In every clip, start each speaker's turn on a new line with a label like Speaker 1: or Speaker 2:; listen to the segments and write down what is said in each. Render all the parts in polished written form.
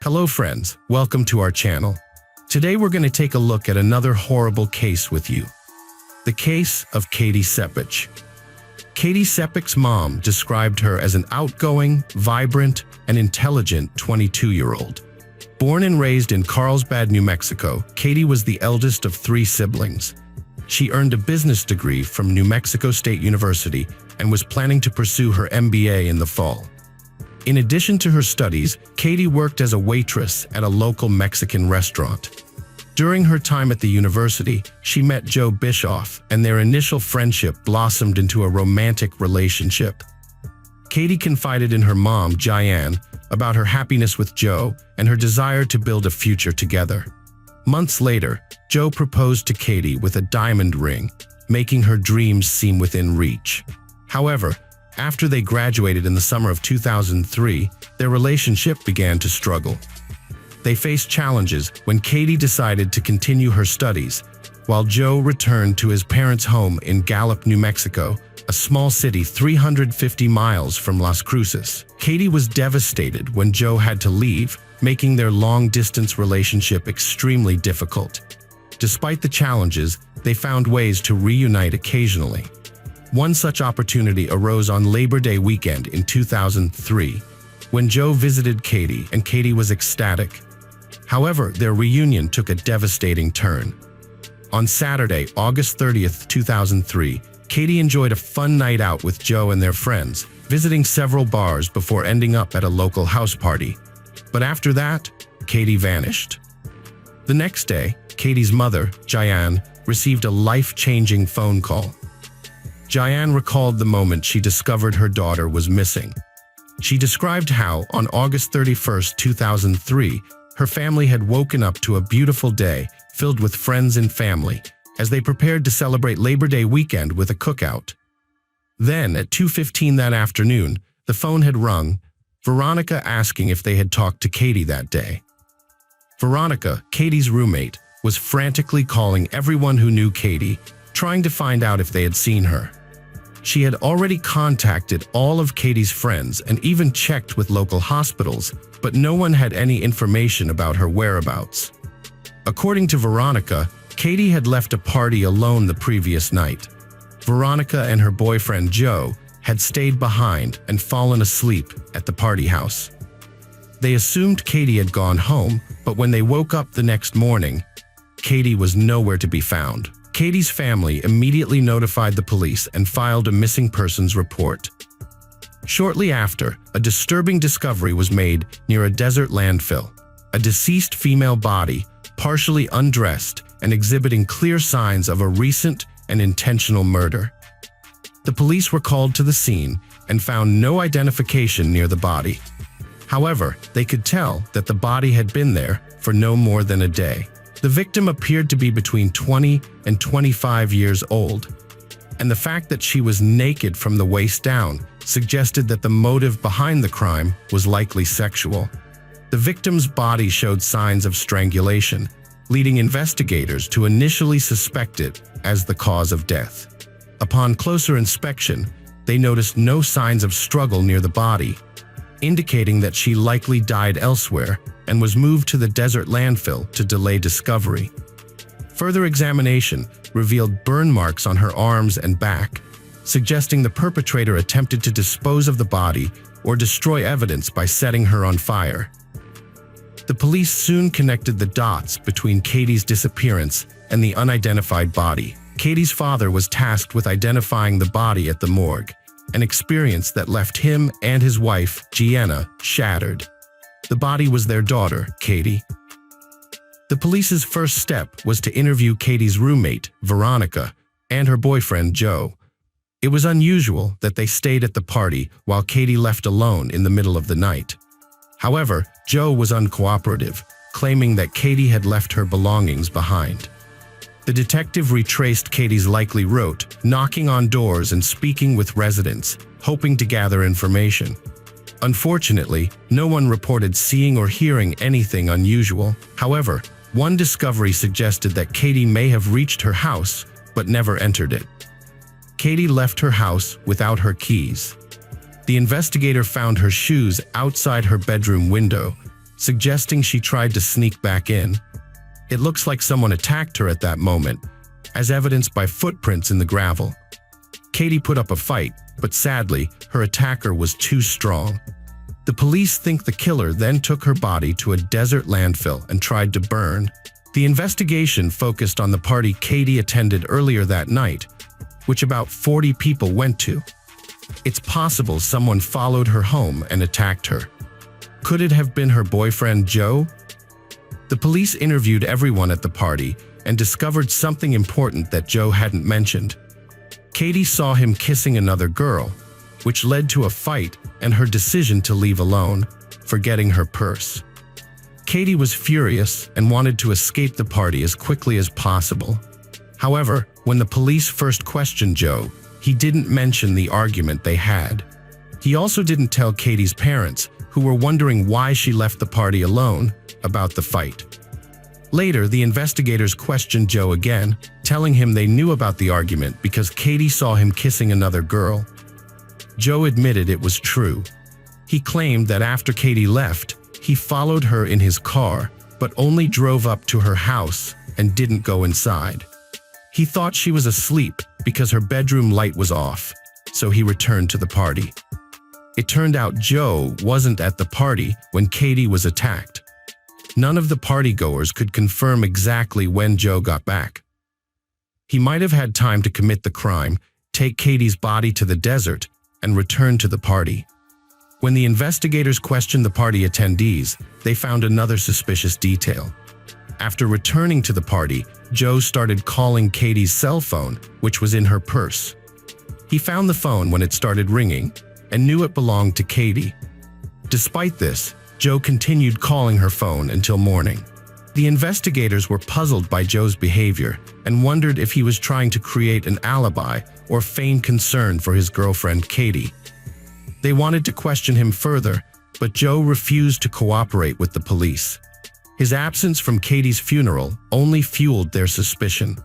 Speaker 1: Hello friends, welcome to our channel. Today we're going to take a look at another horrible case with you. The case of Katie Sepich. Katie Sepich's mom described her as an outgoing, vibrant, and intelligent 22-year-old. Born and raised in Carlsbad, New Mexico, Katie was the eldest of 3 siblings. She earned a business degree from New Mexico State University and was planning to pursue her MBA in the fall. In addition to her studies, Katie worked as a waitress at a local Mexican restaurant. During her time at the university, she met Joe Bishoff, and their initial friendship blossomed into a romantic relationship. Katie confided in her mom, Diane, about her happiness with Joe and her desire to build a future together. Months later, Joe proposed to Katie with a diamond ring, making her dreams seem within reach. However, after they graduated in the summer of 2003, their relationship began to struggle. They faced challenges when Katie decided to continue her studies, while Joe returned to his parents' home in Gallup, New Mexico, a small city 350 miles from Las Cruces. Katie was devastated when Joe had to leave, making their long-distance relationship extremely difficult. Despite the challenges, they found ways to reunite occasionally. One such opportunity arose on Labor Day weekend in 2003, when Joe visited Katie and Katie was ecstatic. However, their reunion took a devastating turn. On Saturday, August 30th, 2003, Katie enjoyed a fun night out with Joe and their friends, visiting several bars before ending up at a local house party. But after that, Katie vanished. The next day, Katie's mother, Diane, received a life-changing phone call. Diane recalled the moment she discovered her daughter was missing. She described how, on August 31st, 2003, her family had woken up to a beautiful day filled with friends and family as they prepared to celebrate Labor Day weekend with a cookout. Then, at 2:15 that afternoon, the phone had rung, Veronica asking if they had talked to Katie that day. Veronica, Katie's roommate, was frantically calling everyone who knew Katie, trying to find out if they had seen her. She had already contacted all of Katie's friends and even checked with local hospitals, but no one had any information about her whereabouts. According to Veronica, Katie had left a party alone the previous night. Veronica and her boyfriend Joe had stayed behind and fallen asleep at the party house. They assumed Katie had gone home, but when they woke up the next morning, Katie was nowhere to be found. Katie's family immediately notified the police and filed a missing persons report. Shortly after, a disturbing discovery was made near a desert landfill. A deceased female body, partially undressed and exhibiting clear signs of a recent and intentional murder. The police were called to the scene and found no identification near the body. However, they could tell that the body had been there for no more than a day. The victim appeared to be between 20 and 25 years old, and the fact that she was naked from the waist down suggested that the motive behind the crime was likely sexual. The victim's body showed signs of strangulation, leading investigators to initially suspect it as the cause of death. Upon closer inspection, they noticed no signs of struggle near the body, indicating that she likely died elsewhere and was moved to the desert landfill to delay discovery. Further examination revealed burn marks on her arms and back, suggesting the perpetrator attempted to dispose of the body or destroy evidence by setting her on fire. The police soon connected the dots between Katie's disappearance and the unidentified body. Katie's father was tasked with identifying the body at the morgue, an experience that left him and his wife, Gianna, shattered. The body was their daughter, Katie. The police's first step was to interview Katie's roommate, Veronica, and her boyfriend, Joe. It was unusual that they stayed at the party while Katie left alone in the middle of the night. However, Joe was uncooperative, claiming that Katie had left her belongings behind. The detective retraced Katie's likely route, knocking on doors and speaking with residents, hoping to gather information. Unfortunately, no one reported seeing or hearing anything unusual. However, one discovery suggested that Katie may have reached her house but never entered it. Katie left her house without her keys. The investigator found her shoes outside her bedroom window, suggesting she tried to sneak back in. It looks like someone attacked her at that moment, as evidenced by footprints in the gravel. Katie put up a fight, but sadly, her attacker was too strong. The police think the killer then took her body to a desert landfill and tried to burn. The investigation focused on the party Katie attended earlier that night, which about 40 people went to. It's possible someone followed her home and attacked her. Could it have been her boyfriend, Joe? The police interviewed everyone at the party and discovered something important that Joe hadn't mentioned. Katie saw him kissing another girl, which led to a fight and her decision to leave alone, forgetting her purse. Katie was furious and wanted to escape the party as quickly as possible. However, when the police first questioned Joe, he didn't mention the argument they had. He also didn't tell Katie's parents, who were wondering why she left the party alone, about the fight. Later, the investigators questioned Joe again, telling him they knew about the argument because Katie saw him kissing another girl. Joe admitted it was true. He claimed that after Katie left, he followed her in his car, but only drove up to her house and didn't go inside. He thought she was asleep because her bedroom light was off, so he returned to the party. It turned out Joe wasn't at the party when Katie was attacked. None of the partygoers could confirm exactly when Joe got back. He might have had time to commit the crime, take Katie's body to the desert, and return to the party. When the investigators questioned the party attendees, they found another suspicious detail. After returning to the party, Joe started calling Katie's cell phone, which was in her purse. He found the phone when it started ringing and knew it belonged to Katie. Despite this, Joe continued calling her phone until morning. The investigators were puzzled by Joe's behavior and wondered if he was trying to create an alibi or feign concern for his girlfriend, Katie. They wanted to question him further, but Joe refused to cooperate with the police. His absence from Katie's funeral only fueled their suspicion.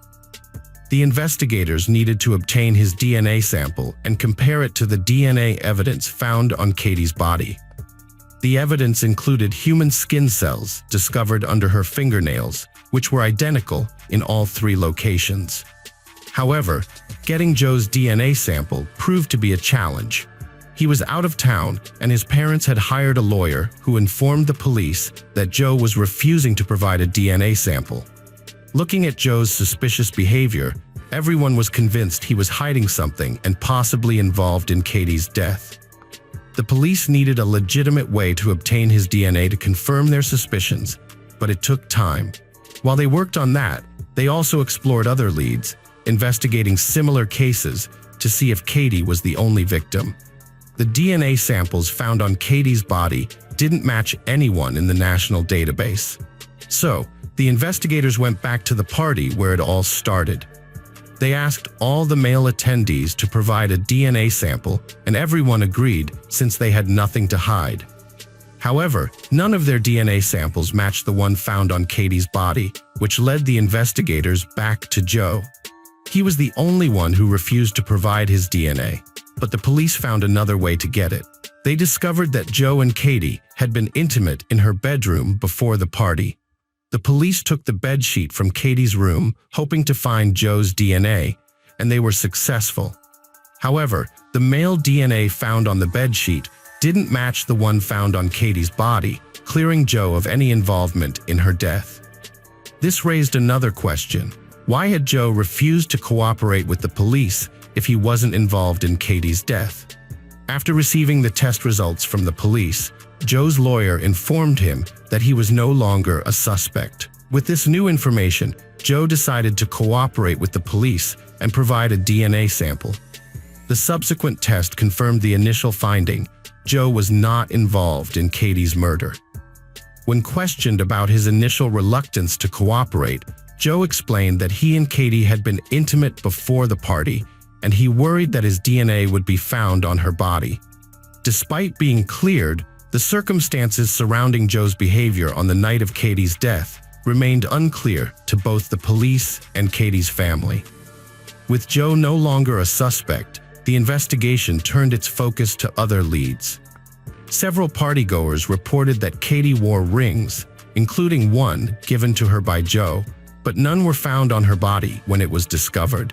Speaker 1: The investigators needed to obtain his DNA sample and compare it to the DNA evidence found on Katie's body. The evidence included human skin cells discovered under her fingernails, which were identical in all 3 locations. However, getting Joe's DNA sample proved to be a challenge. He was out of town, and his parents had hired a lawyer who informed the police that Joe was refusing to provide a DNA sample. Looking at Joe's suspicious behavior, everyone was convinced he was hiding something and possibly involved in Katie's death. The police needed a legitimate way to obtain his DNA to confirm their suspicions, but it took time. While they worked on that, they also explored other leads, investigating similar cases to see if Katie was the only victim. The DNA samples found on Katie's body didn't match anyone in the national database. So, the investigators went back to the party where it all started. They asked all the male attendees to provide a DNA sample, and everyone agreed since they had nothing to hide. However, none of their DNA samples matched the one found on Katie's body, which led the investigators back to Joe. He was the only one who refused to provide his DNA, but the police found another way to get it. They discovered that Joe and Katie had been intimate in her bedroom before the party. The police took the bedsheet from Katie's room, hoping to find Joe's DNA, and they were successful. However, the male DNA found on the bedsheet didn't match the one found on Katie's body, clearing Joe of any involvement in her death. This raised another question. Why had Joe refused to cooperate with the police if he wasn't involved in Katie's death? After receiving the test results from the police, Joe's lawyer informed him that he was no longer a suspect. With this new information, Joe decided to cooperate with the police and provide a DNA sample. The subsequent test confirmed the initial finding: Joe was not involved in Katie's murder. When questioned about his initial reluctance to cooperate, Joe explained that he and Katie had been intimate before the party, and he worried that his DNA would be found on her body. Despite being cleared, the circumstances surrounding Joe's behavior on the night of Katie's death remained unclear to both the police and Katie's family. With Joe no longer a suspect, the investigation turned its focus to other leads. Several partygoers reported that Katie wore rings, including one given to her by Joe, but none were found on her body when it was discovered.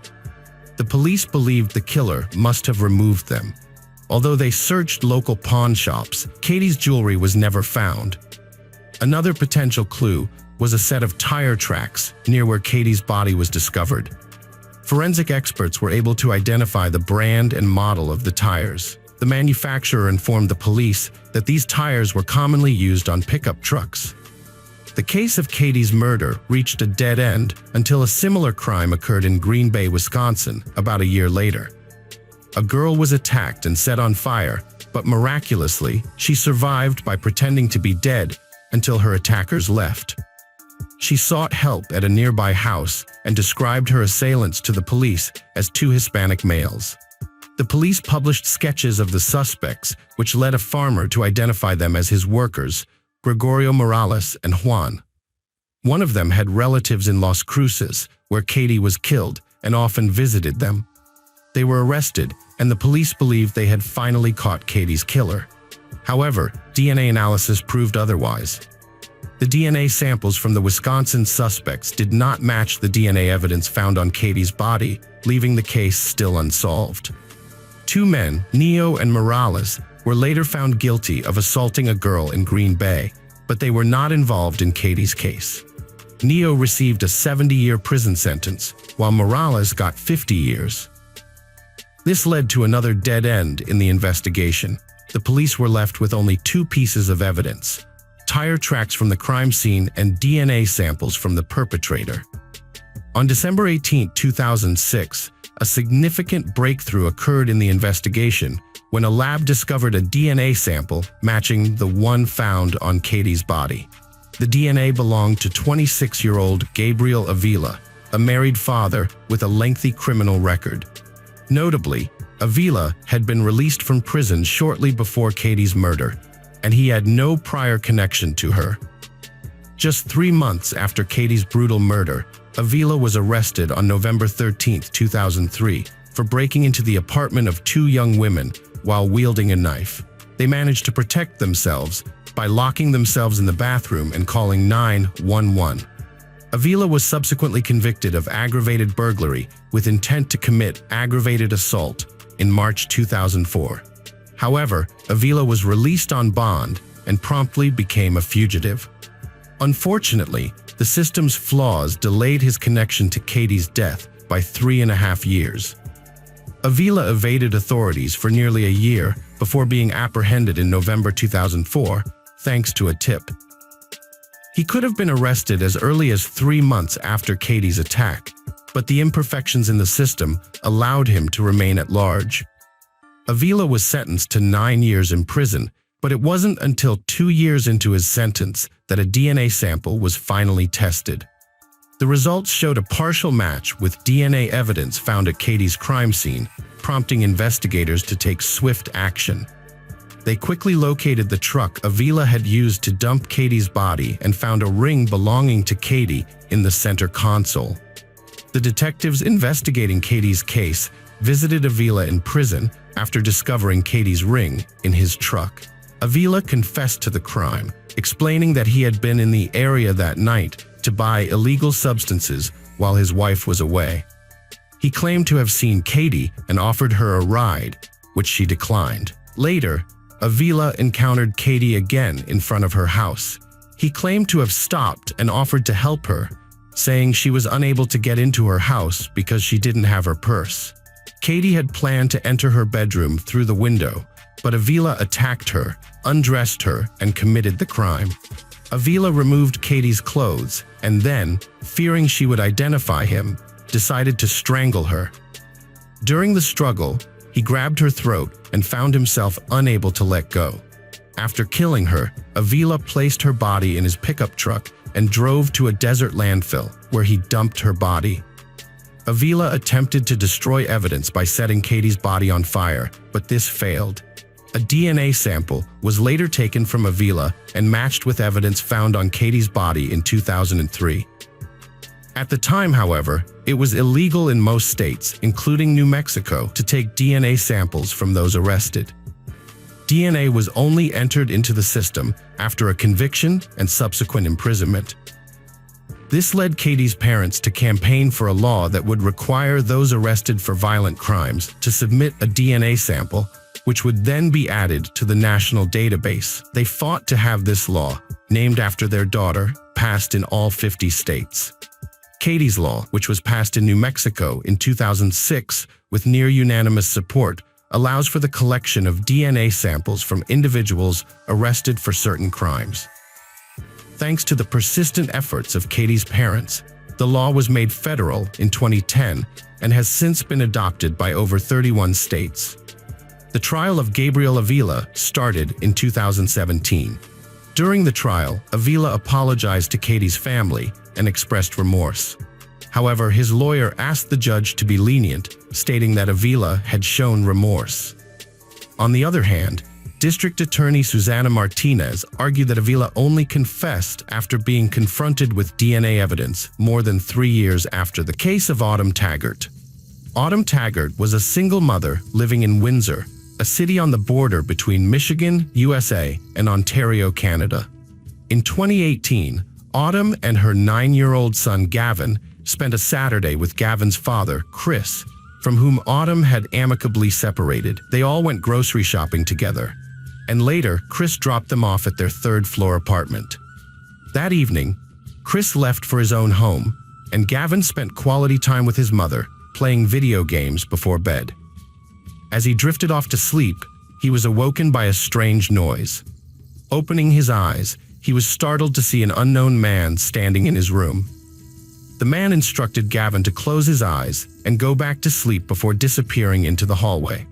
Speaker 1: The police believed the killer must have removed them. Although they searched local pawn shops, Katie's jewelry was never found. Another potential clue was a set of tire tracks near where Katie's body was discovered. Forensic experts were able to identify the brand and model of the tires. The manufacturer informed the police that these tires were commonly used on pickup trucks. The case of Katie's murder reached a dead end until a similar crime occurred in Green Bay, Wisconsin, about a year later. A girl was attacked and set on fire, but miraculously, she survived by pretending to be dead until her attackers left. She sought help at a nearby house and described her assailants to the police as two Hispanic males. The police published sketches of the suspects, which led a farmer to identify them as his workers, Gregorio Morales and Juan. One of them had relatives in Las Cruces, where Katie was killed, and often visited them. They were arrested, and the police believed they had finally caught Katie's killer. However, DNA analysis proved otherwise. The DNA samples from the Wisconsin suspects did not match the DNA evidence found on Katie's body, leaving the case still unsolved. Two men, Neo and Morales, were later found guilty of assaulting a girl in Green Bay, but they were not involved in Katie's case. Neo received a 70-year prison sentence, while Morales got 50 years. This led to another dead end in the investigation. The police were left with only two pieces of evidence: tire tracks from the crime scene and DNA samples from the perpetrator. On December 18, 2006, a significant breakthrough occurred in the investigation when a lab discovered a DNA sample matching the one found on Katie's body. The DNA belonged to 26-year-old Gabriel Avila, a married father with a lengthy criminal record. Notably, Avila had been released from prison shortly before Katie's murder, and he had no prior connection to her. Just 3 months after Katie's brutal murder, Avila was arrested on November 13, 2003, for breaking into the apartment of two young women while wielding a knife. They managed to protect themselves by locking themselves in the bathroom and calling 911. Avila was subsequently convicted of aggravated burglary with intent to commit aggravated assault in March 2004. However, Avila was released on bond and promptly became a fugitive. Unfortunately, the system's flaws delayed his connection to Katie's death by 3.5 years. Avila evaded authorities for nearly a year before being apprehended in November 2004, thanks to a tip. He could have been arrested as early as 3 months after Katie's attack, but the imperfections in the system allowed him to remain at large. Avila was sentenced to 9 years in prison, but it wasn't until 2 years into his sentence that a DNA sample was finally tested. The results showed a partial match with DNA evidence found at Katie's crime scene, prompting investigators to take swift action. They quickly located the truck Avila had used to dump Katie's body and found a ring belonging to Katie in the center console. The detectives investigating Katie's case visited Avila in prison after discovering Katie's ring in his truck. Avila confessed to the crime, explaining that he had been in the area that night to buy illegal substances while his wife was away. He claimed to have seen Katie and offered her a ride, which she declined. Later, Avila encountered Katie again in front of her house. He claimed to have stopped and offered to help her, saying she was unable to get into her house because she didn't have her purse. Katie had planned to enter her bedroom through the window, but Avila attacked her, undressed her, and committed the crime. Avila removed Katie's clothes and then, fearing she would identify him, decided to strangle her. During the struggle, he grabbed her throat and found himself unable to let go. After killing her, Avila placed her body in his pickup truck and drove to a desert landfill where he dumped her body. Avila attempted to destroy evidence by setting Katie's body on fire, but this failed. A DNA sample was later taken from Avila and matched with evidence found on Katie's body in 2003. At the time, however, it was illegal in most states, including New Mexico, to take DNA samples from those arrested. DNA was only entered into the system after a conviction and subsequent imprisonment. This led Katie's parents to campaign for a law that would require those arrested for violent crimes to submit a DNA sample, which would then be added to the national database. They fought to have this law, named after their daughter, passed in all 50 states. Katie's Law, which was passed in New Mexico in 2006 with near-unanimous support, allows for the collection of DNA samples from individuals arrested for certain crimes. Thanks to the persistent efforts of Katie's parents, the law was made federal in 2010 and has since been adopted by over 31 states. The trial of Gabriel Avila started in 2017. During the trial, Avila apologized to Katie's family and expressed remorse. However, his lawyer asked the judge to be lenient, stating that Avila had shown remorse. On the other hand, District Attorney Susana Martinez argued that Avila only confessed after being confronted with DNA evidence more than 3 years after the case of Autumn Taggart. Autumn Taggart was a single mother living in Windsor, a city on the border between Michigan, USA, and Ontario, Canada. In 2018, Autumn and her 9-year-old son Gavin spent a Saturday with Gavin's father, Chris, from whom Autumn had amicably separated. They all went grocery shopping together, and later Chris dropped them off at their third-floor apartment. That evening, Chris left for his own home, and Gavin spent quality time with his mother, playing video games before bed. As he drifted off to sleep, he was awoken by a strange noise. Opening his eyes, he was startled to see an unknown man standing in his room. The man instructed Gavin to close his eyes and go back to sleep before disappearing into the hallway.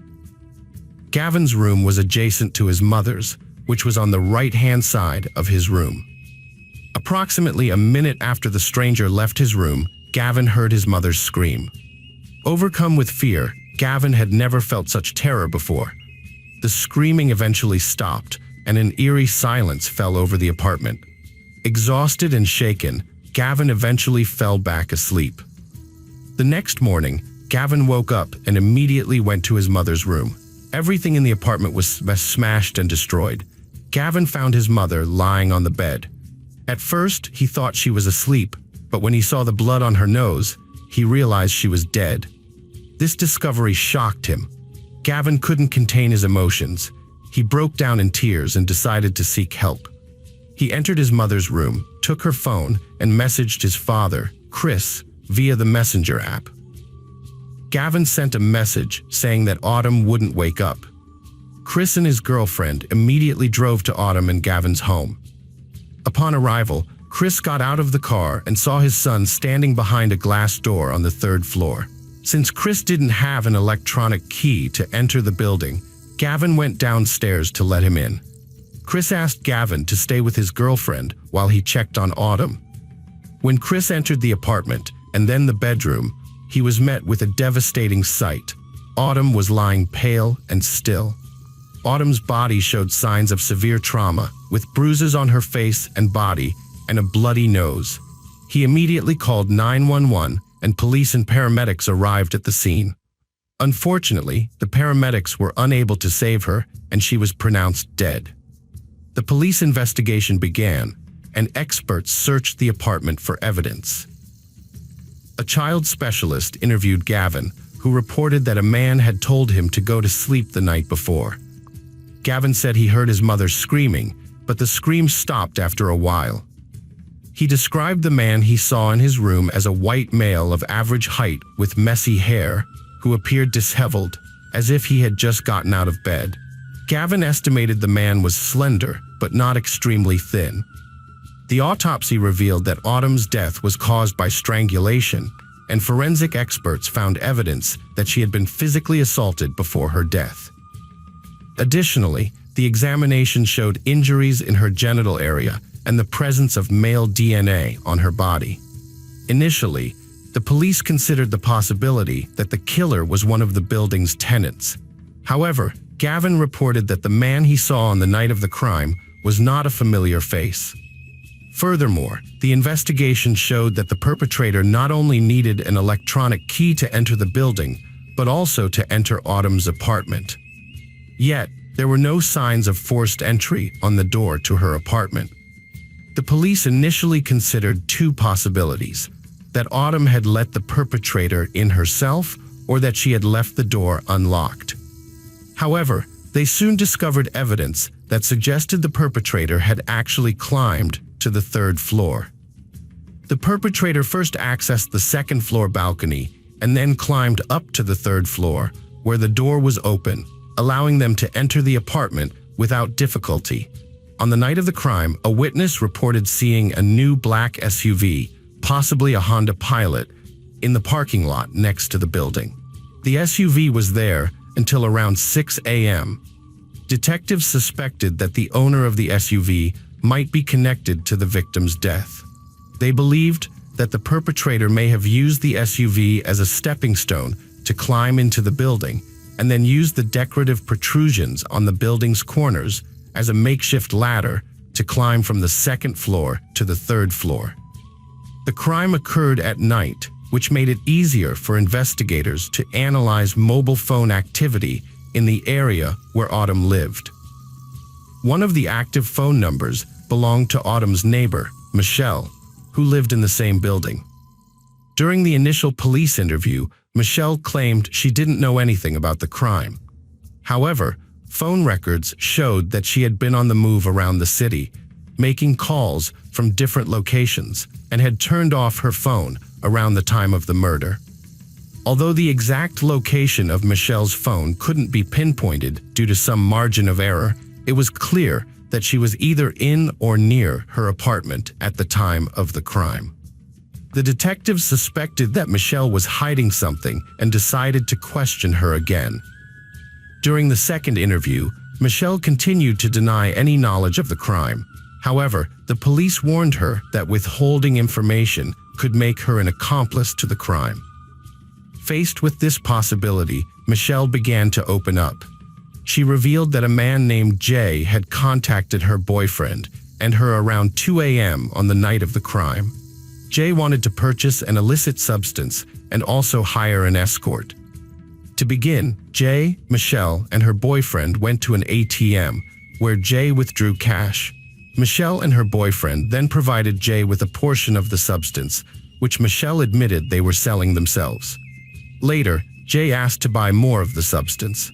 Speaker 1: Gavin's room was adjacent to his mother's, which was on the right-hand side of his room. Approximately a minute after the stranger left his room, Gavin heard his mother's scream. Overcome with fear, Gavin had never felt such terror before. The screaming eventually stopped, and an eerie silence fell over the apartment. Exhausted and shaken, Gavin eventually fell back asleep. The next morning, Gavin woke up and immediately went to his mother's room. Everything in the apartment was smashed and destroyed. Gavin found his mother lying on the bed. At first, he thought she was asleep, but when he saw the blood on her nose, he realized she was dead. This discovery shocked him. Gavin couldn't contain his emotions. He broke down in tears and decided to seek help. He entered his mother's room, took her phone, and messaged his father, Chris, via the Messenger app. Gavin sent a message saying that Autumn wouldn't wake up. Chris and his girlfriend immediately drove to Autumn and Gavin's home. Upon arrival, Chris got out of the car and saw his son standing behind a glass door on the 3rd floor. Since Chris didn't have an electronic key to enter the building, Gavin went downstairs to let him in. Chris asked Gavin to stay with his girlfriend while he checked on Autumn. When Chris entered the apartment and then the bedroom, he was met with a devastating sight. Autumn was lying pale and still. Autumn's body showed signs of severe trauma, with bruises on her face and body and a bloody nose. He immediately called 911, and police and paramedics arrived at the scene. Unfortunately, the paramedics were unable to save her, and she was pronounced dead. The police investigation began, and experts searched the apartment for evidence. A child specialist interviewed Gavin, who reported that a man had told him to go to sleep the night before. Gavin said he heard his mother screaming, but the scream stopped after a while. He described the man he saw in his room as a white male of average height with messy hair, who appeared disheveled, as if he had just gotten out of bed. Gavin estimated the man was slender, but not extremely thin. The autopsy revealed that Autumn's death was caused by strangulation, and forensic experts found evidence that she had been physically assaulted before her death. Additionally, the examination showed injuries in her genital area and the presence of male DNA on her body. Initially, the police considered the possibility that the killer was one of the building's tenants. However, Gavin reported that the man he saw on the night of the crime was not a familiar face. Furthermore, the investigation showed that the perpetrator not only needed an electronic key to enter the building, but also to enter Autumn's apartment. Yet, There were no signs of forced entry on the door to her apartment. The police initially considered two possibilities: that Autumn had let the perpetrator in herself, or that she had left the door unlocked. However, they soon discovered evidence that suggested the perpetrator had actually climbed to the third floor. The perpetrator first accessed the second-floor balcony and then climbed up to the third floor, where the door was open, allowing them to enter the apartment without difficulty. On the night of the crime, a witness reported seeing a new black SUV, possibly a Honda Pilot, in the parking lot next to the building. The SUV was there until around 6 a.m. Detectives suspected that the owner of the SUV might be connected to the victim's death. They believed that the perpetrator may have used the SUV as a stepping stone to climb into the building, and then used the decorative protrusions on the building's corners as a makeshift ladder to climb from the second floor to the third floor. The crime occurred at night, which made it easier for investigators to analyze mobile phone activity in the area where Autumn lived. One of the active phone numbers belonged to Autumn's neighbor, Michelle, who lived in the same building. During the initial police interview, Michelle claimed she didn't know anything about the crime. However, phone records showed that she had been on the move around the city, making calls from different locations, and had turned off her phone around the time of the murder. Although the exact location of Michelle's phone couldn't be pinpointed due to some margin of error, it was clear that she was either in or near her apartment at the time of the crime. The detectives suspected that Michelle was hiding something and decided to question her again. During the second interview, Michelle continued to deny any knowledge of the crime. However, the police warned her that withholding information could make her an accomplice to the crime. Faced with this possibility, Michelle began to open up. She revealed that a man named Jay had contacted her boyfriend and her around 2 a.m. on the night of the crime. Jay wanted to purchase an illicit substance and also hire an escort. To begin, Jay, Michelle, and her boyfriend went to an ATM where Jay withdrew cash. Michelle and her boyfriend then provided Jay with a portion of the substance, which Michelle admitted they were selling themselves. Later, Jay asked to buy more of the substance.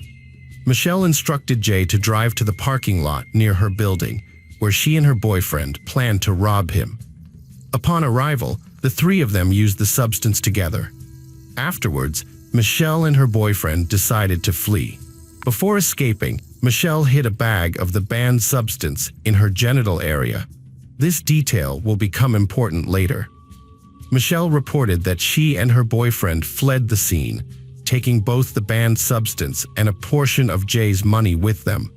Speaker 1: Michelle instructed Jay to drive to the parking lot near her building, where she and her boyfriend planned to rob him. Upon arrival, the three of them used the substance together. Afterwards, Michelle and her boyfriend decided to flee. Before escaping, Michelle hid a bag of the banned substance in her genital area. This detail will become important later. Michelle reported that she and her boyfriend fled the scene, taking both the banned substance and a portion of Jay's money with them.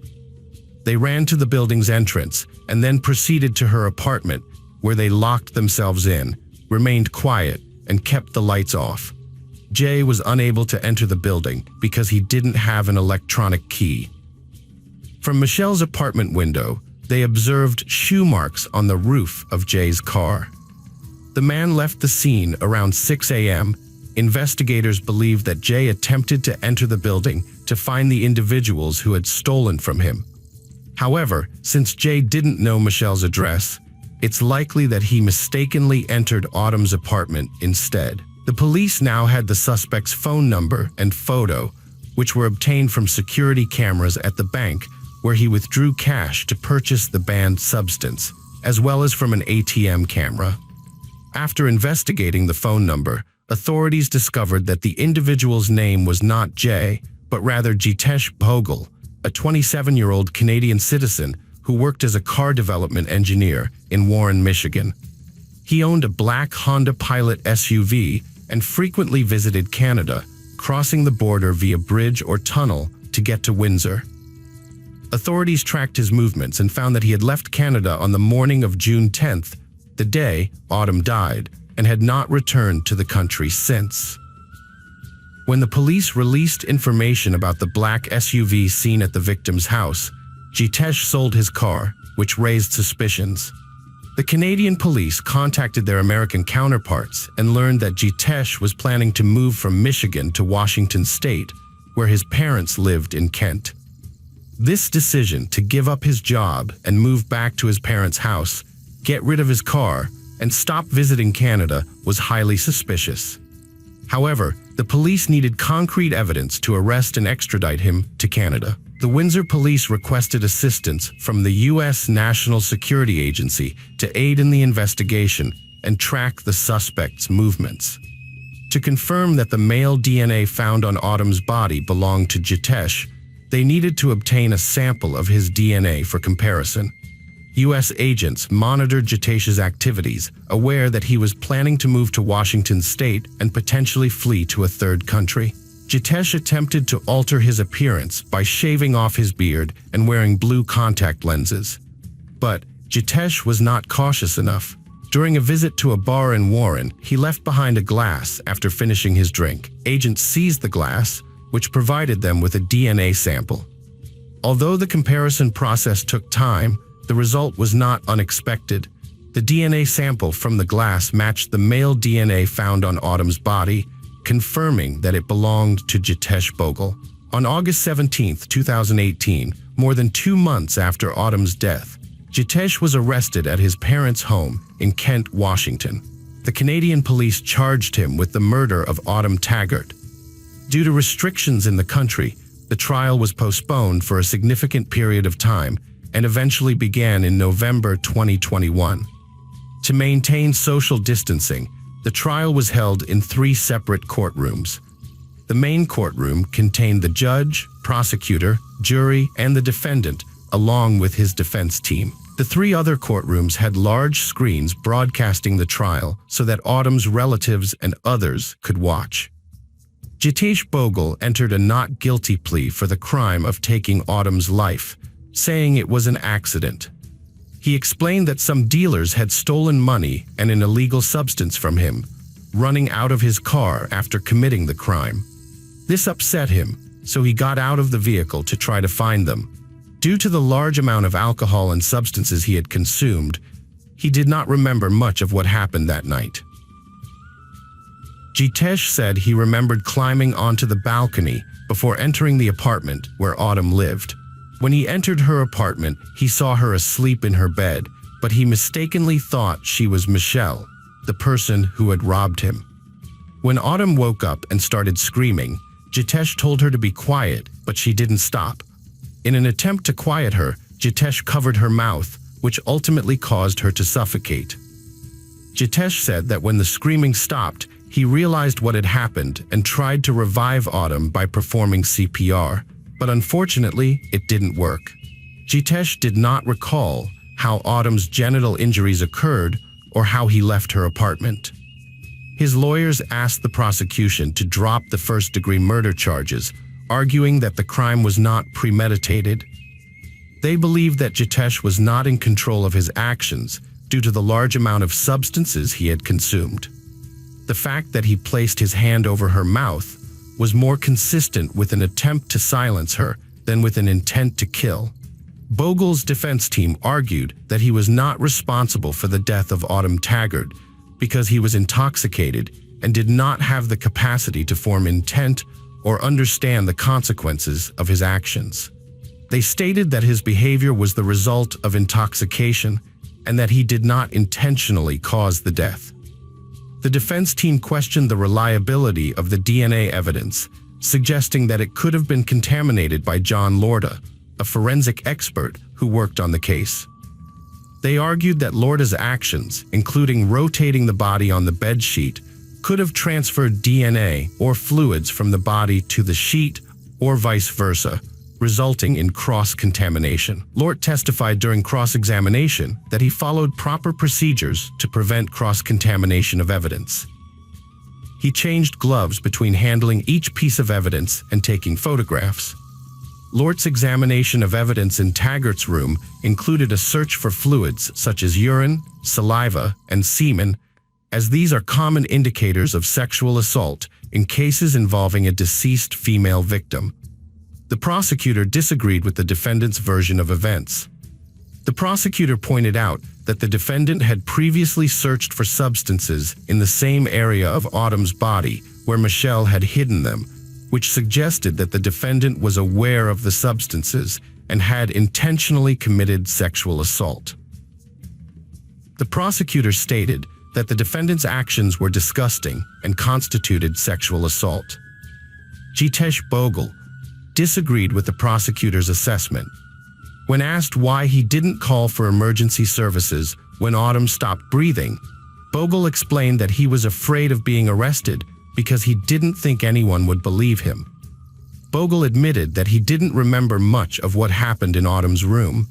Speaker 1: They ran to the building's entrance and then proceeded to her apartment, where they locked themselves in, remained quiet, and kept the lights off. Jay was unable to enter the building because he didn't have an electronic key. From Michelle's apartment window, they observed shoe marks on the roof of Jay's car. The man left the scene around 6 a.m. Investigators believe that Jay attempted to enter the building to find the individuals who had stolen from him. However, since Jay didn't know Michelle's address, it's likely that he mistakenly entered Autumn's apartment instead. The police now had the suspect's phone number and photo, which were obtained from security cameras at the bank where he withdrew cash to purchase the banned substance, as well as from an ATM camera. After investigating the phone number, authorities discovered that the individual's name was not Jay, but rather Jitesh Bhogal, a 27-year-old Canadian citizen who worked as a car development engineer in Warren, Michigan. He owned a black Honda Pilot SUV and frequently visited Canada, crossing the border via bridge or tunnel to get to Windsor. Authorities tracked his movements and found that he had left Canada on the morning of June 10th, the day Autumn died, and had not returned to the country since. When the police released information about the black SUV seen at the victim's house, Jitesh sold his car, which raised suspicions. The Canadian police contacted their American counterparts and learned that Jitesh was planning to move from Michigan to Washington State, where his parents lived in Kent. This decision to give up his job and move back to his parents' house, get rid of his car, and stop visiting Canada was highly suspicious. However, the police needed concrete evidence to arrest and extradite him to Canada. The Windsor police requested assistance from the U.S. National Security Agency to aid in the investigation and track the suspect's movements. To confirm that the male DNA found on Autumn's body belonged to Jitesh, they needed to obtain a sample of his DNA for comparison. U.S. agents monitored Jitesh's activities, aware that he was planning to move to Washington state and potentially flee to a third country. Jitesh attempted to alter his appearance by shaving off his beard and wearing blue contact lenses. But Jitesh was not cautious enough. During a visit to a bar in Warren, he left behind a glass after finishing his drink. Agents seized the glass, which provided them with a DNA sample. Although the comparison process took time, the result was not unexpected. The DNA sample from the glass matched the male DNA found on Autumn's body, confirming that it belonged to Jitesh Bogle. On August 17, 2018, more than 2 months after Autumn's death, Jitesh was arrested at his parents' home in Kent, Washington. The Canadian police charged him with the murder of Autumn Taggart. Due to restrictions in the country, the trial was postponed for a significant period of time and eventually began in November 2021. To maintain social distancing, the trial was held in 3 separate courtrooms. The main courtroom contained the judge, prosecutor, jury, and the defendant, along with his defense team. The 3 other courtrooms had large screens broadcasting the trial so that Autumn's relatives and others could watch. Jitesh Bogle entered a not guilty plea for the crime of taking Autumn's life, saying it was an accident. He explained that some dealers had stolen money and an illegal substance from him, running out of his car after committing the crime. This upset him, so he got out of the vehicle to try to find them. Due to the large amount of alcohol and substances he had consumed, he did not remember much of what happened that night. Jitesh said he remembered climbing onto the balcony before entering the apartment where Autumn lived. When he entered her apartment, he saw her asleep in her bed, but he mistakenly thought she was Michelle, the person who had robbed him. When Autumn woke up and started screaming, Jitesh told her to be quiet, but she didn't stop. In an attempt to quiet her, Jitesh covered her mouth, which ultimately caused her to suffocate. Jitesh said that when the screaming stopped, he realized what had happened and tried to revive Autumn by performing CPR, but unfortunately, it didn't work. Jitesh did not recall how Autumn's genital injuries occurred or how he left her apartment. His lawyers asked the prosecution to drop the first-degree murder charges, arguing that the crime was not premeditated. They believed that Jitesh was not in control of his actions due to the large amount of substances he had consumed. The fact that he placed his hand over her mouth was more consistent with an attempt to silence her than with an intent to kill. Bogle's defense team argued that he was not responsible for the death of Autumn Taggart because he was intoxicated and did not have the capacity to form intent or understand the consequences of his actions. They stated that his behavior was the result of intoxication and that he did not intentionally cause the death. The defense team questioned the reliability of the DNA evidence, suggesting that it could have been contaminated by John Lorda, a forensic expert who worked on the case. They argued that Lorda's actions, including rotating the body on the bed sheet, could have transferred DNA or fluids from the body to the sheet or vice versa, resulting in cross-contamination. Lort testified during cross-examination that he followed proper procedures to prevent cross-contamination of evidence. He changed gloves between handling each piece of evidence and taking photographs. Lort's examination of evidence in Taggart's room included a search for fluids such as urine, saliva, and semen, as these are common indicators of sexual assault in cases involving a deceased female victim. The prosecutor disagreed with the defendant's version of events. The prosecutor pointed out that the defendant had previously searched for substances in the same area of Autumn's body where Michelle had hidden them, which suggested that the defendant was aware of the substances and had intentionally committed sexual assault. The prosecutor stated that the defendant's actions were disgusting and constituted sexual assault. Jitesh Bogle disagreed with the prosecutor's assessment. When asked why he didn't call for emergency services when Autumn stopped breathing, Bogle explained that he was afraid of being arrested because he didn't think anyone would believe him. Bogle admitted that he didn't remember much of what happened in Autumn's room,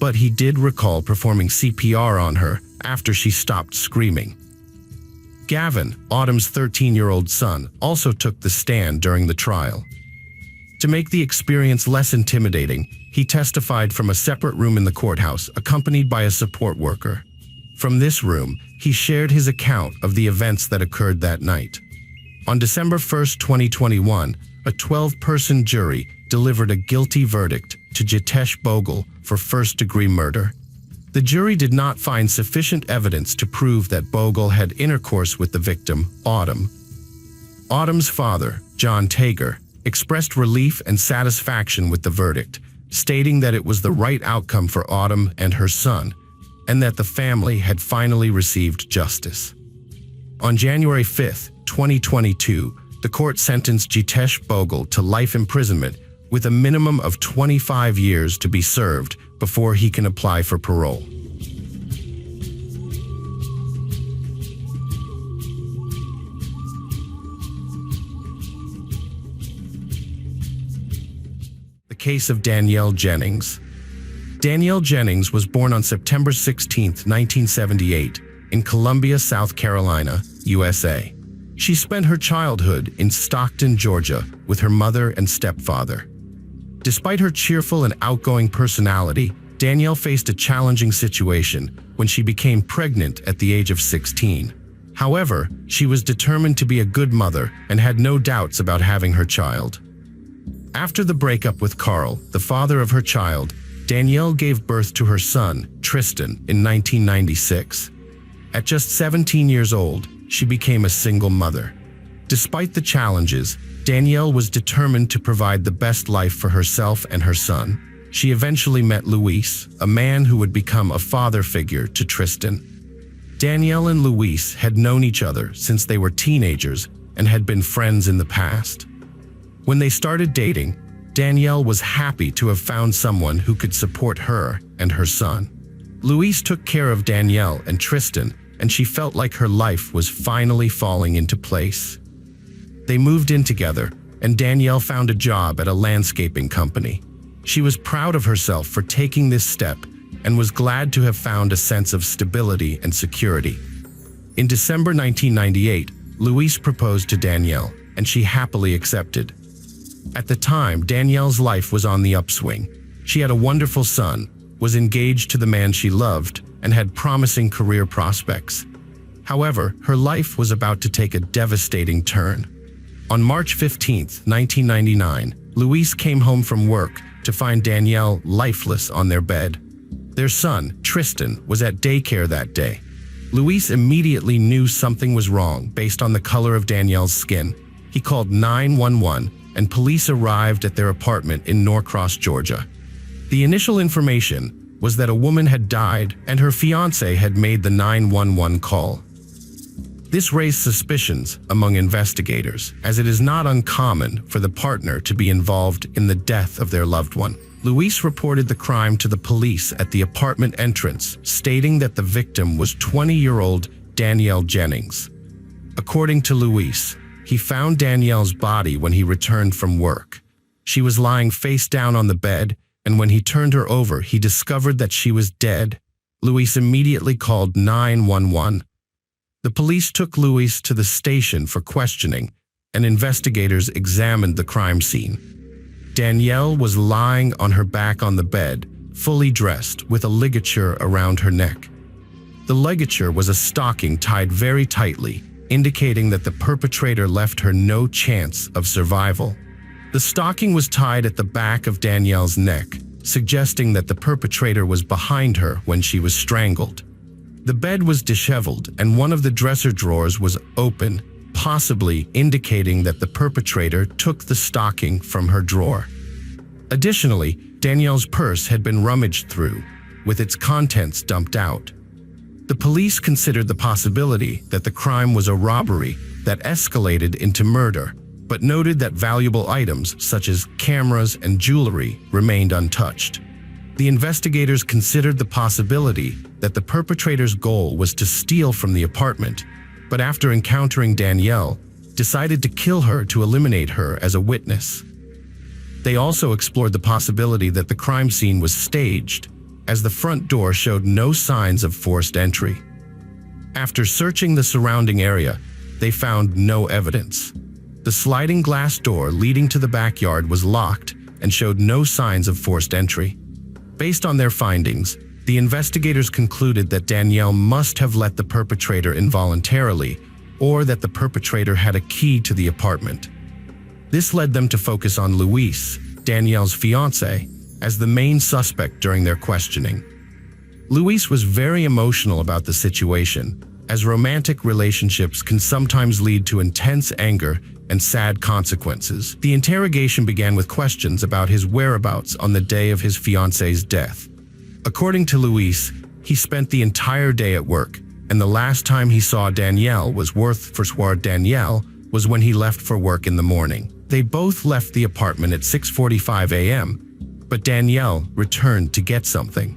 Speaker 1: but he did recall performing CPR on her after she stopped screaming. Gavin, Autumn's 13-year-old son, also took the stand during the trial. To make the experience less intimidating, he testified from a separate room in the courthouse, accompanied by a support worker. From this room, he shared his account of the events that occurred that night. On December 1, 2021, a 12-person jury delivered a guilty verdict to Jitesh Bogle for first-degree murder. The jury did not find sufficient evidence to prove that Bogle had intercourse with the victim, Autumn. Autumn's father, John Tager, expressed relief and satisfaction with the verdict, stating that it was the right outcome for Autumn and her son, and that the family had finally received justice. On January 5, 2022, the court sentenced Jitesh Bogle to life imprisonment with a minimum of 25 years to be served before he can apply for parole. The case of Danielle Jennings. Danielle Jennings was born on September 16, 1978, in Columbia, South Carolina, USA. She spent her childhood in Stockton, Georgia, with her mother and stepfather. Despite her cheerful and outgoing personality, Danielle faced a challenging situation when she became pregnant at the age of 16. However, she was determined to be a good mother and had no doubts about having her child. After the breakup with Carl, the father of her child, Danielle gave birth to her son, Tristan, in 1996. At just 17 years old, she became a single mother. Despite the challenges, Danielle was determined to provide the best life for herself and her son. She eventually met Luis, a man who would become a father figure to Tristan. Danielle and Luis had known each other since they were teenagers and had been friends in the past. When they started dating, Danielle was happy to have found someone who could support her and her son. Luis took care of Danielle and Tristan, and she felt like her life was finally falling into place. They moved in together, and Danielle found a job at a landscaping company. She was proud of herself for taking this step and was glad to have found a sense of stability and security. In December 1998, Luis proposed to Danielle, and she happily accepted. At the time, Danielle's life was on the upswing. She had a wonderful son, was engaged to the man she loved, and had promising career prospects. However, her life was about to take a devastating turn. On March 15, 1999, Luis came home from work to find Danielle lifeless on their bed. Their son, Tristan, was at daycare that day. Luis immediately knew something was wrong based on the color of Danielle's skin. He called 911, and police arrived at their apartment in Norcross, Georgia. The initial information was that a woman had died and her fiancé had made the 911 call. This raised suspicions among investigators, as it is not uncommon for the partner to be involved in the death of their loved one. Luis reported the crime to the police at the apartment entrance, stating that the victim was 20-year-old Danielle Jennings. According to Luis, he found Danielle's body when he returned from work. She was lying face down on the bed, and when he turned her over, he discovered that she was dead. Luis immediately called 911. The police took Luis to the station for questioning, and investigators examined the crime scene. Danielle was lying on her back on the bed, fully dressed, with a ligature around her neck. The ligature was a stocking tied very tightly, indicating that the perpetrator left her no chance of survival. The stocking was tied at the back of Danielle's neck, suggesting that the perpetrator was behind her when she was strangled. The bed was disheveled, and one of the dresser drawers was open, possibly indicating that the perpetrator took the stocking from her drawer. Additionally, Danielle's purse had been rummaged through, with its contents dumped out. The police considered the possibility that the crime was a robbery that escalated into murder, but noted that valuable items such as cameras and jewelry remained untouched. The investigators considered the possibility that the perpetrator's goal was to steal from the apartment, but after encountering Danielle, decided to kill her to eliminate her as a witness. They also explored the possibility that the crime scene was staged, as the front door showed no signs of forced entry. After searching the surrounding area, they found no evidence. The sliding glass door leading to the backyard was locked and showed no signs of forced entry. Based on their findings, the investigators concluded that Danielle must have let the perpetrator involuntarily, or that the perpetrator had a key to the apartment. This led them to focus on Luis, Danielle's fiancé, as the main suspect during their questioning. Luis was very emotional about the situation, as romantic relationships can sometimes lead to intense anger and sad consequences. The interrogation began with questions about his whereabouts on the day of his fiancé's death. According to Luis, he spent the entire day at work, and the last time he saw Danielle was Danielle was when he left for work in the morning. They both left the apartment at 6:45 a.m., but Danielle returned to get something.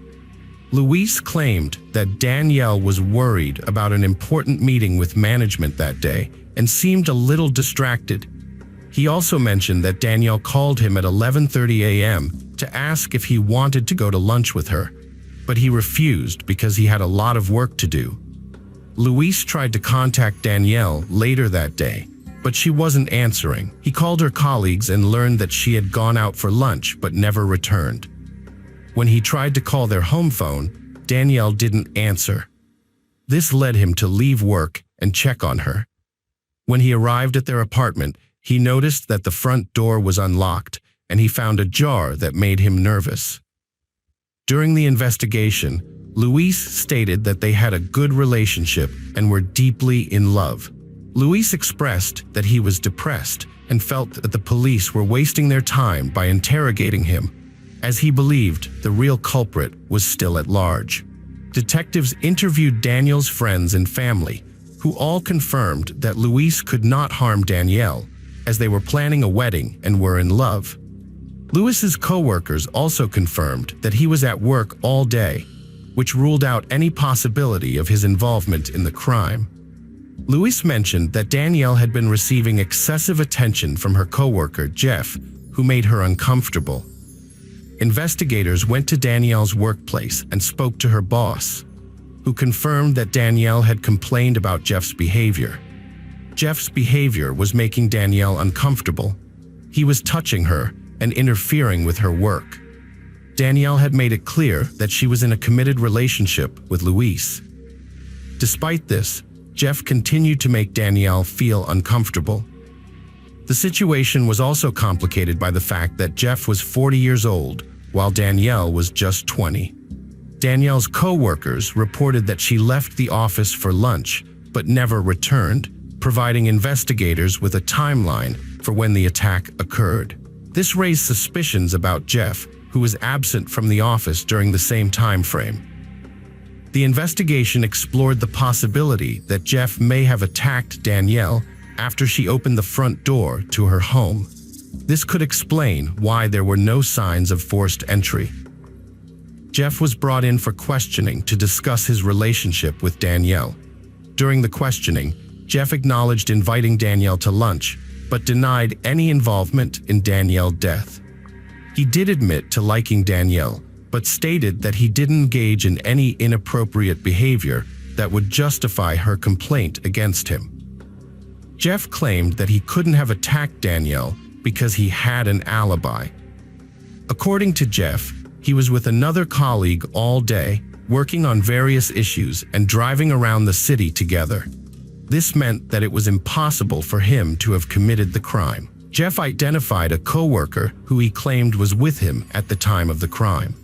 Speaker 1: Luis claimed that Danielle was worried about an important meeting with management that day and seemed a little distracted. He also mentioned that Danielle called him at 11:30 a.m. to ask if he wanted to go to lunch with her, but he refused because he had a lot of work to do. Luis tried to contact Danielle later that day, but she wasn't answering. He called her colleagues and learned that she had gone out for lunch but never returned. When he tried to call their home phone, Danielle didn't answer. This led him to leave work and check on her. When he arrived at their apartment, he noticed that the front door was unlocked, and he found a jar that made him nervous. During the investigation, Luis stated that they had a good relationship and were deeply in love. Luis expressed that he was depressed and felt that the police were wasting their time by interrogating him, as he believed the real culprit was still at large. Detectives interviewed Danielle's friends and family, who all confirmed that Luis could not harm Danielle, as they were planning a wedding and were in love. Luis's co-workers also confirmed that he was at work all day, which ruled out any possibility of his involvement in the crime. Luis mentioned that Danielle had been receiving excessive attention from her co-worker, Jeff, who made her uncomfortable. Investigators went to Danielle's workplace and spoke to her boss, who confirmed that Danielle had complained about Jeff's behavior. Jeff's behavior was making Danielle uncomfortable. He was touching her and interfering with her work. Danielle had made it clear that she was in a committed relationship with Luis. Despite this, Jeff continued to make Danielle feel uncomfortable. The situation was also complicated by the fact that Jeff was 40 years old, while Danielle was just 20. Danielle's co-workers reported that she left the office for lunch, but never returned, providing investigators with a timeline for when the attack occurred. This raised suspicions about Jeff, who was absent from the office during the same time frame. The investigation explored the possibility that Jeff may have attacked Danielle after she opened the front door to her home. This could explain why there were no signs of forced entry. Jeff was brought in for questioning to discuss his relationship with Danielle. During the questioning, Jeff acknowledged inviting Danielle to lunch, but denied any involvement in Danielle's death. He did admit to liking Danielle, but stated that he didn't engage in any inappropriate behavior that would justify her complaint against him. Jeff claimed that he couldn't have attacked Danielle because he had an alibi. According to Jeff, he was with another colleague all day, working on various issues and driving around the city together. This meant that it was impossible for him to have committed the crime. Jeff identified a co-worker who he claimed was with him at the time of the crime.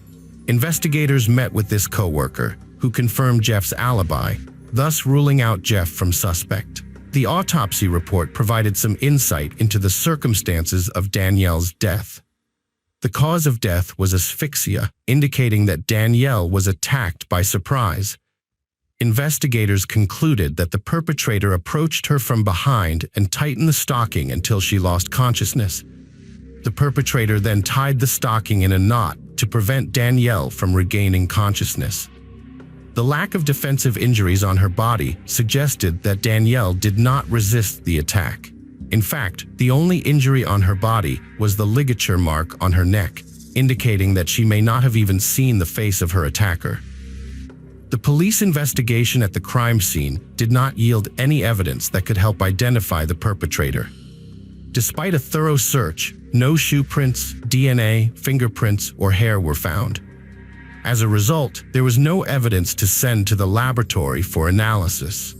Speaker 1: Investigators met with this co-worker, who confirmed Jeff's alibi, thus ruling out Jeff from suspect. The autopsy report provided some insight into the circumstances of Danielle's death. The cause of death was asphyxia, indicating that Danielle was attacked by surprise. Investigators concluded that the perpetrator approached her from behind and tightened the stocking until she lost consciousness. The perpetrator then tied the stocking in a knot to prevent Danielle from regaining consciousness. The lack of defensive injuries on her body suggested that Danielle did not resist the attack. In fact, the only injury on her body was the ligature mark on her neck, indicating that she may not have even seen the face of her attacker. The police investigation at the crime scene did not yield any evidence that could help identify the perpetrator. Despite a thorough search, no shoe prints, DNA, fingerprints, or hair were found. As a result, there was no evidence to send to the laboratory for analysis.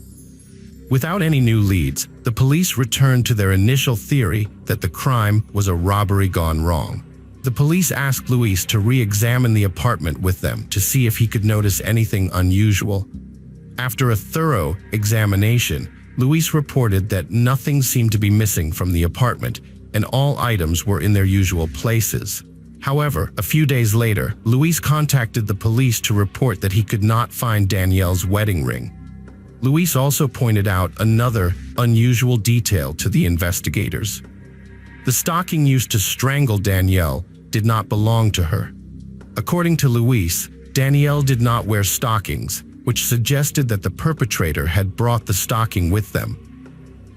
Speaker 1: Without any new leads, the police returned to their initial theory that the crime was a robbery gone wrong. The police asked Luis to re-examine the apartment with them to see if he could notice anything unusual. After a thorough examination, Luis reported that nothing seemed to be missing from the apartment and all items were in their usual places. However, a few days later, Luis contacted the police to report that he could not find Danielle's wedding ring. Luis also pointed out another unusual detail to the investigators. The stocking used to strangle Danielle did not belong to her. According to Luis, Danielle did not wear stockings, which suggested that the perpetrator had brought the stocking with them.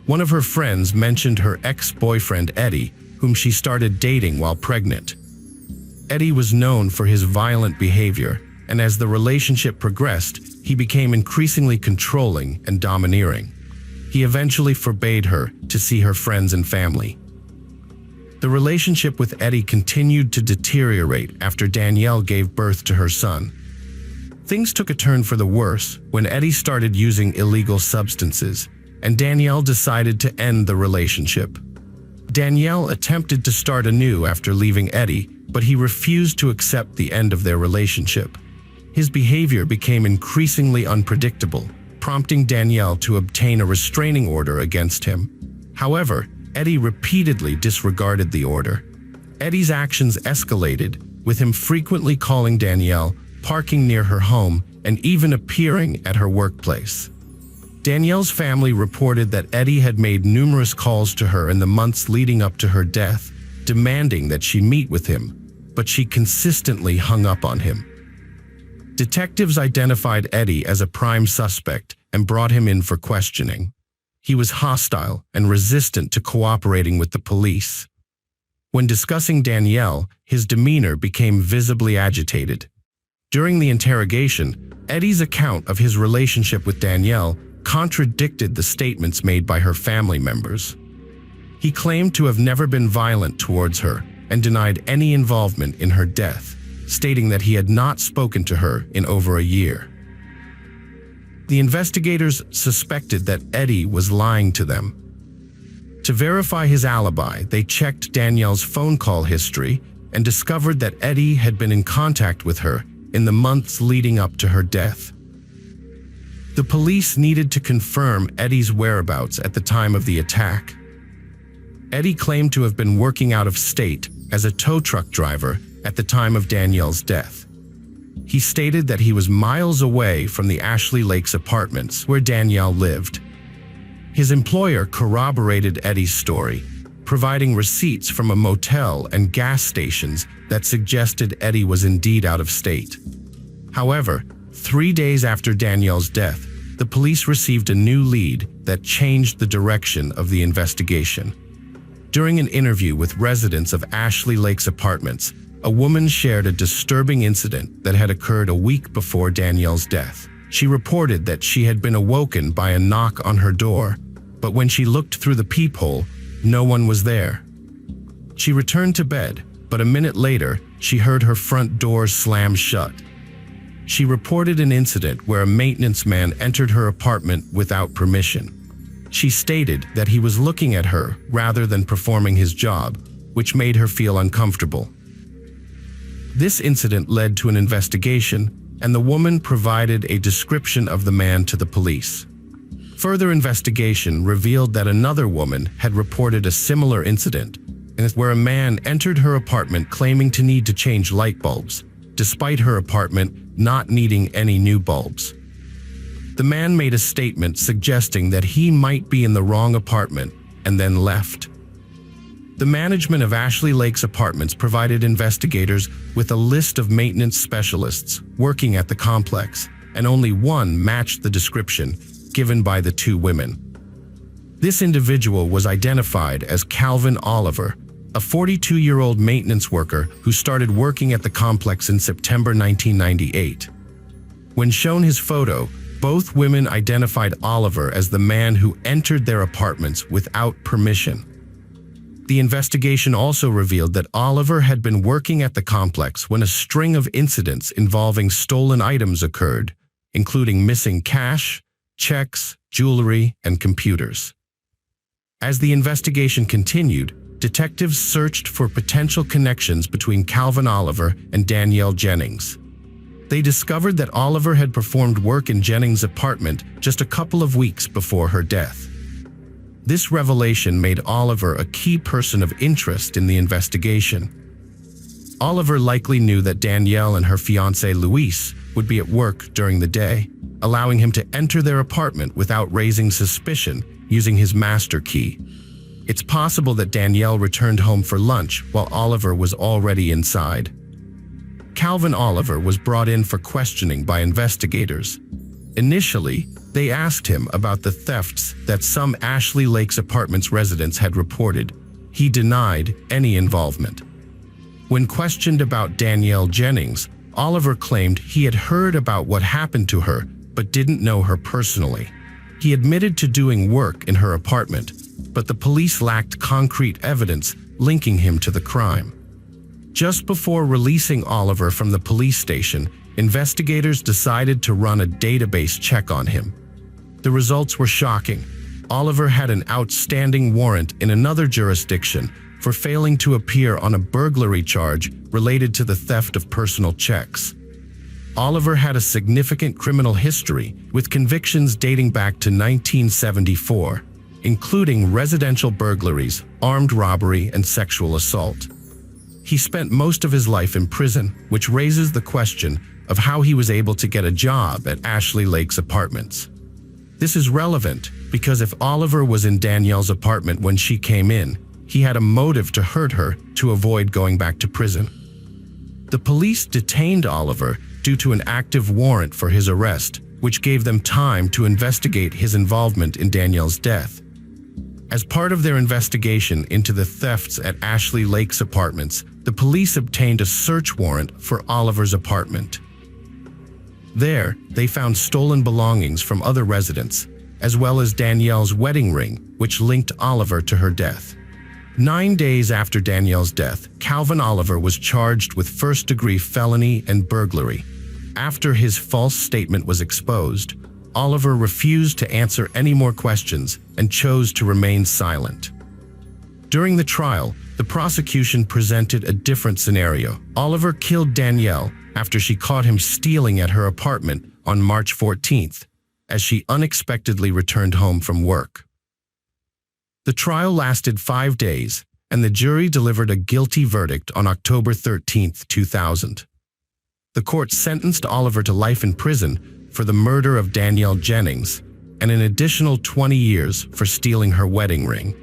Speaker 1: One of her friends mentioned her ex-boyfriend Eddie, whom she started dating while pregnant. Eddie was known for his violent behavior, and as the relationship progressed, he became increasingly controlling and domineering. He eventually forbade her to see her friends and family. The relationship with Eddie continued to deteriorate after Danielle gave birth to her son. Things took a turn for the worse when Eddie started using illegal substances, and Danielle decided to end the relationship. Danielle attempted to start anew after leaving Eddie, but he refused to accept the end of their relationship. His behavior became increasingly unpredictable, prompting Danielle to obtain a restraining order against him. However, Eddie repeatedly disregarded the order. Eddie's actions escalated, with him frequently calling Danielle, parking near her home, and even appearing at her workplace. Danielle's family reported that Eddie had made numerous calls to her in the months leading up to her death, demanding that she meet with him, but she consistently hung up on him. Detectives identified Eddie as a prime suspect and brought him in for questioning. He was hostile and resistant to cooperating with the police. When discussing Danielle, his demeanor became visibly agitated. During the interrogation, Eddie's account of his relationship with Danielle contradicted the statements made by her family members. He claimed to have never been violent towards her and denied any involvement in her death, stating that he had not spoken to her in over a year. The investigators suspected that Eddie was lying to them. To verify his alibi, they checked Danielle's phone call history and discovered that Eddie had been in contact with her in the months leading up to her death. The police needed to confirm Eddie's whereabouts at the time of the attack. Eddie claimed to have been working out of state as a tow truck driver at the time of Danielle's death. He stated that he was miles away from the Ashley Lakes apartments where Danielle lived. His employer corroborated Eddie's story, providing receipts from a motel and gas stations that suggested Eddie was indeed out of state. However, 3 days after Danielle's death, the police received a new lead that changed the direction of the investigation. During an interview with residents of Ashley Lakes apartments, a woman shared a disturbing incident that had occurred a week before Danielle's death. She reported that she had been awoken by a knock on her door, but when she looked through the peephole, no one was there. She returned to bed, but a minute later, she heard her front door slam shut. She reported an incident where a maintenance man entered her apartment without permission. She stated that he was looking at her rather than performing his job, which made her feel uncomfortable. This incident led to an investigation, and the woman provided a description of the man to the police. Further investigation revealed that another woman had reported a similar incident, where a man entered her apartment claiming to need to change light bulbs, despite her apartment not needing any new bulbs. The man made a statement suggesting that he might be in the wrong apartment and then left. The management of Ashley Lake's apartments provided investigators with a list of maintenance specialists working at the complex, and only one matched the description given by the two women. This individual was identified as Calvin Oliver, a 42-year-old maintenance worker who started working at the complex in September 1998. When shown his photo, both women identified Oliver as the man who entered their apartments without permission. The investigation also revealed that Oliver had been working at the complex when a string of incidents involving stolen items occurred, including missing cash, checks, jewelry, and computers. As the investigation continued, detectives searched for potential connections between Calvin Oliver and Danielle Jennings. They discovered that Oliver had performed work in Jennings' apartment just a couple of weeks before her death. This revelation made Oliver a key person of interest in the investigation. Oliver likely knew that Danielle and her fiancé Luis would be at work during the day, allowing him to enter their apartment without raising suspicion using his master key. It's possible that Danielle returned home for lunch while Oliver was already inside. Calvin Oliver was brought in for questioning by investigators. Initially, they asked him about the thefts that some Ashley Lake's apartments residents had reported. He denied any involvement. When questioned about Danielle Jennings, Oliver claimed he had heard about what happened to her but didn't know her personally. He admitted to doing work in her apartment, but the police lacked concrete evidence linking him to the crime. Just before releasing Oliver from the police station, investigators decided to run a database check on him. The results were shocking. Oliver had an outstanding warrant in another jurisdiction for failing to appear on a burglary charge related to the theft of personal checks. Oliver had a significant criminal history with convictions dating back to 1974, including residential burglaries, armed robbery, and sexual assault. He spent most of his life in prison, which raises the question of how he was able to get a job at Ashley Lake's apartments. This is relevant because if Oliver was in Danielle's apartment when she came in, he had a motive to hurt her to avoid going back to prison. The police detained Oliver due to an active warrant for his arrest, which gave them time to investigate his involvement in Danielle's death. As part of their investigation into the thefts at Ashley Lake's apartments, the police obtained a search warrant for Oliver's apartment. There, they found stolen belongings from other residents, as well as Danielle's wedding ring, which linked Oliver to her death. 9 days after Danielle's death, Calvin Oliver was charged with first-degree felony and burglary. After his false statement was exposed, Oliver refused to answer any more questions and chose to remain silent. During the trial, the prosecution presented a different scenario. Oliver killed Danielle after she caught him stealing at her apartment on March 14th, as she unexpectedly returned home from work. The trial lasted 5 days, and the jury delivered a guilty verdict on October 13, 2000. The court sentenced Oliver to life in prison for the murder of Danielle Jennings and an additional 20 years for stealing her wedding ring.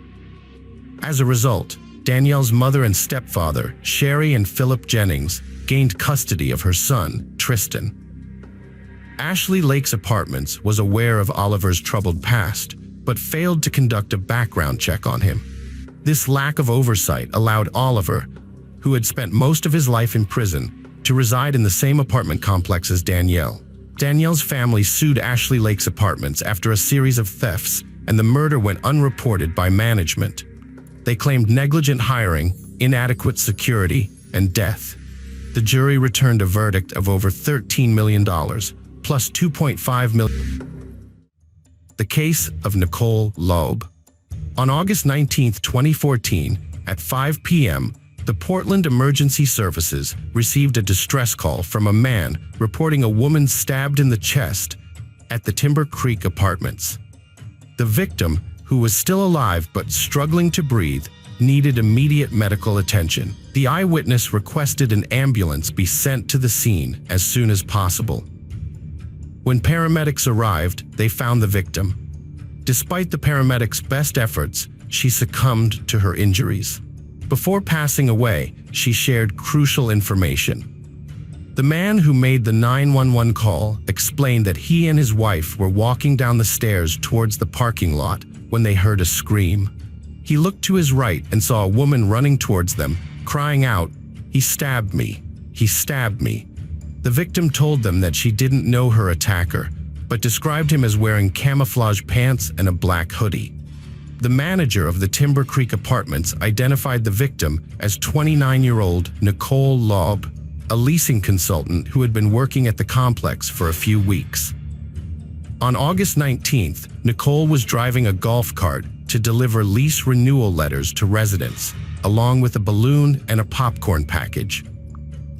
Speaker 1: As a result, Danielle's mother and stepfather, Sherry and Philip Jennings, gained custody of her son, Tristan. Ashley Lake's Apartments was aware of Oliver's troubled past, but failed to conduct a background check on him. This lack of oversight allowed Oliver, who had spent most of his life in prison, to reside in the same apartment complex as Danielle. Danielle's family sued Ashley Lake's Apartments after a series of thefts, and the murder went unreported by management. They claimed negligent hiring, inadequate security, and death. The jury returned a verdict of over $13 million, plus $2.5 million. The case of Nicole Loeb. On August 19, 2014, at 5 p.m., the Portland Emergency Services received a distress call from a man reporting a woman stabbed in the chest at the Timber Creek Apartments. The victim, who was still alive but struggling to breathe, needed immediate medical attention. The eyewitness requested an ambulance be sent to the scene as soon as possible. When paramedics arrived, they found the victim. Despite the paramedics' best efforts, she succumbed to her injuries. Before passing away, she shared crucial information. The man who made the 911 call explained that he and his wife were walking down the stairs towards the parking lot when they heard a scream. He looked to his right and saw a woman running towards them, crying out, "He stabbed me! He stabbed me!" The victim told them that she didn't know her attacker, but described him as wearing camouflage pants and a black hoodie. The manager of the Timber Creek Apartments identified the victim as 29-year-old Nicole Laub, a leasing consultant who had been working at the complex for a few weeks. On August 19th, Nicole was driving a golf cart to deliver lease renewal letters to residents, along with a balloon and a popcorn package.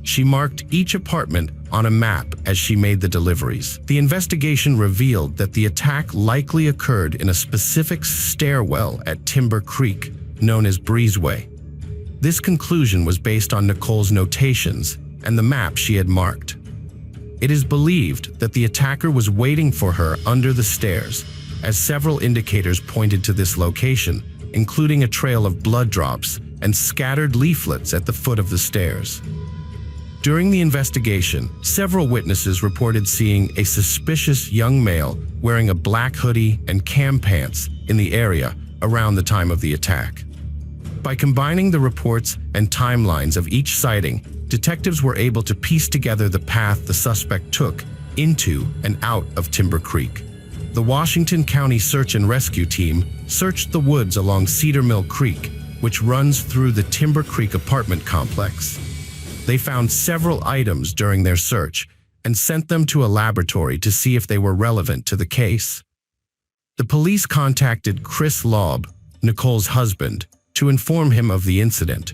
Speaker 1: She marked each apartment on a map as she made the deliveries. The investigation revealed that the attack likely occurred in a specific stairwell at Timber Creek, known as Breezeway. This conclusion was based on Nicole's notations and the map she had marked. It is believed that the attacker was waiting for her under the stairs, as several indicators pointed to this location, including a trail of blood drops and scattered leaflets at the foot of the stairs. During the investigation, several witnesses reported seeing a suspicious young male wearing a black hoodie and cam pants in the area around the time of the attack. By combining the reports and timelines of each sighting, detectives were able to piece together the path the suspect took into and out of Timber Creek. The Washington County Search and Rescue Team searched the woods along Cedar Mill Creek, which runs through the Timber Creek apartment complex. They found several items during their search and sent them to a laboratory to see if they were relevant to the case. The police contacted Chris Laub, Nicole's husband, to inform him of the incident.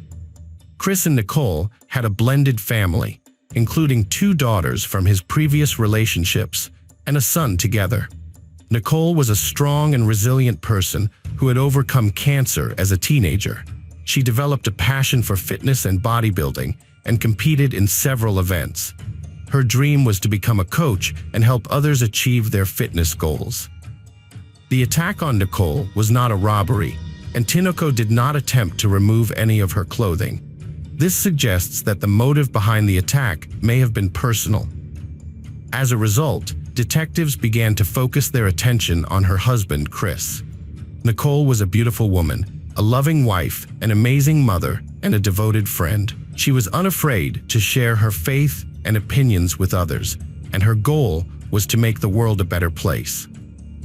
Speaker 1: Chris and Nicole had a blended family, including 2 daughters from his previous relationships and a son together. Nicole was a strong and resilient person who had overcome cancer as a teenager. She developed a passion for fitness and bodybuilding and competed in several events. Her dream was to become a coach and help others achieve their fitness goals. The attack on Nicole was not a robbery, and Tinoco did not attempt to remove any of her clothing. This suggests that the motive behind the attack may have been personal. As a result, detectives began to focus their attention on her husband, Chris. Nicole was a beautiful woman, a loving wife, an amazing mother, and a devoted friend. She was unafraid to share her faith and opinions with others, and her goal was to make the world a better place.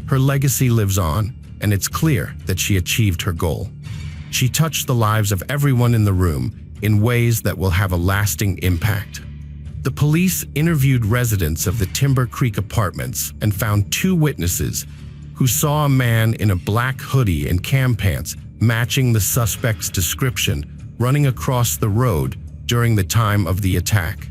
Speaker 1: Her legacy lives on, and it's clear that she achieved her goal. She touched the lives of everyone in the room in ways that will have a lasting impact. The police interviewed residents of the Timber Creek Apartments and found 2 witnesses who saw a man in a black hoodie and cam pants matching the suspect's description running across the road during the time of the attack.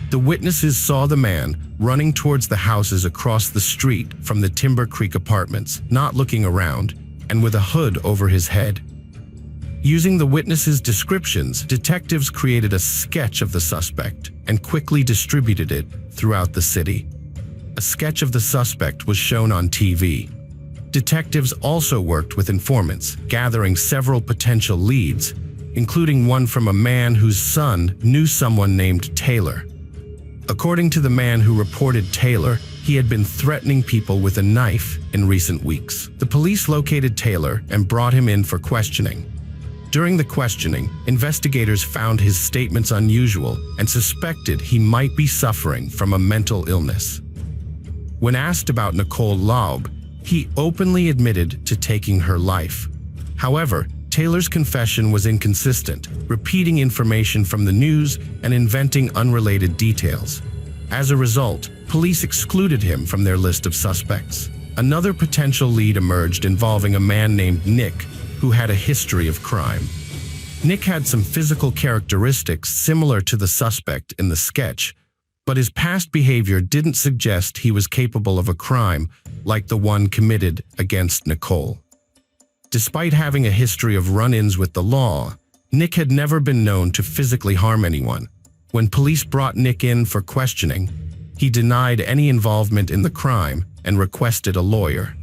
Speaker 1: The witnesses saw the man running towards the houses across the street from the Timber Creek Apartments, not looking around, and with a hood over his head. Using the witnesses' descriptions, detectives created a sketch of the suspect and quickly distributed it throughout the city. A sketch of the suspect was shown on TV. Detectives also worked with informants, gathering several potential leads, including one from a man whose son knew someone named Taylor. According to the man who reported Taylor, he had been threatening people with a knife in recent weeks. The police located Taylor and brought him in for questioning. During the questioning, investigators found his statements unusual and suspected he might be suffering from a mental illness. When asked about Nicole Laub, he openly admitted to taking her life. However, Taylor's confession was inconsistent, repeating information from the news and inventing unrelated details. As a result, police excluded him from their list of suspects. Another potential lead emerged involving a man named Nick, who had a history of crime. Nick had some physical characteristics similar to the suspect in the sketch, but his past behavior didn't suggest he was capable of a crime like the one committed against Nicole. Despite having a history of run-ins with the law, Nick had never been known to physically harm anyone. When police brought Nick in for questioning, he denied any involvement in the crime and requested a lawyer.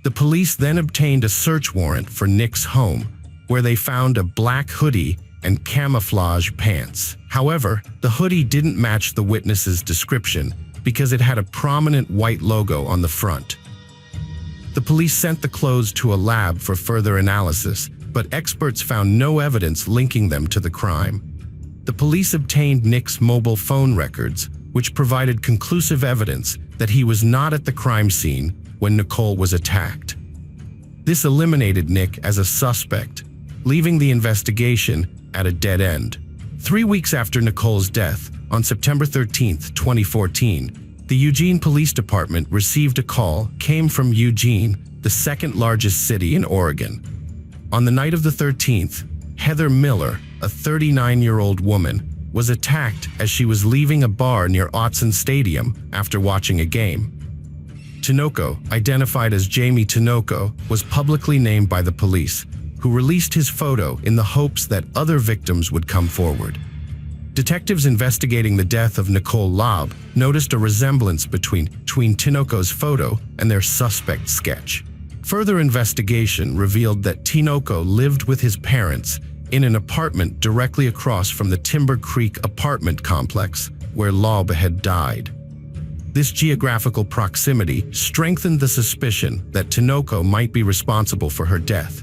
Speaker 1: The police then obtained a search warrant for Nick's home, where they found a black hoodie and camouflage pants. However, the hoodie didn't match the witness's description because it had a prominent white logo on the front. The police sent the clothes to a lab for further analysis, but experts found no evidence linking them to the crime. The police obtained Nick's mobile phone records, which provided conclusive evidence that he was not at the crime scene when Nicole was attacked. This eliminated Nick as a suspect, leaving the investigation at a dead end. 3 weeks after Nicole's death, on September 13, 2014, the Eugene Police Department received a call came from Eugene, the second largest city in Oregon. On the night of the 13th, Heather Miller, a 39-year-old woman, was attacked as she was leaving a bar near Autzen Stadium after watching a game. Tinoco, identified as Jamie Tinoco, was publicly named by the police, who released his photo in the hopes that other victims would come forward. Detectives investigating the death of Nicole Laub noticed a resemblance between Tinoco's photo and their suspect sketch. Further investigation revealed that Tinoco lived with his parents in an apartment directly across from the Timber Creek apartment complex where Laub had died. This geographical proximity strengthened the suspicion that Tinoco might be responsible for her death.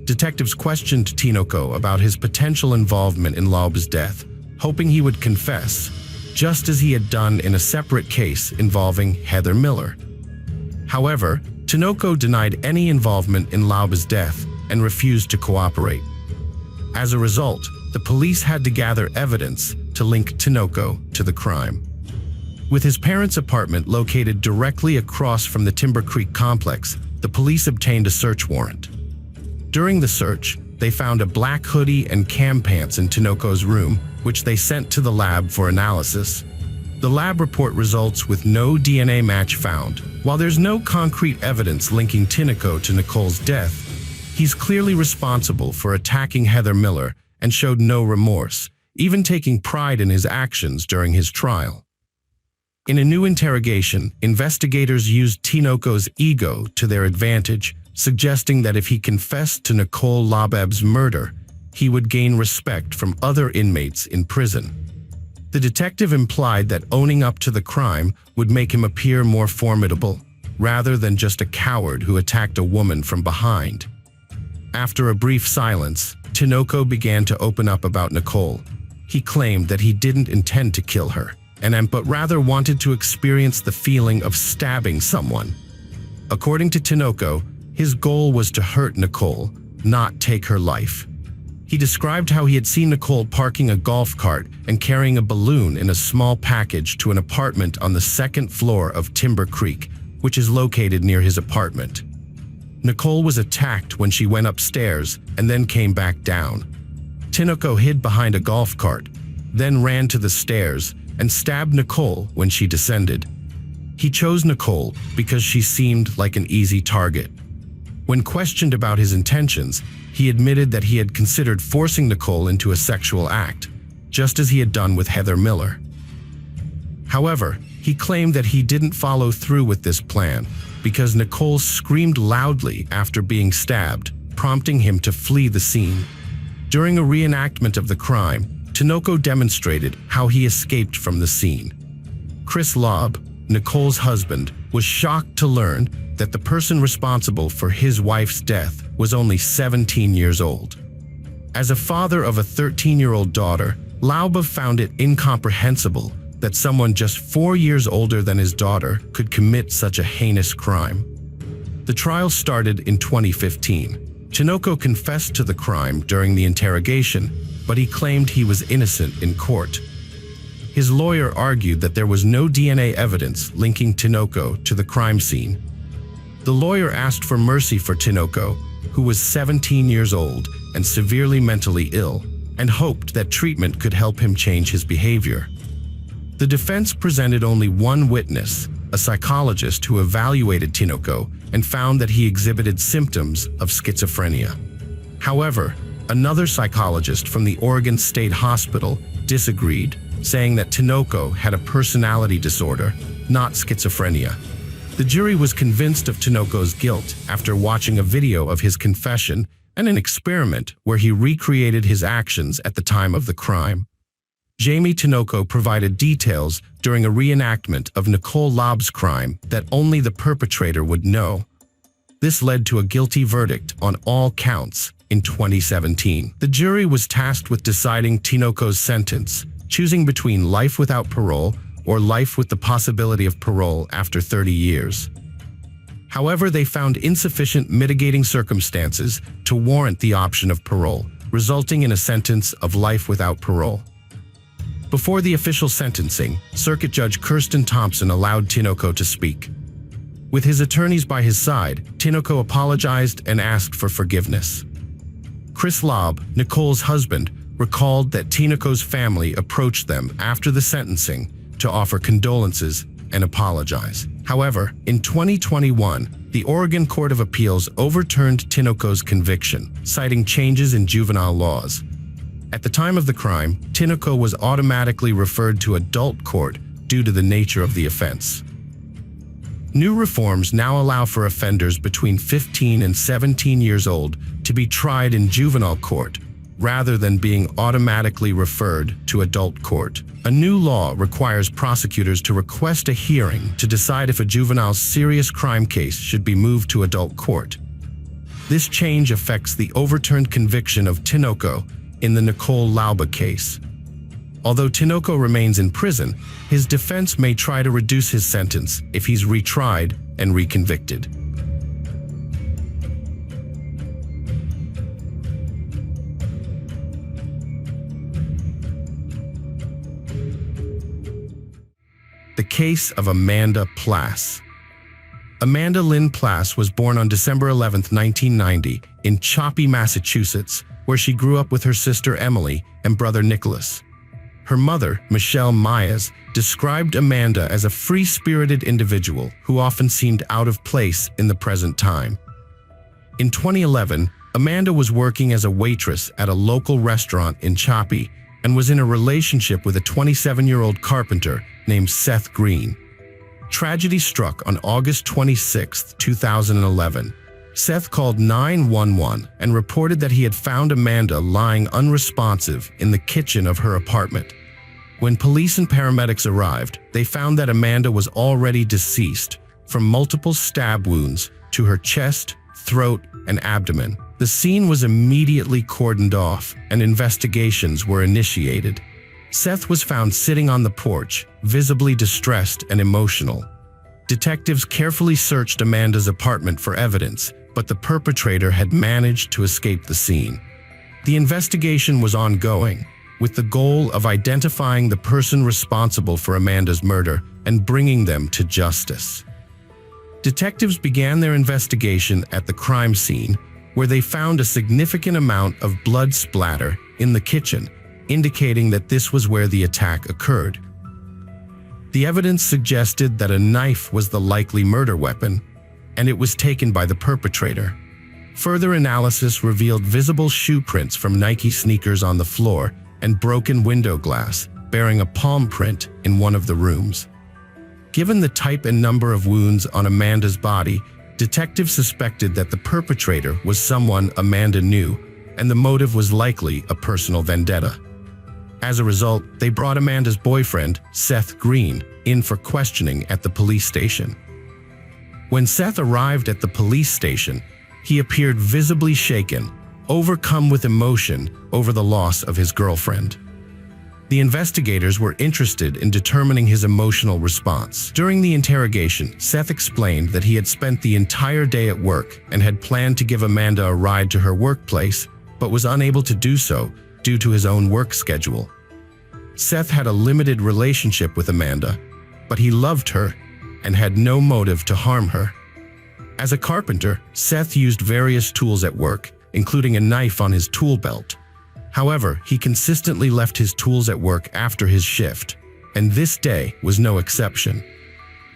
Speaker 1: Detectives questioned Tinoco about his potential involvement in Laub's death, hoping he would confess, just as he had done in a separate case involving Heather Miller. However, Tinoco denied any involvement in Laub's death and refused to cooperate. As a result, the police had to gather evidence to link Tinoco to the crime. With his parents' apartment located directly across from the Timber Creek complex, the police obtained a search warrant. During the search, they found a black hoodie and cam pants in Tinoco's room, which they sent to the lab for analysis. The lab report results with no DNA match found. While there's no concrete evidence linking Tinoco to Nicole's death, he's clearly responsible for attacking Heather Miller and showed no remorse, even taking pride in his actions during his trial. In a new interrogation, investigators used Tinoco's ego to their advantage, suggesting that if he confessed to Nicole Laub's murder, he would gain respect from other inmates in prison. The detective implied that owning up to the crime would make him appear more formidable, rather than just a coward who attacked a woman from behind. After a brief silence, Tinoco began to open up about Nicole. He claimed that he didn't intend to kill her, but rather wanted to experience the feeling of stabbing someone. According to Tinoco, his goal was to hurt Nicole, not take her life. He described how he had seen Nicole parking a golf cart and carrying a balloon in a small package to an apartment on the second floor of Timber Creek, which is located near his apartment. Nicole was attacked when she went upstairs and then came back down. Tinoco hid behind a golf cart, then ran to the stairs and stabbed Nicole when she descended. He chose Nicole because she seemed like an easy target. When questioned about his intentions, he admitted that he had considered forcing Nicole into a sexual act, just as he had done with Heather Miller. However, he claimed that he didn't follow through with this plan because Nicole screamed loudly after being stabbed, prompting him to flee the scene. During a reenactment of the crime, Tinoco demonstrated how he escaped from the scene. Chris Laub, Nicole's husband, was shocked to learn that the person responsible for his wife's death was only 17 years old. As a father of a 13-year-old daughter, Laub found it incomprehensible that someone just 4 years older than his daughter could commit such a heinous crime. The trial started in 2015. Tinoco confessed to the crime during the interrogation, but he claimed he was innocent in court. His lawyer argued that there was no DNA evidence linking Tinoco to the crime scene. The lawyer asked for mercy for Tinoco, who was 17 years old and severely mentally ill, and hoped that treatment could help him change his behavior. The defense presented only one witness, a psychologist who evaluated Tinoco and found that he exhibited symptoms of schizophrenia. However, another psychologist from the Oregon State Hospital disagreed, saying that Tinoco had a personality disorder, not schizophrenia. The jury was convinced of Tinoco's guilt after watching a video of his confession and an experiment where he recreated his actions at the time of the crime. Jamie Tinoco provided details during a reenactment of Nicole Laub's crime that only the perpetrator would know. This led to a guilty verdict on all counts in 2017. The jury was tasked with deciding Tinoco's sentence, choosing between life without parole or life with the possibility of parole after 30 years. However, they found insufficient mitigating circumstances to warrant the option of parole, resulting in a sentence of life without parole. Before the official sentencing, Circuit Judge Kirsten Thompson allowed Tinoco to speak. With his attorneys by his side, Tinoco apologized and asked for forgiveness. Chris Laub, Nicole's husband, recalled that Tinoco's family approached them after the sentencing to offer condolences and apologize. However, in 2021, the Oregon Court of Appeals overturned Tinoco's conviction, citing changes in juvenile laws. At the time of the crime, Tinoco was automatically referred to adult court due to the nature of the offense. New reforms now allow for offenders between 15 and 17 years old to be tried in juvenile court, rather than being automatically referred to adult court. A new law requires prosecutors to request a hearing to decide if a juvenile's serious crime case should be moved to adult court. This change affects the overturned conviction of Tinoco in the Nicole Laub case. Although Tinoco remains in prison, his defense may try to reduce his sentence if he's retried and reconvicted. The case of Amanda Plass. Amanda Lynn Plass was born on December 11, 1990, in Choppy, Massachusetts, where she grew up with her sister Emily and brother Nicholas. Her mother, Michelle Myers, described Amanda as a free-spirited individual who often seemed out of place in the present time. In 2011, Amanda was working as a waitress at a local restaurant in Choppy and was in a relationship with a 27-year-old carpenter named Seth Green. Tragedy struck on August 26, 2011. Seth called 911 and reported that he had found Amanda lying unresponsive in the kitchen of her apartment. When police and paramedics arrived, they found that Amanda was already deceased from multiple stab wounds to her chest, throat, and abdomen. The scene was immediately cordoned off and investigations were initiated. Seth was found sitting on the porch, visibly distressed and emotional. Detectives carefully searched Amanda's apartment for evidence, but the perpetrator had managed to escape the scene. The investigation was ongoing, with the goal of identifying the person responsible for Amanda's murder and bringing them to justice. Detectives began their investigation at the crime scene, where they found a significant amount of blood splatter in the kitchen, indicating that this was where the attack occurred. The evidence suggested that a knife was the likely murder weapon, and it was taken by the perpetrator. Further analysis revealed visible shoe prints from Nike sneakers on the floor and broken window glass, bearing a palm print in one of the rooms. Given the type and number of wounds on Amanda's body, detectives suspected that the perpetrator was someone Amanda knew, and the motive was likely a personal vendetta. As a result, they brought Amanda's boyfriend, Seth Green, in for questioning at the police station. When Seth arrived at the police station, he appeared visibly shaken, overcome with emotion over the loss of his girlfriend. The investigators were interested in determining his emotional response. During the interrogation, Seth explained that he had spent the entire day at work and had planned to give Amanda a ride to her workplace, but was unable to do so due to his own work schedule. Seth had a limited relationship with Amanda, but he loved her and had no motive to harm her. As a carpenter, Seth used various tools at work, including a knife on his tool belt. However, he consistently left his tools at work after his shift, and this day was no exception.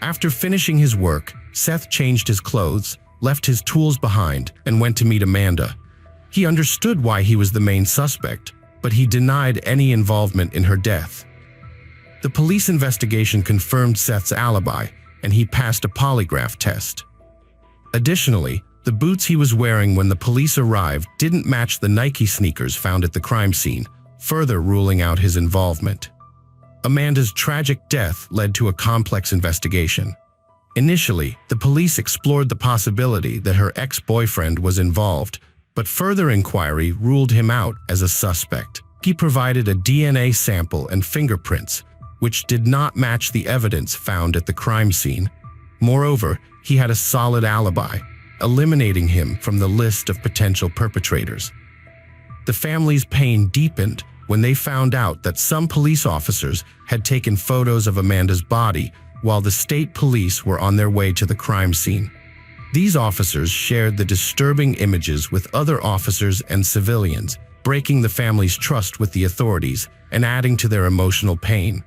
Speaker 1: After finishing his work, Seth changed his clothes, left his tools behind, and went to meet Amanda. He understood why he was the main suspect, but he denied any involvement in her death. The police investigation confirmed Seth's alibi, and he passed a polygraph test. Additionally, the boots he was wearing when the police arrived didn't match the Nike sneakers found at the crime scene, further ruling out his involvement. Amanda's tragic death led to a complex investigation. Initially, the police explored the possibility that her ex-boyfriend was involved, but further inquiry ruled him out as a suspect. He provided a DNA sample and fingerprints, which did not match the evidence found at the crime scene. Moreover, he had a solid alibi, eliminating him from the list of potential perpetrators. The family's pain deepened when they found out that some police officers had taken photos of Amanda's body while the state police were on their way to the crime scene. These officers shared the disturbing images with other officers and civilians, breaking the family's trust with the authorities and adding to their emotional pain.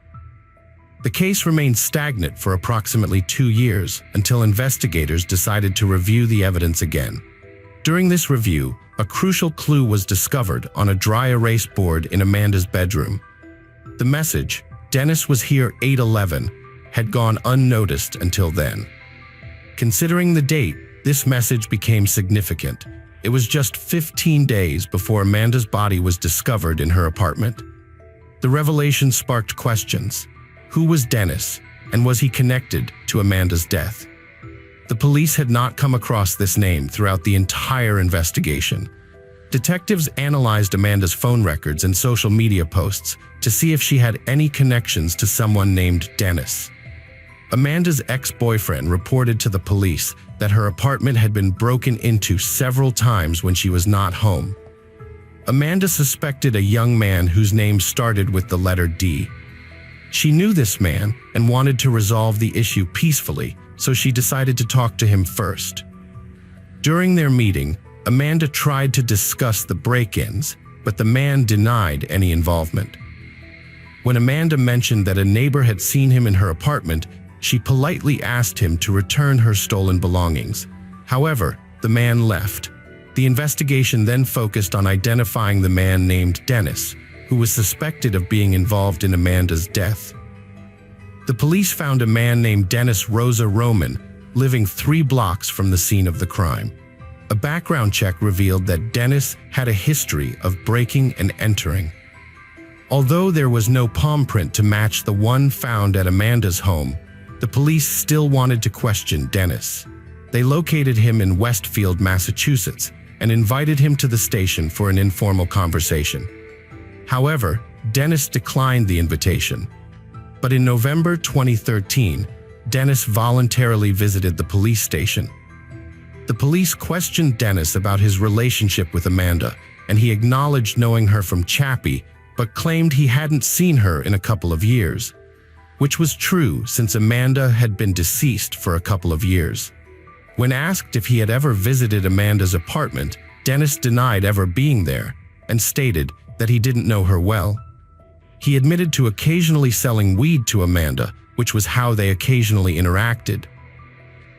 Speaker 1: The case remained stagnant for approximately 2 years until investigators decided to review the evidence again. During this review, a crucial clue was discovered on a dry erase board in Amanda's bedroom. The message, "Dennis was here 8/11, had gone unnoticed until then. Considering the date, this message became significant. It was just 15 days before Amanda's body was discovered in her apartment. The revelation sparked questions. Who was Dennis, and was he connected to Amanda's death? The police had not come across this name throughout the entire investigation. Detectives analyzed Amanda's phone records and social media posts to see if she had any connections to someone named Dennis. Amanda's ex-boyfriend reported to the police that her apartment had been broken into several times when she was not home. Amanda suspected a young man whose name started with the letter D. She knew this man and wanted to resolve the issue peacefully, so she decided to talk to him first. During their meeting, Amanda tried to discuss the break-ins, but the man denied any involvement. When Amanda mentioned that a neighbor had seen him in her apartment, she politely asked him to return her stolen belongings. However, the man left. The investigation then focused on identifying the man named Dennis, who was suspected of being involved in Amanda's death. The police found a man named Dennis Rosa Roman living 3 blocks from the scene of the crime. A background check revealed that Dennis had a history of breaking and entering. Although there was no palm print to match the one found at Amanda's home, the police still wanted to question Dennis. They located him in Westfield, Massachusetts, and invited him to the station for an informal conversation. However, Dennis declined the invitation. But in November 2013, Dennis voluntarily visited the police station. The police questioned Dennis about his relationship with Amanda, and he acknowledged knowing her from Chappie, but claimed he hadn't seen her in a couple of years, which was true since Amanda had been deceased for a couple of years. When asked if he had ever visited Amanda's apartment, Dennis denied ever being there and stated that he didn't know her well. He admitted to occasionally selling weed to Amanda, which was how they occasionally interacted.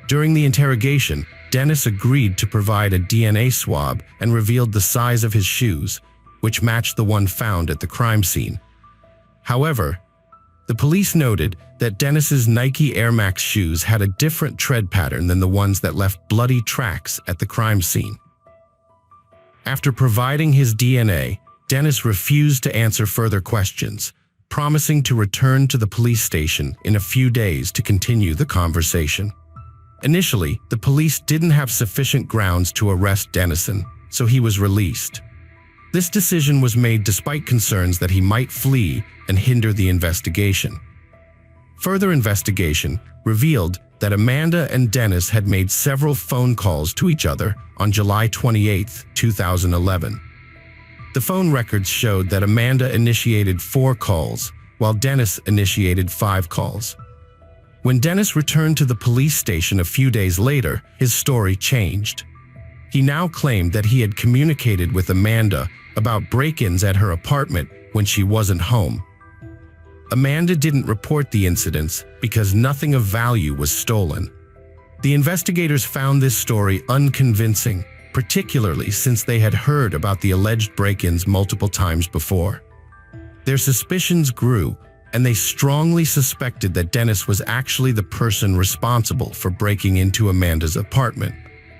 Speaker 1: During the interrogation, Dennis agreed to provide a DNA swab and revealed the size of his shoes, which matched the one found at the crime scene. However, the police noted that Dennis's Nike Air Max shoes had a different tread pattern than the ones that left bloody tracks at the crime scene. After providing his DNA, Dennis refused to answer further questions, promising to return to the police station in a few days to continue the conversation. Initially, the police didn't have sufficient grounds to arrest Dennison, so he was released. This decision was made despite concerns that he might flee and hinder the investigation. Further investigation revealed that Amanda and Dennis had made several phone calls to each other on July 28, 2011. The phone records showed that Amanda initiated 4 calls, while Dennis initiated 5 calls. When Dennis returned to the police station a few days later, his story changed. He now claimed that he had communicated with Amanda about break-ins at her apartment when she wasn't home. Amanda didn't report the incidents because nothing of value was stolen. The investigators found this story unconvincing, particularly since they had heard about the alleged break-ins multiple times before. Their suspicions grew, and they strongly suspected that Dennis was actually the person responsible for breaking into Amanda's apartment.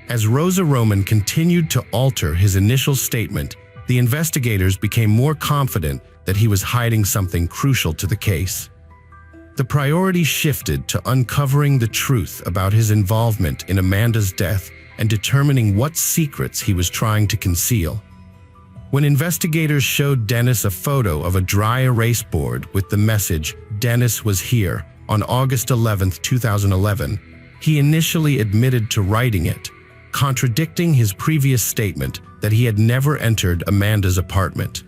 Speaker 1: As Rosa Roman continued to alter his initial statement, the investigators became more confident that he was hiding something crucial to the case. The priority shifted to uncovering the truth about his involvement in Amanda's death and determining what secrets he was trying to conceal. When investigators showed Dennis a photo of a dry erase board with the message, "Dennis was here," on August 11, 2011, he initially admitted to writing it, contradicting his previous statement that he had never entered Amanda's apartment.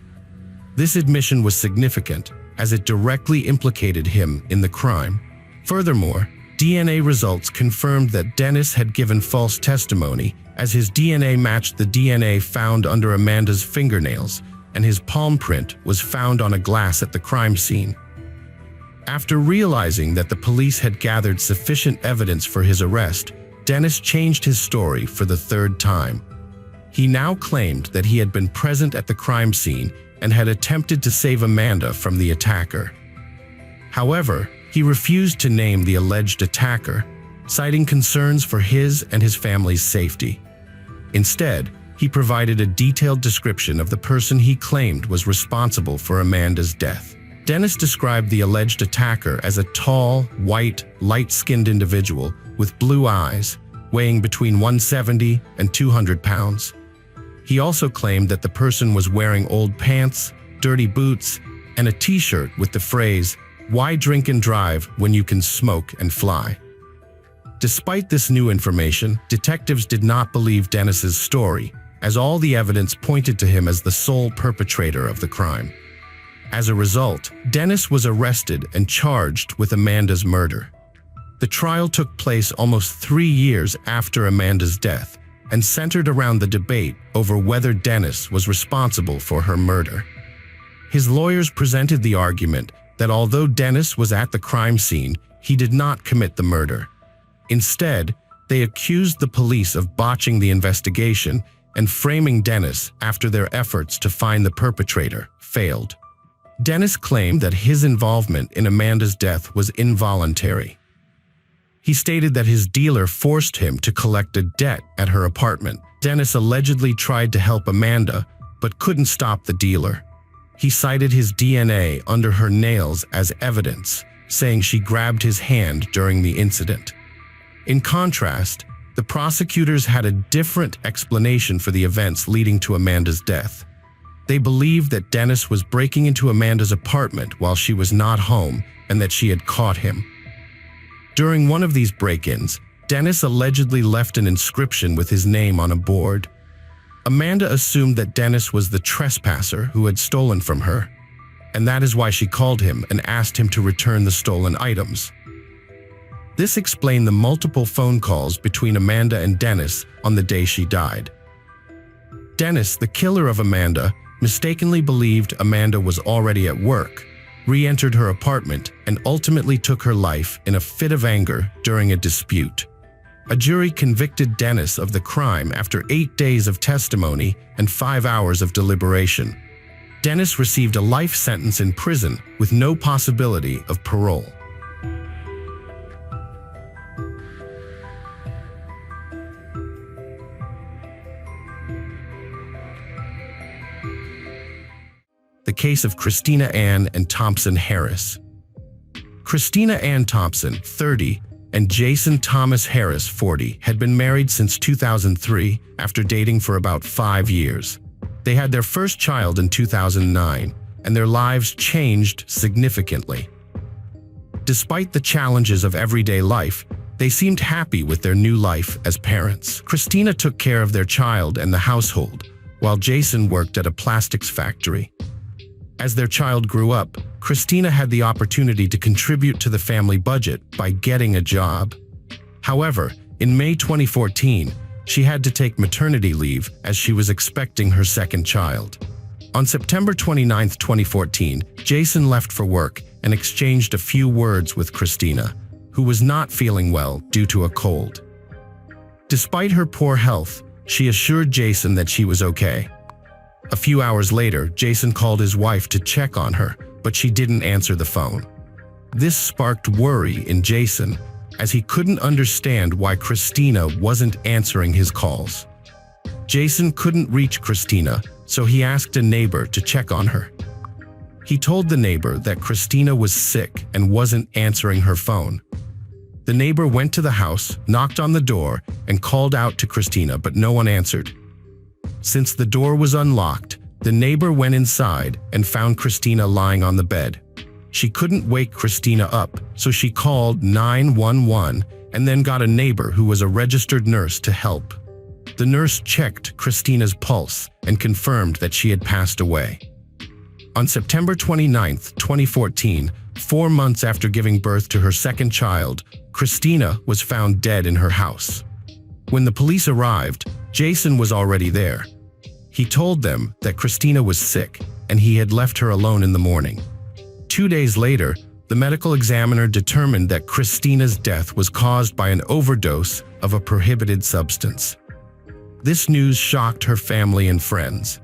Speaker 1: This admission was significant, as it directly implicated him in the crime. Furthermore, DNA results confirmed that Dennis had given false testimony, as his DNA matched the DNA found under Amanda's fingernails, and his palm print was found on a glass at the crime scene. After realizing that the police had gathered sufficient evidence for his arrest, Dennis changed his story for the third time. He now claimed that he had been present at the crime scene and had attempted to save Amanda from the attacker. However, he refused to name the alleged attacker, citing concerns for his and his family's safety. Instead, he provided a detailed description of the person he claimed was responsible for Amanda's death. Dennis described the alleged attacker as a tall, white, light-skinned individual with blue eyes, weighing between 170 and 200 pounds. He also claimed that the person was wearing old pants, dirty boots, and a t-shirt with the phrase, "Why drink and drive when you can smoke and fly?" Despite this new information, detectives did not believe Dennis's story, as all the evidence pointed to him as the sole perpetrator of the crime. As a result, Dennis was arrested and charged with Amanda's murder. The trial took place almost 3 years after Amanda's death and centered around the debate over whether Dennis was responsible for her murder. His lawyers presented the argument that although Dennis was at the crime scene, he did not commit the murder. Instead, they accused the police of botching the investigation and framing Dennis after their efforts to find the perpetrator failed. Dennis claimed that his involvement in Amanda's death was involuntary. He stated that his dealer forced him to collect a debt at her apartment. Dennis allegedly tried to help Amanda, but couldn't stop the dealer. He cited his DNA under her nails as evidence, saying she grabbed his hand during the incident. In contrast, the prosecutors had a different explanation for the events leading to Amanda's death. They believed that Dennis was breaking into Amanda's apartment while she was not home and that she had caught him. During one of these break-ins, Dennis allegedly left an inscription with his name on a board. Amanda assumed that Dennis was the trespasser who had stolen from her, and that is why she called him and asked him to return the stolen items. This explained the multiple phone calls between Amanda and Dennis on the day she died. Dennis, the killer of Amanda, mistakenly believed Amanda was already at work, re-entered her apartment, and ultimately took her life in a fit of anger during a dispute. A jury convicted Dennis of the crime after 8 days of testimony and 5 hours of deliberation. Dennis received a life sentence in prison with no possibility of parole. The case of Christina Ann and Thompson Harris. Christina Ann Thompson, 30, and Jason Thomas Harris, 40, had been married since 2003 after dating for about 5 years. They had their first child in 2009, and their lives changed significantly. Despite the challenges of everyday life, they seemed happy with their new life as parents. Christina took care of their child and the household, while Jason worked at a plastics factory. As their child grew up, Christina had the opportunity to contribute to the family budget by getting a job. However, in May 2014, she had to take maternity leave as she was expecting her second child. On September 29, 2014, Jason left for work and exchanged a few words with Christina, who was not feeling well due to a cold. Despite her poor health, she assured Jason that she was okay. A few hours later, Jason called his wife to check on her, but she didn't answer the phone. This sparked worry in Jason, as he couldn't understand why Christina wasn't answering his calls. Jason couldn't reach Christina, so he asked a neighbor to check on her. He told the neighbor that Christina was sick and wasn't answering her phone. The neighbor went to the house, knocked on the door, and called out to Christina, but no one answered. Since the door was unlocked, the neighbor went inside and found Christina lying on the bed. She couldn't wake Christina up, so she called 911 and then got a neighbor who was a registered nurse to help. The nurse checked Christina's pulse and confirmed that she had passed away. On September 29, 2014, 4 months after giving birth to her second child, Christina was found dead in her house. When the police arrived, Jason was already there. He told them that Christina was sick and he had left her alone in the morning. 2 days later, the medical examiner determined that Christina's death was caused by an overdose of a prohibited substance. This news shocked her family and friends.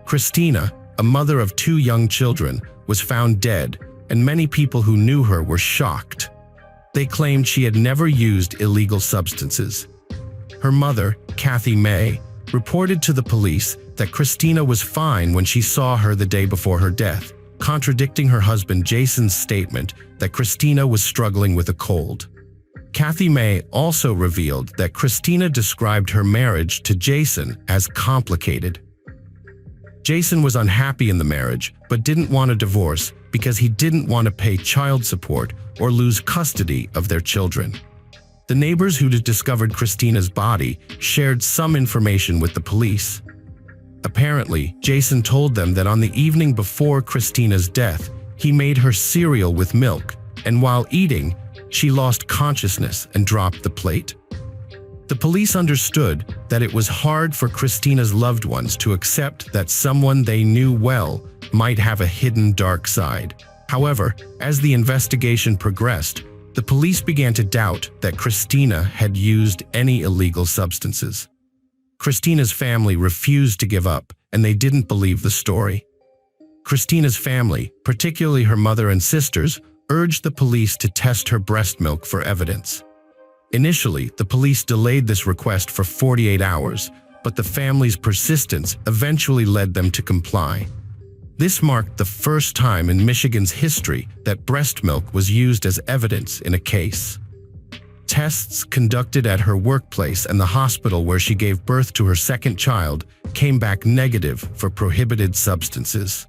Speaker 1: Christina, a mother of 2 young children, was found dead, and many people who knew her were shocked. They claimed she had never used illegal substances. Her mother, Kathy May, reported to the police that Christina was fine when she saw her the day before her death, contradicting her husband Jason's statement that Christina was struggling with a cold. Kathy May also revealed that Christina described her marriage to Jason as complicated. Jason was unhappy in the marriage but didn't want a divorce because he didn't want to pay child support or lose custody of their children. The neighbors who had discovered Christina's body shared some information with the police. Apparently, Jason told them that on the evening before Christina's death, he made her cereal with milk, and while eating, she lost consciousness and dropped the plate. The police understood that it was hard for Christina's loved ones to accept that someone they knew well might have a hidden dark side. However, as the investigation progressed, the police began to doubt that Christina had used any illegal substances. Christina's family refused to give up, and they didn't believe the story. Christina's family, particularly her mother and sisters, urged the police to test her breast milk for evidence. Initially, the police delayed this request for 48 hours, but the family's persistence eventually led them to comply. This marked the first time in Michigan's history that breast milk was used as evidence in a case. Tests conducted at her workplace and the hospital where she gave birth to her second child came back negative for prohibited substances.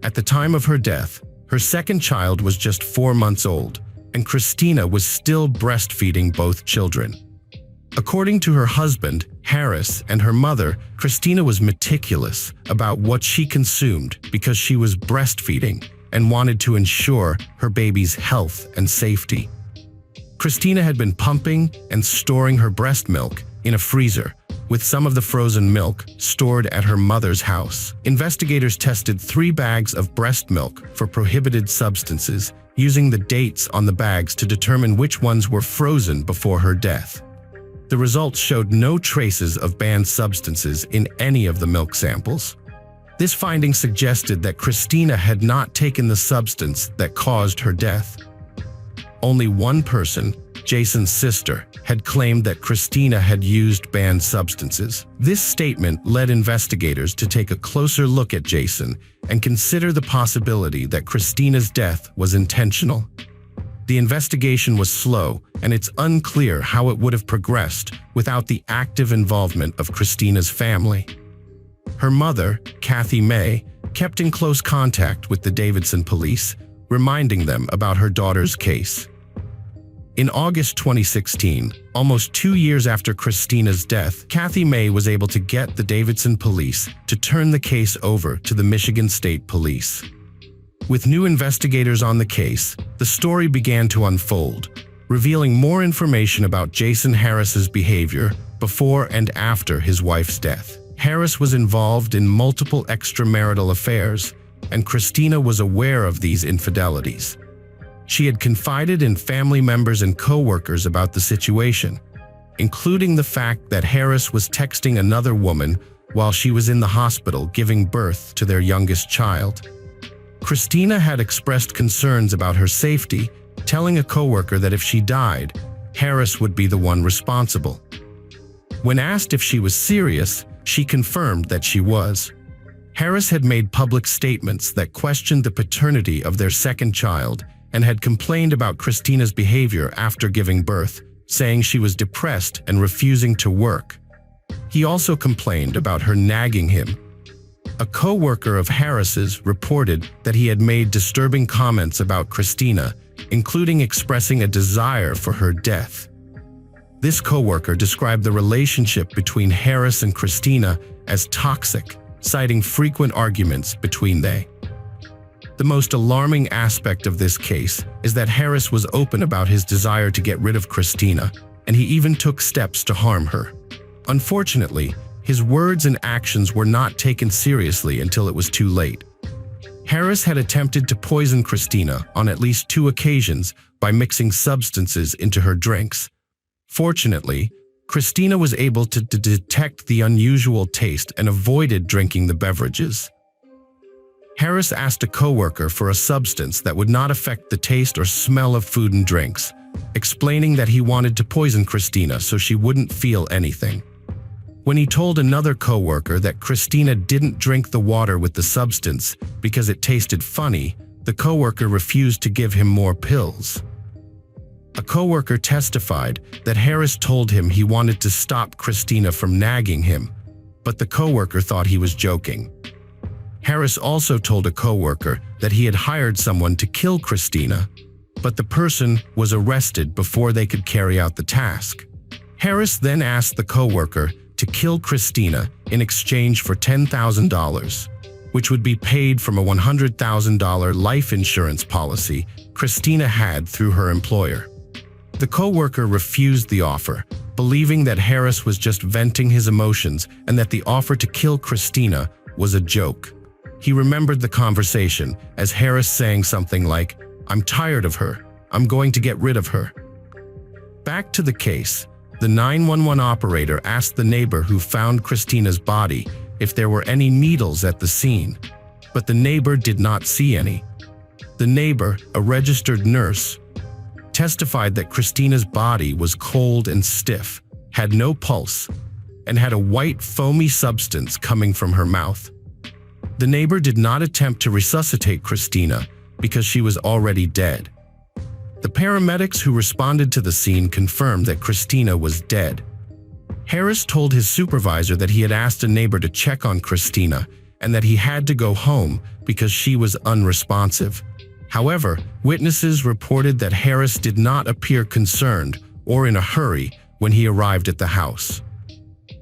Speaker 1: At the time of her death, her second child was just 4 months old, and Christina was still breastfeeding both children. According to her husband, Harris, and her mother, Christina was meticulous about what she consumed because she was breastfeeding and wanted to ensure her baby's health and safety. Christina had been pumping and storing her breast milk in a freezer, with some of the frozen milk stored at her mother's house. Investigators tested 3 bags of breast milk for prohibited substances, using the dates on the bags to determine which ones were frozen before her death. The results showed no traces of banned substances in any of the milk samples. This finding suggested that Christina had not taken the substance that caused her death. Only one person, Jason's sister, had claimed that Christina had used banned substances. This statement led investigators to take a closer look at Jason and consider the possibility that Christina's death was intentional. The investigation was slow, and it's unclear how it would have progressed without the active involvement of Christina's family. Her mother, Kathy May, kept in close contact with the Davidson police, reminding them about her daughter's case. In August 2016, almost 2 years after Christina's death, Kathy May was able to get the Davidson police to turn the case over to the Michigan State Police. With new investigators on the case, the story began to unfold, revealing more information about Jason Harris's behavior before and after his wife's death. Harris was involved in multiple extramarital affairs, and Christina was aware of these infidelities. She had confided in family members and co-workers about the situation, including the fact that Harris was texting another woman while she was in the hospital giving birth to their youngest child. Christina had expressed concerns about her safety, telling a co-worker that if she died, Harris would be the one responsible. When asked if she was serious, she confirmed that she was. Harris had made public statements that questioned the paternity of their second child and had complained about Christina's behavior after giving birth, saying she was depressed and refusing to work. He also complained about her nagging him. A co-worker of Harris's reported that he had made disturbing comments about Christina, including expressing a desire for her death. This co-worker described the relationship between Harris and Christina as toxic, citing frequent arguments between them. The most alarming aspect of this case is that Harris was open about his desire to get rid of Christina, and he even took steps to harm her. Unfortunately, his words and actions were not taken seriously until it was too late. Harris had attempted to poison Christina on at least 2 occasions by mixing substances into her drinks. Fortunately, Christina was able to detect the unusual taste and avoided drinking the beverages. Harris asked a co-worker for a substance that would not affect the taste or smell of food and drinks, explaining that he wanted to poison Christina so she wouldn't feel anything. When he told another co-worker that Christina didn't drink the water with the substance because it tasted funny, the co-worker refused to give him more pills. A co-worker testified that Harris told him he wanted to stop Christina from nagging him, but the co-worker thought he was joking. Harris also told a co-worker that he had hired someone to kill Christina, but the person was arrested before they could carry out the task. Harris then asked the co-worker to kill Christina in exchange for $10,000, which would be paid from a $100,000 life insurance policy Christina had through her employer. The co-worker refused the offer, believing that Harris was just venting his emotions and that the offer to kill Christina was a joke. He remembered the conversation as Harris saying something like, "I'm tired of her. I'm going to get rid of her." Back to the case, the 911 operator asked the neighbor who found Christina's body if there were any needles at the scene, but the neighbor did not see any. The neighbor, a registered nurse, testified that Christina's body was cold and stiff, had no pulse, and had a white foamy substance coming from her mouth. The neighbor did not attempt to resuscitate Christina because she was already dead. The paramedics who responded to the scene confirmed that Christina was dead. Harris told his supervisor that he had asked a neighbor to check on Christina and that he had to go home because she was unresponsive. However, witnesses reported that Harris did not appear concerned or in a hurry when he arrived at the house.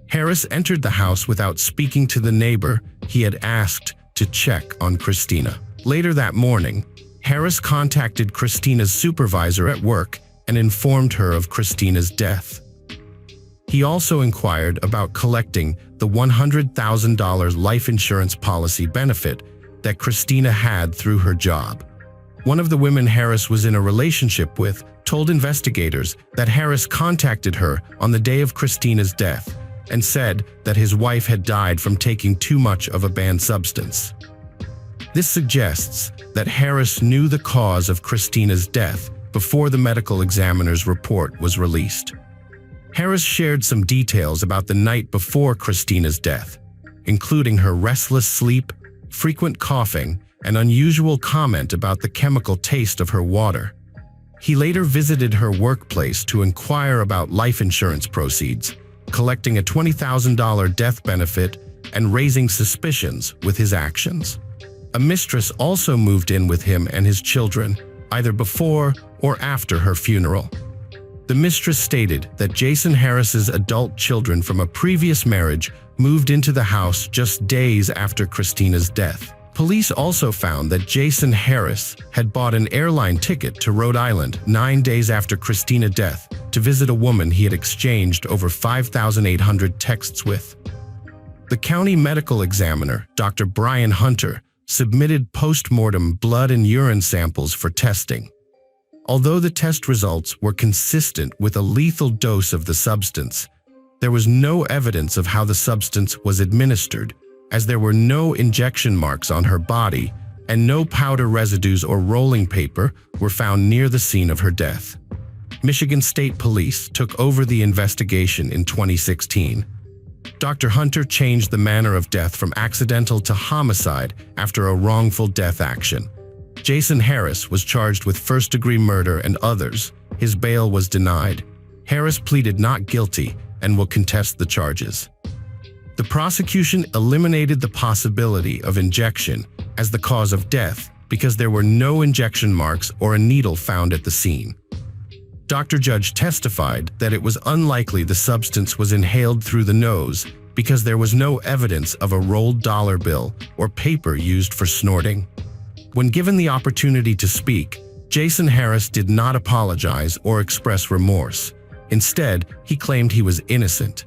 Speaker 1: Harris entered the house without speaking to the neighbor he had asked to check on Christina. Later that morning, Harris contacted Christina's supervisor at work and informed her of Christina's death. He also inquired about collecting the $100,000 life insurance policy benefit that Christina had through her job. One of the women Harris was in a relationship with told investigators that Harris contacted her on the day of Christina's death and said that his wife had died from taking too much of a banned substance. This suggests that Harris knew the cause of Christina's death before the medical examiner's report was released. Harris shared some details about the night before Christina's death, including her restless sleep, frequent coughing, and unusual comment about the chemical taste of her water. He later visited her workplace to inquire about life insurance proceeds, collecting a $20,000 death benefit and raising suspicions with his actions. A mistress also moved in with him and his children, either before or after her funeral. The mistress stated that Jason Harris's adult children from a previous marriage moved into the house just days after Christina's death. Police also found that Jason Harris had bought an airline ticket to Rhode Island 9 days after Christina's death to visit a woman he had exchanged over 5,800 texts with. The county medical examiner, Dr. Brian Hunter, submitted post-mortem blood and urine samples for testing. Although the test results were consistent with a lethal dose of the substance, there was no evidence of how the substance was administered, as there were no injection marks on her body and no powder residues or rolling paper were found near the scene of her death. Michigan State Police took over the investigation in 2016. Dr. Hunter changed the manner of death from accidental to homicide after a wrongful death action. Jason Harris was charged with first-degree murder and others. His bail was denied. Harris pleaded not guilty and will contest the charges. The prosecution eliminated the possibility of injection as the cause of death because there were no injection marks or a needle found at the scene. Dr. Judge testified that it was unlikely the substance was inhaled through the nose because there was no evidence of a rolled dollar bill or paper used for snorting. When given the opportunity to speak, Jason Harris did not apologize or express remorse. Instead, he claimed he was innocent.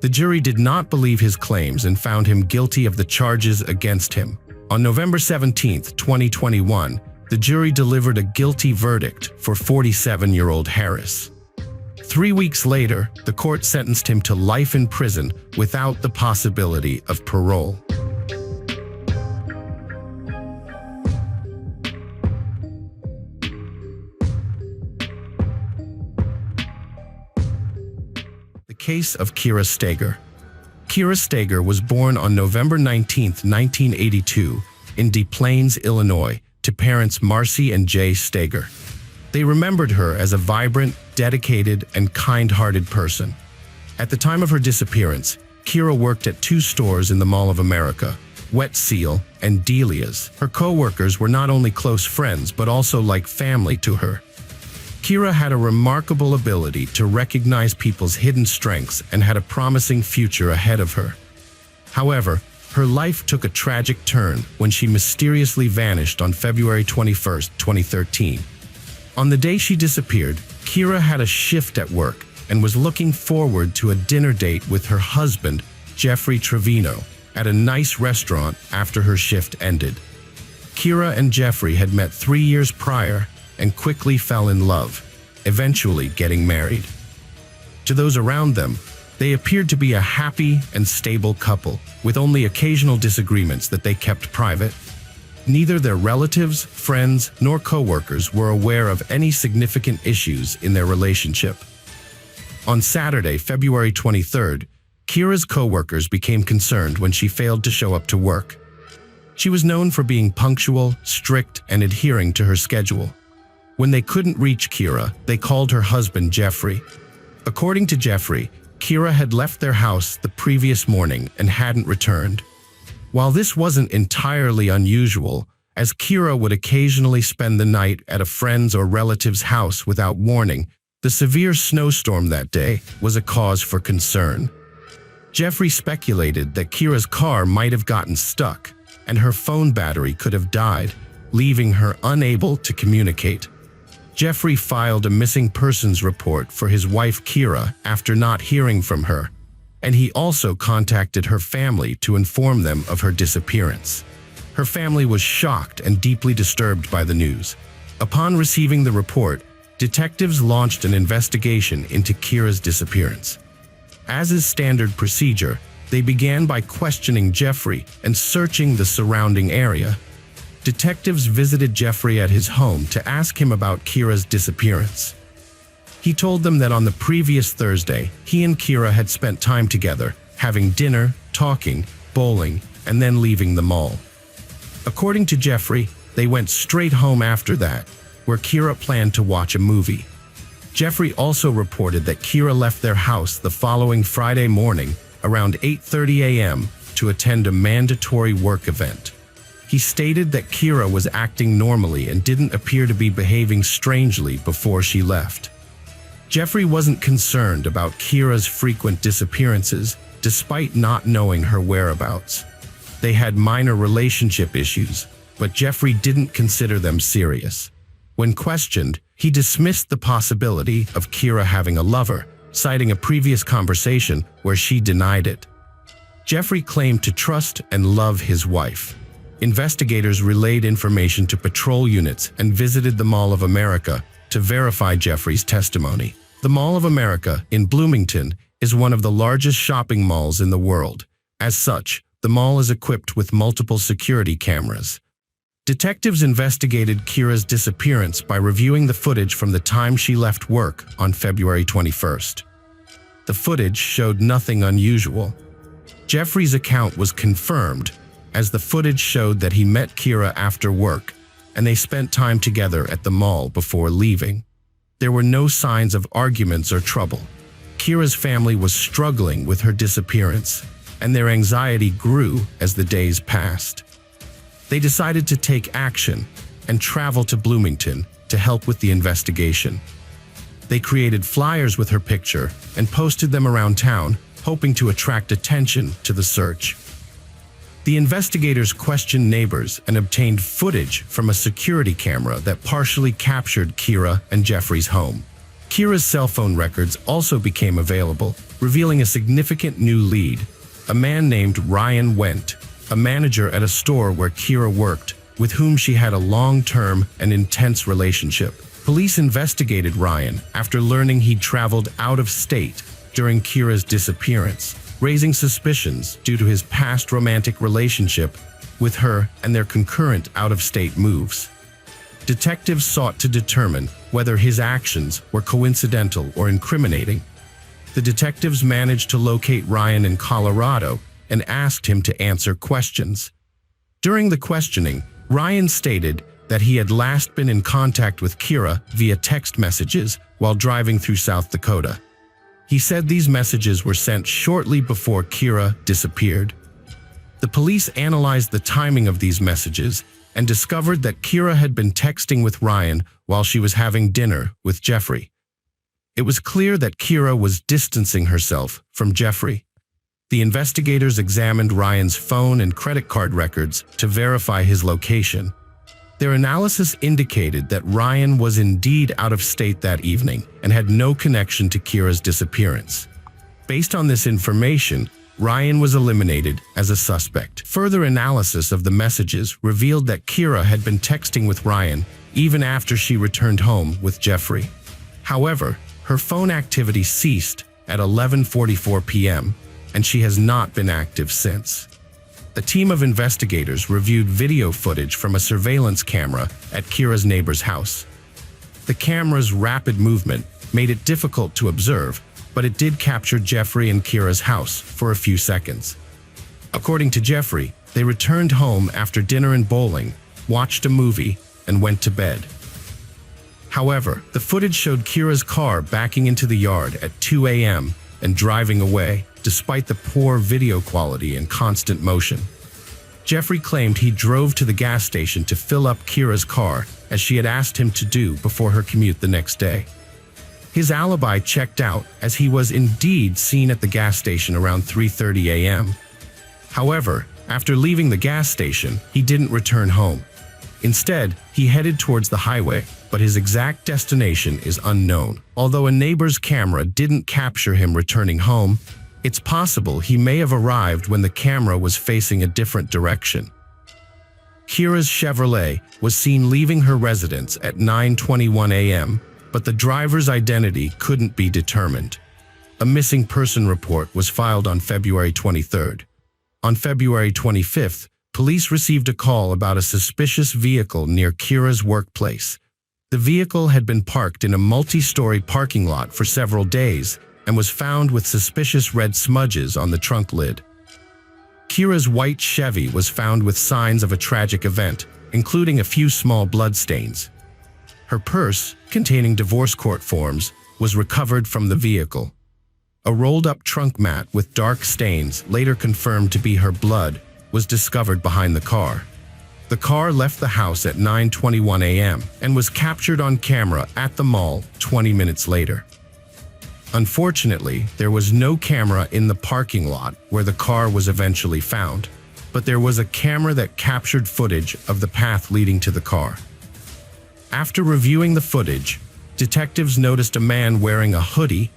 Speaker 1: The jury did not believe his claims and found him guilty of the charges against him. On November 17, 2021, the jury delivered a guilty verdict for 47-year-old Harris. 3 weeks later, the court sentenced him to life in prison without the possibility of parole. The case of Kira Steger. Kira Steger was born on November 19, 1982, in Des Plaines, Illinois, to parents Marcy and Jay Steger. They remembered her as a vibrant, dedicated, and kind-hearted person. At the time of her disappearance, Kira worked at 2 stores in the Mall of America, Wet Seal and Delia's. Her co-workers were not only close friends but also like family to her. Kira had a remarkable ability to recognize people's hidden strengths and had a promising future ahead of her. However, her life took a tragic turn when she mysteriously vanished on February 21, 2013. On the day she disappeared, Kira had a shift at work and was looking forward to a dinner date with her husband, Jeffrey Trevino, at a nice restaurant after her shift ended. Kira and Jeffrey had met 3 years prior and quickly fell in love, eventually getting married. To those around them, they appeared to be a happy and stable couple, with only occasional disagreements that they kept private. Neither their relatives, friends, nor co-workers were aware of any significant issues in their relationship. On Saturday, February 23rd, Kira's co-workers became concerned when she failed to show up to work. She was known for being punctual, strict, and adhering to her schedule. When they couldn't reach Kira, they called her husband Jeffrey. According to Jeffrey, Kira had left their house the previous morning and hadn't returned. While this wasn't entirely unusual, as Kira would occasionally spend the night at a friend's or relative's house without warning, the severe snowstorm that day was a cause for concern. Jeffrey speculated that Kira's car might have gotten stuck and her phone battery could have died, leaving her unable to communicate. Jeffrey filed a missing persons report for his wife Kira after not hearing from her, and he also contacted her family to inform them of her disappearance. Her family was shocked and deeply disturbed by the news. Upon receiving the report, detectives launched an investigation into Kira's disappearance. As is standard procedure, they began by questioning Jeffrey and searching the surrounding area. Detectives visited Jeffrey at his home to ask him about Kira's disappearance. He told them that on the previous Thursday, he and Kira had spent time together, having dinner, talking, bowling, and then leaving the mall. According to Jeffrey, they went straight home after that, where Kira planned to watch a movie. Jeffrey also reported that Kira left their house the following Friday morning around 8:30 a.m. to attend a mandatory work event. He stated that Kira was acting normally and didn't appear to be behaving strangely before she left. Jeffrey wasn't concerned about Kira's frequent disappearances, despite not knowing her whereabouts. They had minor relationship issues, but Jeffrey didn't consider them serious. When questioned, he dismissed the possibility of Kira having a lover, citing a previous conversation where she denied it. Jeffrey claimed to trust and love his wife. investigators relayed information to patrol units and visited the Mall of America to verify Jeffrey's testimony. The Mall of America in Bloomington is one of the largest shopping malls in the world. As such, the mall is equipped with multiple security cameras. Detectives investigated Kira's disappearance by reviewing the footage from the time she left work on February 21st. The footage showed nothing unusual. Jeffrey's account was confirmed, as the footage showed that he met Kira after work, and they spent time together at the mall before leaving. There were no signs of arguments or trouble. Kira's family was struggling with her disappearance, and their anxiety grew as the days passed. They decided to take action and travel to Bloomington to help with the investigation. They created flyers with her picture and posted them around town, hoping to attract attention to the search. The investigators questioned neighbors and obtained footage from a security camera that partially captured Kira and Jeffrey's home. Kira's cell phone records also became available, revealing a significant new lead. A man named Ryan Wendt, a manager at a store where Kira worked, with whom she had a long-term and intense relationship. Police investigated Ryan after learning he'd traveled out of state during Kira's disappearance, raising suspicions due to his past romantic relationship with her and their concurrent out-of-state moves. Detectives sought to determine whether his actions were coincidental or incriminating. The detectives managed to locate Ryan in Colorado and asked him to answer questions. During the questioning, Ryan stated that he had last been in contact with Kira via text messages while driving through South Dakota. He said these messages were sent shortly before Kira disappeared. The police analyzed the timing of these messages and discovered that Kira had been texting with Ryan while she was having dinner with Jeffrey. It was clear that Kira was distancing herself from Jeffrey. The investigators examined Ryan's phone and credit card records to verify his location. Their analysis indicated that Ryan was indeed out of state that evening and had no connection to Kira's disappearance. Based on this information, Ryan was eliminated as a suspect. Further analysis of the messages revealed that Kira had been texting with Ryan even after she returned home with Jeffrey. However, her phone activity ceased at 11:44 p.m., and she has not been active since. A team of investigators reviewed video footage from a surveillance camera at Kira's neighbor's house. The camera's rapid movement made it difficult to observe, but it did capture Jeffrey and Kira's house for a few seconds. According to Jeffrey, they returned home after dinner and bowling, watched a movie, and went to bed. However, the footage showed Kira's car backing into the yard at 2 a.m. and driving away, despite the poor video quality and constant motion. Jeffrey claimed he drove to the gas station to fill up Kira's car, as she had asked him to do before her commute the next day. His alibi checked out, as he was indeed seen at the gas station around 3:30 a.m. However, after leaving the gas station, he didn't return home. Instead, he headed towards the highway, but his exact destination is unknown. Although a neighbor's camera didn't capture him returning home, it's possible he may have arrived when the camera was facing a different direction. Kira's Chevrolet was seen leaving her residence at 9:21 a.m., but the driver's identity couldn't be determined. A missing person report was filed on February 23rd. On February 25th, police received a call about a suspicious vehicle near Kira's workplace. The vehicle had been parked in a multi-story parking lot for several days and was found with suspicious red smudges on the trunk lid. Kira's white Chevy was found with signs of a tragic event, including a few small bloodstains. Her purse, containing divorce court forms, was recovered from the vehicle. A rolled-up trunk mat with dark stains, later confirmed to be her blood, was discovered behind the car. The car left the house at 9:21 a.m. and was captured on camera at the mall 20 minutes later. Unfortunately, there was no camera in the parking lot where the car was eventually found, but there was a camera that captured footage of the path leading to the car. After reviewing the footage, detectives noticed a man wearing a hoodie,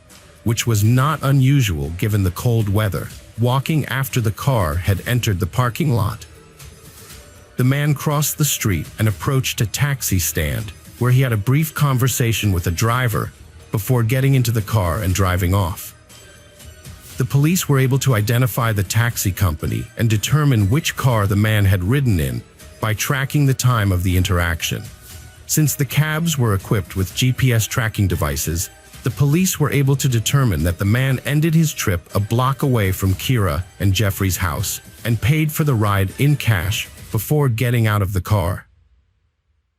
Speaker 1: which was not unusual given the cold weather, walking after the car had entered the parking lot. the man crossed the street and approached a taxi stand, where he had a brief conversation with a driver before getting into the car and driving off. The police were able to identify the taxi company and determine which car the man had ridden in by tracking the time of the interaction. Since the cabs were equipped with GPS tracking devices, the police were able to determine that the man ended his trip a block away from Kira and Jeffrey's house and paid for the ride in cash before getting out of the car.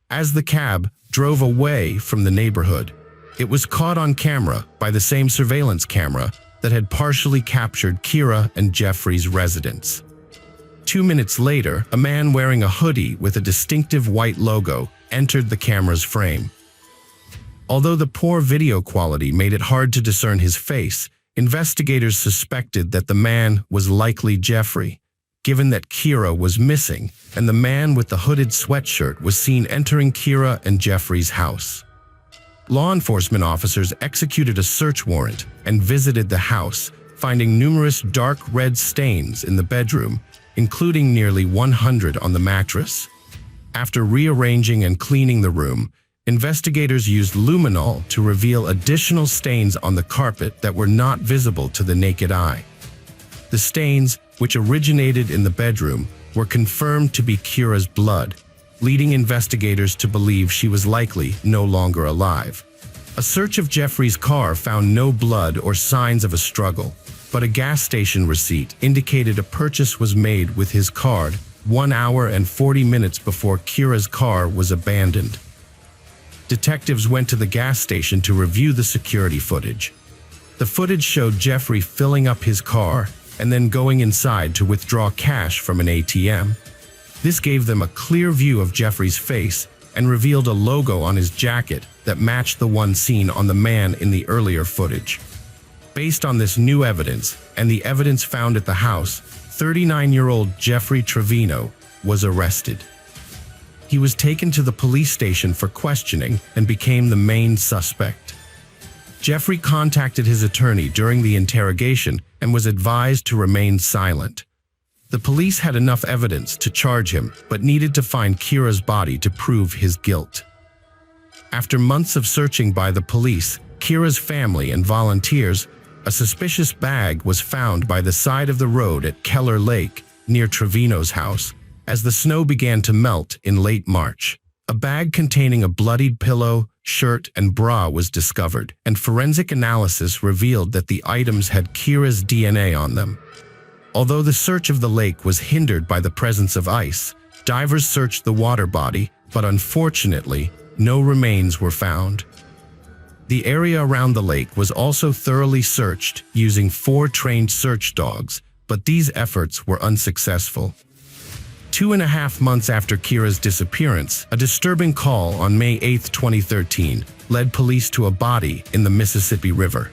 Speaker 1: As the cab drove away from the neighborhood, it was caught on camera by the same surveillance camera that had partially captured Kira and Jeffrey's residence. 2 minutes later, a man wearing a hoodie with a distinctive white logo entered the camera's frame. Although the poor video quality made it hard to discern his face, investigators suspected that the man was likely Jeffrey, given that Kira was missing and the man with the hooded sweatshirt was seen entering Kira and Jeffrey's house. Law enforcement officers executed a search warrant and visited the house, finding numerous dark red stains in the bedroom, including nearly 100 on the mattress. After rearranging and cleaning the room, investigators used luminol to reveal additional stains on the carpet that were not visible to the naked eye. The stains, which originated in the bedroom, were confirmed to be Kira's blood, leading investigators to believe she was likely no longer alive. A search of Jeffrey's car found no blood or signs of a struggle, but a gas station receipt indicated a purchase was made with his card 1 hour and 40 minutes before Kira's car was abandoned. Detectives went to the gas station to review the security footage. The footage showed Jeffrey filling up his car and then going inside to withdraw cash from an ATM. This gave them a clear view of Jeffrey's face and revealed a logo on his jacket that matched the one seen on the man in the earlier footage. Based on this new evidence and the evidence found at the house, 39-year-old Jeffrey Trevino was arrested. He was taken to the police station for questioning and became the main suspect. Jeffrey contacted his attorney during the interrogation and was advised to remain silent. The police had enough evidence to charge him, but needed to find Kira's body to prove his guilt. After months of searching by the police, Kira's family and volunteers, a suspicious bag was found by the side of the road at Keller Lake, near Trevino's house, as the snow began to melt in late March. A bag containing a bloodied pillow, shirt, and bra was discovered, and forensic analysis revealed that the items had Kira's DNA on them. Although the search of the lake was hindered by the presence of ice, divers searched the water body, but unfortunately, no remains were found. The area around the lake was also thoroughly searched using 4 trained search dogs, but these efforts were unsuccessful. 2.5 months after Kira's disappearance, a disturbing call on May 8, 2013, led police to a body in the Mississippi River.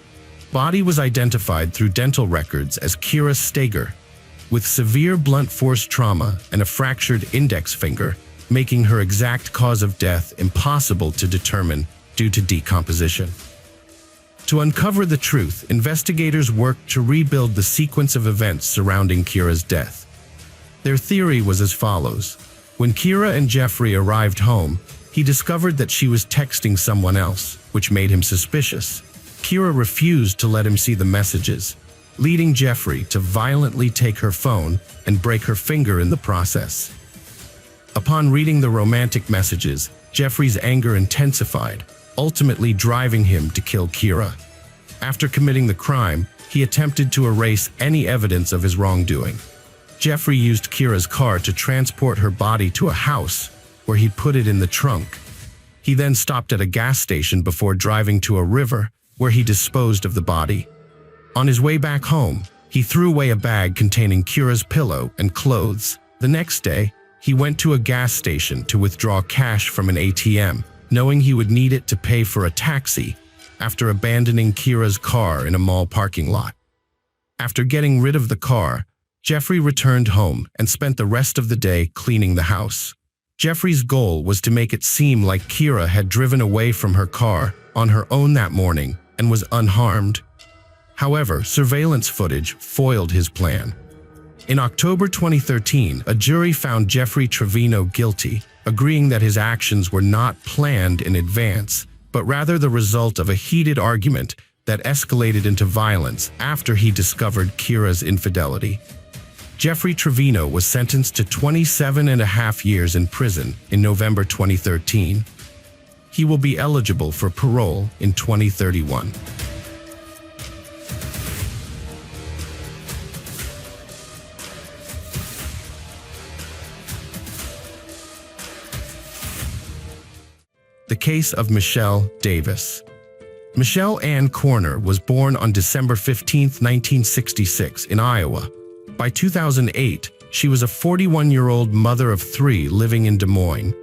Speaker 1: Body was identified through dental records as Kira Steger, with severe blunt force trauma and a fractured index finger, making her exact cause of death impossible to determine due to decomposition. To uncover the truth, investigators worked to rebuild the sequence of events surrounding Kira's death. Their theory was as follows. When Kira and Jeffrey arrived home, he discovered that she was texting someone else, which made him suspicious. Kira refused to let him see the messages, leading Jeffrey to violently take her phone and break her finger in the process. Upon reading the romantic messages, Jeffrey's anger intensified, ultimately driving him to kill Kira. After committing the crime, he attempted to erase any evidence of his wrongdoing. Jeffrey used Kira's car to transport her body to a house, where he put it in the trunk. He then stopped at a gas station before driving to a river, where he disposed of the body. On his way back home, he threw away a bag containing Kira's pillow and clothes. The next day, he went to a gas station to withdraw cash from an ATM, knowing he would need it to pay for a taxi, after abandoning Kira's car in a mall parking lot. After getting rid of the car, Jeffrey returned home and spent the rest of the day cleaning the house. Jeffrey's goal was to make it seem like Kira had driven away from her car on her own that morning and was unharmed. However, surveillance footage foiled his plan. In October 2013, a jury found Jeffrey Trevino guilty, agreeing that his actions were not planned in advance, but rather the result of a heated argument that escalated into violence after he discovered Kira's infidelity. Jeffrey Trevino was sentenced to 27.5 years in prison in November 2013. He will be eligible for parole in 2031. The case of Michelle Davis. Michelle Ann Corner was born on December 15, 1966, in Iowa. By 2008, she was a 41-year-old mother of 3 living in Des Moines.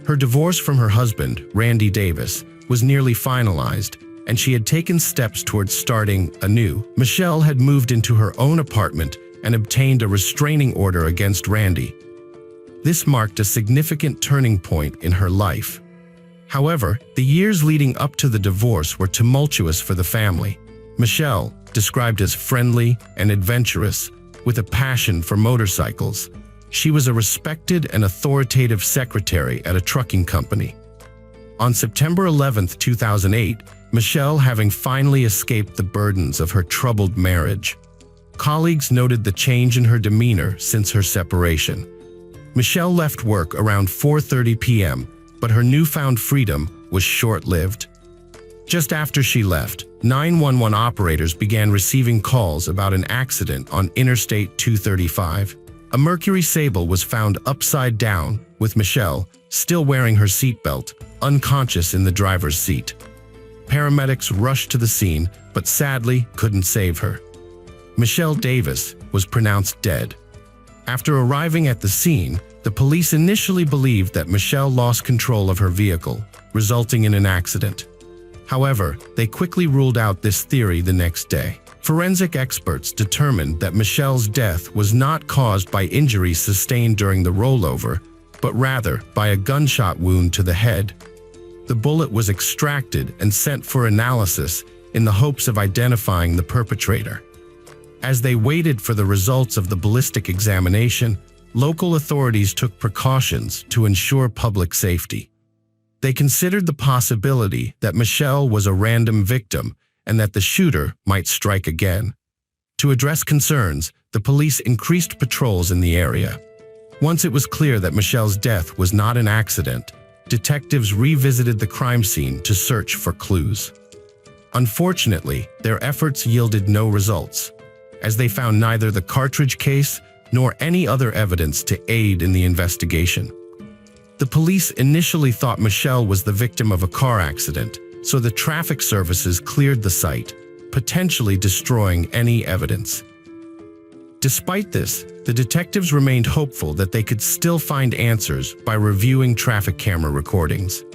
Speaker 1: Her divorce from her husband, Randy Davis, was nearly finalized, and she had taken steps towards starting anew. Michelle had moved into her own apartment and obtained a restraining order against Randy. This marked a significant turning point in her life. However, the years leading up to the divorce were tumultuous for the family. Michelle, described as friendly and adventurous, with a passion for motorcycles, she was a respected and authoritative secretary at a trucking company. On September 11, 2008, Michelle having finally escaped the burdens of her troubled marriage. Colleagues noted the change in her demeanor since her separation. Michelle left work around 4:30 p.m., but her newfound freedom was short-lived. Just after she left, 911 operators began receiving calls about an accident on Interstate 235. A Mercury Sable was found upside down, with Michelle still wearing her seatbelt, unconscious in the driver's seat. Paramedics rushed to the scene, but sadly couldn't save her. Michelle Davis was pronounced dead. After arriving at the scene, the police initially believed that Michelle lost control of her vehicle, resulting in an accident. However, they quickly ruled out this theory the next day. Forensic experts determined that Michelle's death was not caused by injuries sustained during the rollover, but rather by a gunshot wound to the head. The bullet was extracted and sent for analysis in the hopes of identifying the perpetrator. As they waited for the results of the ballistic examination, local authorities took precautions to ensure public safety. They considered the possibility that Michelle was a random victim and that the shooter might strike again. To address concerns, the police increased patrols in the area. Once it was clear that Michelle's death was not an accident, detectives revisited the crime scene to search for clues. Unfortunately, their efforts yielded no results, as they found neither the cartridge case nor any other evidence to aid in the investigation. The police initially thought Michelle was the victim of a car accident, so the traffic services cleared the site, potentially destroying any evidence. Despite this, the detectives remained hopeful that they could still find answers by reviewing traffic camera recordings.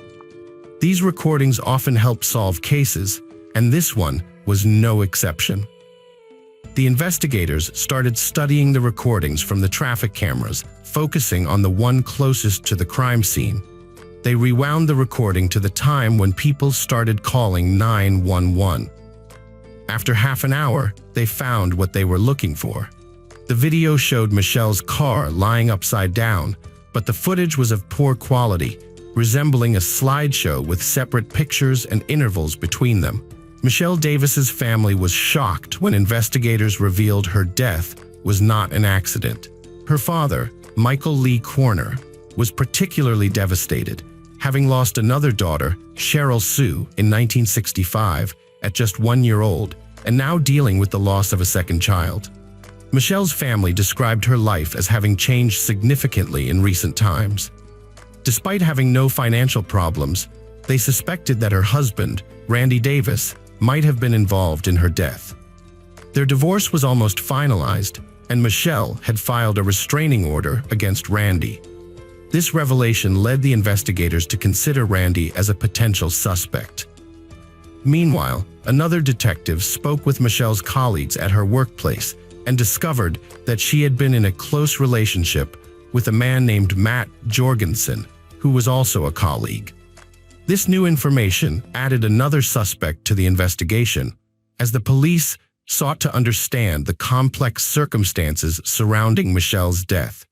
Speaker 1: These recordings often help solve cases, and this one was no exception. The investigators started studying the recordings from the traffic cameras, focusing on the one closest to the crime scene. They rewound the recording to the time when people started calling 911. After half an hour, they found what they were looking for. The video showed Michelle's car lying upside down, but the footage was of poor quality, resembling a slideshow with separate pictures and intervals between them. Michelle Davis's family was shocked when investigators revealed her death was not an accident. Her father, Michael Lee Corner, was particularly devastated, having lost another daughter, Cheryl Sue, in 1965, at just 1 year old, and now dealing with the loss of a second child. Michelle's family described her life as having changed significantly in recent times. Despite having no financial problems, they suspected that her husband, Randy Davis, might have been involved in her death. Their divorce was almost finalized, and Michelle had filed a restraining order against Randy. This revelation led the investigators to consider Randy as a potential suspect. Meanwhile, another detective spoke with Michelle's colleagues at her workplace and discovered that she had been in a close relationship with a man named Matt Jorgensen, who was also a colleague. This new information added another suspect to the investigation, as the police sought to understand the complex circumstances surrounding Michelle's death.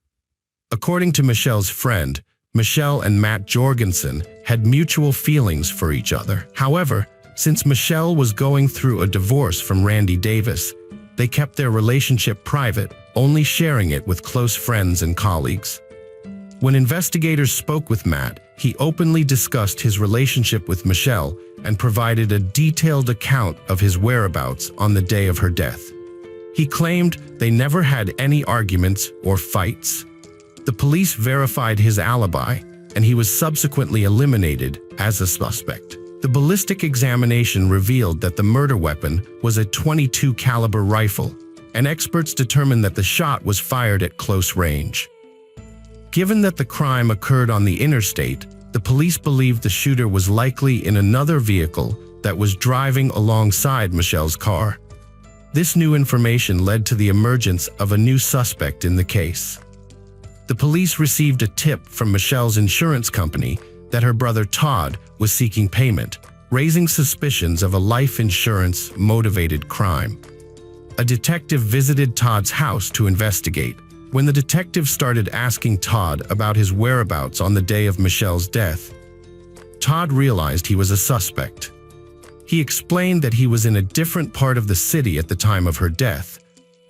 Speaker 1: According to Michelle's friend, Michelle and Matt Jorgensen had mutual feelings for each other. However, since Michelle was going through a divorce from Randy Davis, they kept their relationship private, only sharing it with close friends and colleagues. When investigators spoke with Matt, he openly discussed his relationship with Michelle and provided a detailed account of his whereabouts on the day of her death. He claimed they never had any arguments or fights. The police verified his alibi, and he was subsequently eliminated as a suspect. The ballistic examination revealed that the murder weapon was a .22 caliber rifle, and experts determined that the shot was fired at close range. Given that the crime occurred on the interstate, the police believed the shooter was likely in another vehicle that was driving alongside Michelle's car. This new information led to the emergence of a new suspect in the case. The police received a tip from Michelle's insurance company that her brother Todd was seeking payment, raising suspicions of a life insurance-motivated crime. A detective visited Todd's house to investigate. When the detective started asking Todd about his whereabouts on the day of Michelle's death, Todd realized he was a suspect. He explained that he was in a different part of the city at the time of her death,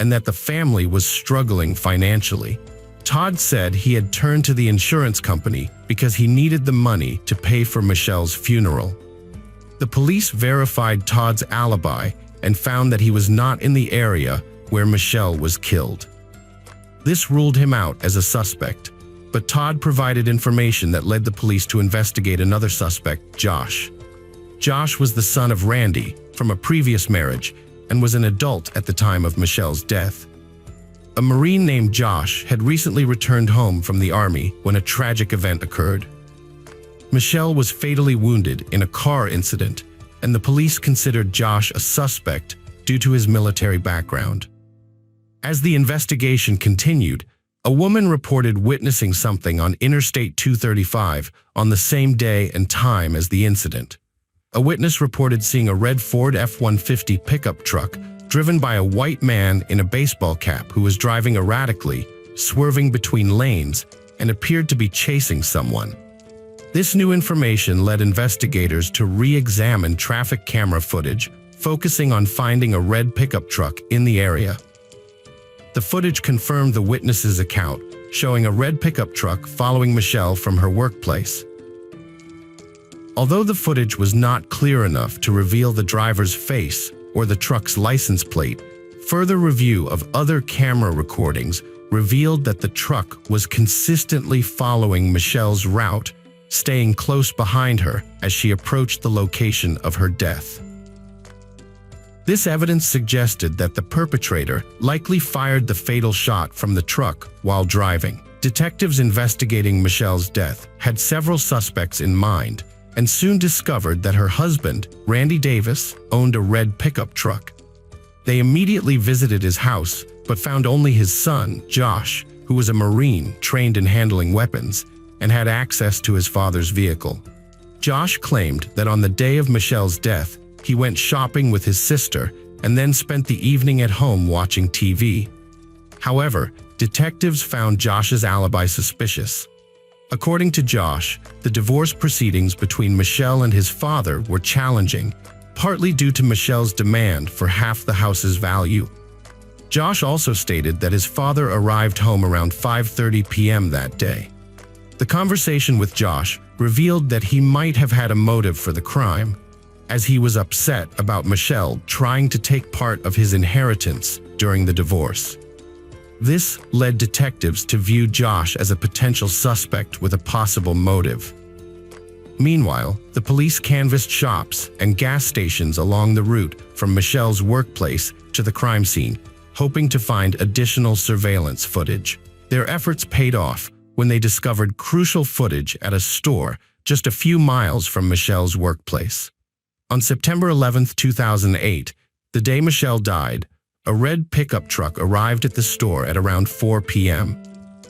Speaker 1: and that the family was struggling financially. Todd said he had turned to the insurance company because he needed the money to pay for Michelle's funeral. The police verified Todd's alibi and found that he was not in the area where Michelle was killed. This ruled him out as a suspect, but Todd provided information that led the police to investigate another suspect, Josh. Josh was the son of Randy from a previous marriage and was an adult at the time of Michelle's death. A Marine named Josh had recently returned home from the Army when a tragic event occurred. Michelle was fatally wounded in a car incident, and the police considered Josh a suspect due to his military background. As the investigation continued, a woman reported witnessing something on Interstate 235 on the same day and time as the incident. A witness reported seeing a red Ford F-150 pickup truck driven by a white man in a baseball cap who was driving erratically, swerving between lanes, and appeared to be chasing someone. This new information led investigators to re-examine traffic camera footage, focusing on finding a red pickup truck in the area. The footage confirmed the witness's account, showing a red pickup truck following Michelle from her workplace. Although the footage was not clear enough to reveal the driver's face or the truck's license plate, further review of other camera recordings revealed that the truck was consistently following Michelle's route, staying close behind her as she approached the location of her death. This evidence suggested that the perpetrator likely fired the fatal shot from the truck while driving. Detectives investigating Michelle's death had several suspects in mind, and soon discovered that her husband, Randy Davis, owned a red pickup truck. They immediately visited his house, but found only his son, Josh, who was a Marine trained in handling weapons and had access to his father's vehicle. Josh claimed that on the day of Michelle's death, he went shopping with his sister and then spent the evening at home watching TV. However, detectives found Josh's alibi suspicious. According to Josh, the divorce proceedings between Michelle and his father were challenging, partly due to Michelle's demand for half the house's value. Josh also stated that his father arrived home around 5:30 p.m. that day. The conversation with Josh revealed that he might have had a motive for the crime, as he was upset about Michelle trying to take part of his inheritance during the divorce. This led detectives to view Josh as a potential suspect with a possible motive. Meanwhile, the police canvassed shops and gas stations along the route from Michelle's workplace to the crime scene, hoping to find additional surveillance footage. Their efforts paid off when they discovered crucial footage at a store just a few miles from Michelle's workplace. On September 11, 2008, the day Michelle died, a red pickup truck arrived at the store at around 4 p.m.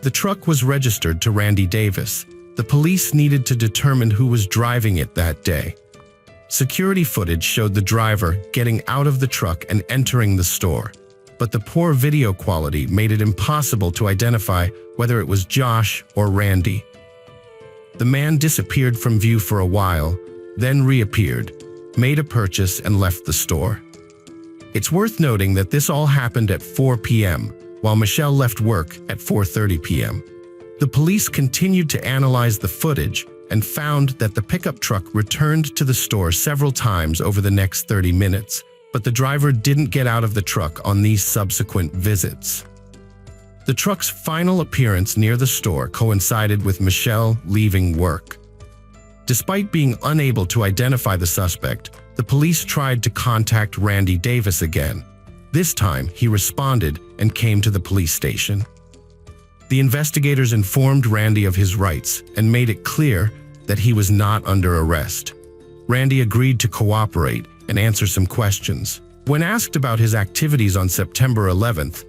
Speaker 1: The truck was registered to Randy Davis. The police needed to determine who was driving it that day. Security footage showed the driver getting out of the truck and entering the store, but the poor video quality made it impossible to identify whether it was Josh or Randy. The man disappeared from view for a while, then reappeared, made a purchase, and left the store. It's worth noting that this all happened at 4 p.m., while Michelle left work at 4:30 p.m. The police continued to analyze the footage and found that the pickup truck returned to the store several times over the next 30 minutes, but the driver didn't get out of the truck on these subsequent visits. The truck's final appearance near the store coincided with Michelle leaving work. Despite being unable to identify the suspect, the police tried to contact Randy Davis again. This time, he responded and came to the police station. The investigators informed Randy of his rights and made it clear that he was not under arrest. Randy agreed to cooperate and answer some questions. When asked about his activities on September 11th,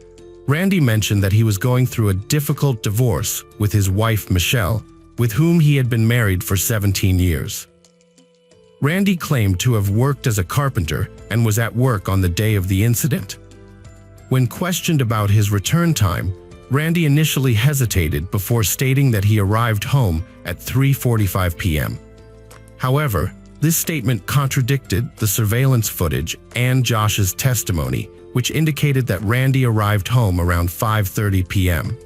Speaker 1: Randy mentioned that he was going through a difficult divorce with his wife Michelle, with whom he had been married for 17 years. Randy claimed to have worked as a carpenter and was at work on the day of the incident. When questioned about his return time, Randy initially hesitated before stating that he arrived home at 3:45 p.m. However, this statement contradicted the surveillance footage and Josh's testimony, which indicated that Randy arrived home around 5:30 p.m.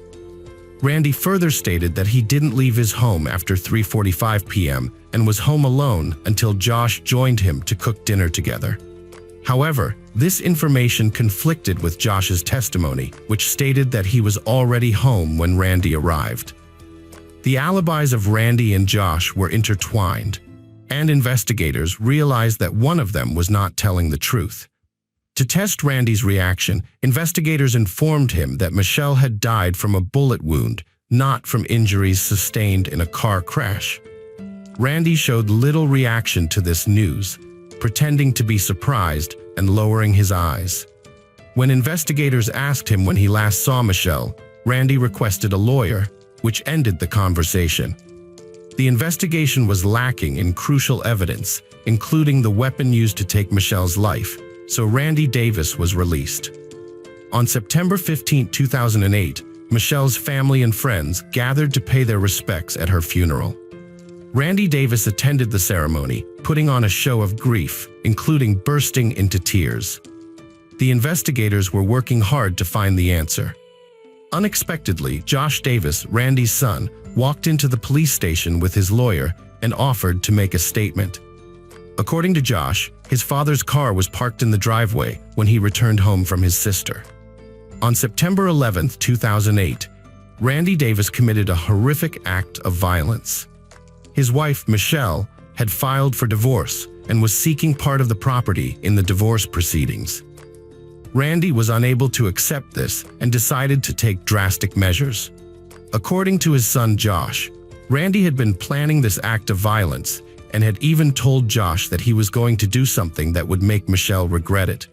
Speaker 1: Randy further stated that he didn't leave his home after 3:45 p.m. and was home alone until Josh joined him to cook dinner together. However, this information conflicted with Josh's testimony, which stated that he was already home when Randy arrived. The alibis of Randy and Josh were intertwined, and investigators realized that one of them was not telling the truth. To test Randy's reaction, investigators informed him that Michelle had died from a bullet wound, not from injuries sustained in a car crash. Randy showed little reaction to this news, pretending to be surprised and lowering his eyes. When investigators asked him when he last saw Michelle, Randy requested a lawyer, which ended the conversation. The investigation was lacking in crucial evidence, including the weapon used to take Michelle's life, so Randy Davis was released. On September 15, 2008, Michelle's family and friends gathered to pay their respects at her funeral. Randy Davis attended the ceremony, putting on a show of grief, including bursting into tears. The investigators were working hard to find the answer. Unexpectedly, Josh Davis, Randy's son, walked into the police station with his lawyer and offered to make a statement. According to Josh, his father's car was parked in the driveway when he returned home from his sister. On September 11, 2008, Randy Davis committed a horrific act of violence. His wife, Michelle, had filed for divorce and was seeking part of the property in the divorce proceedings. Randy was unable to accept this and decided to take drastic measures. According to his son Josh, Randy had been planning this act of violence and had even told Josh that he was going to do something that would make Michelle regret it.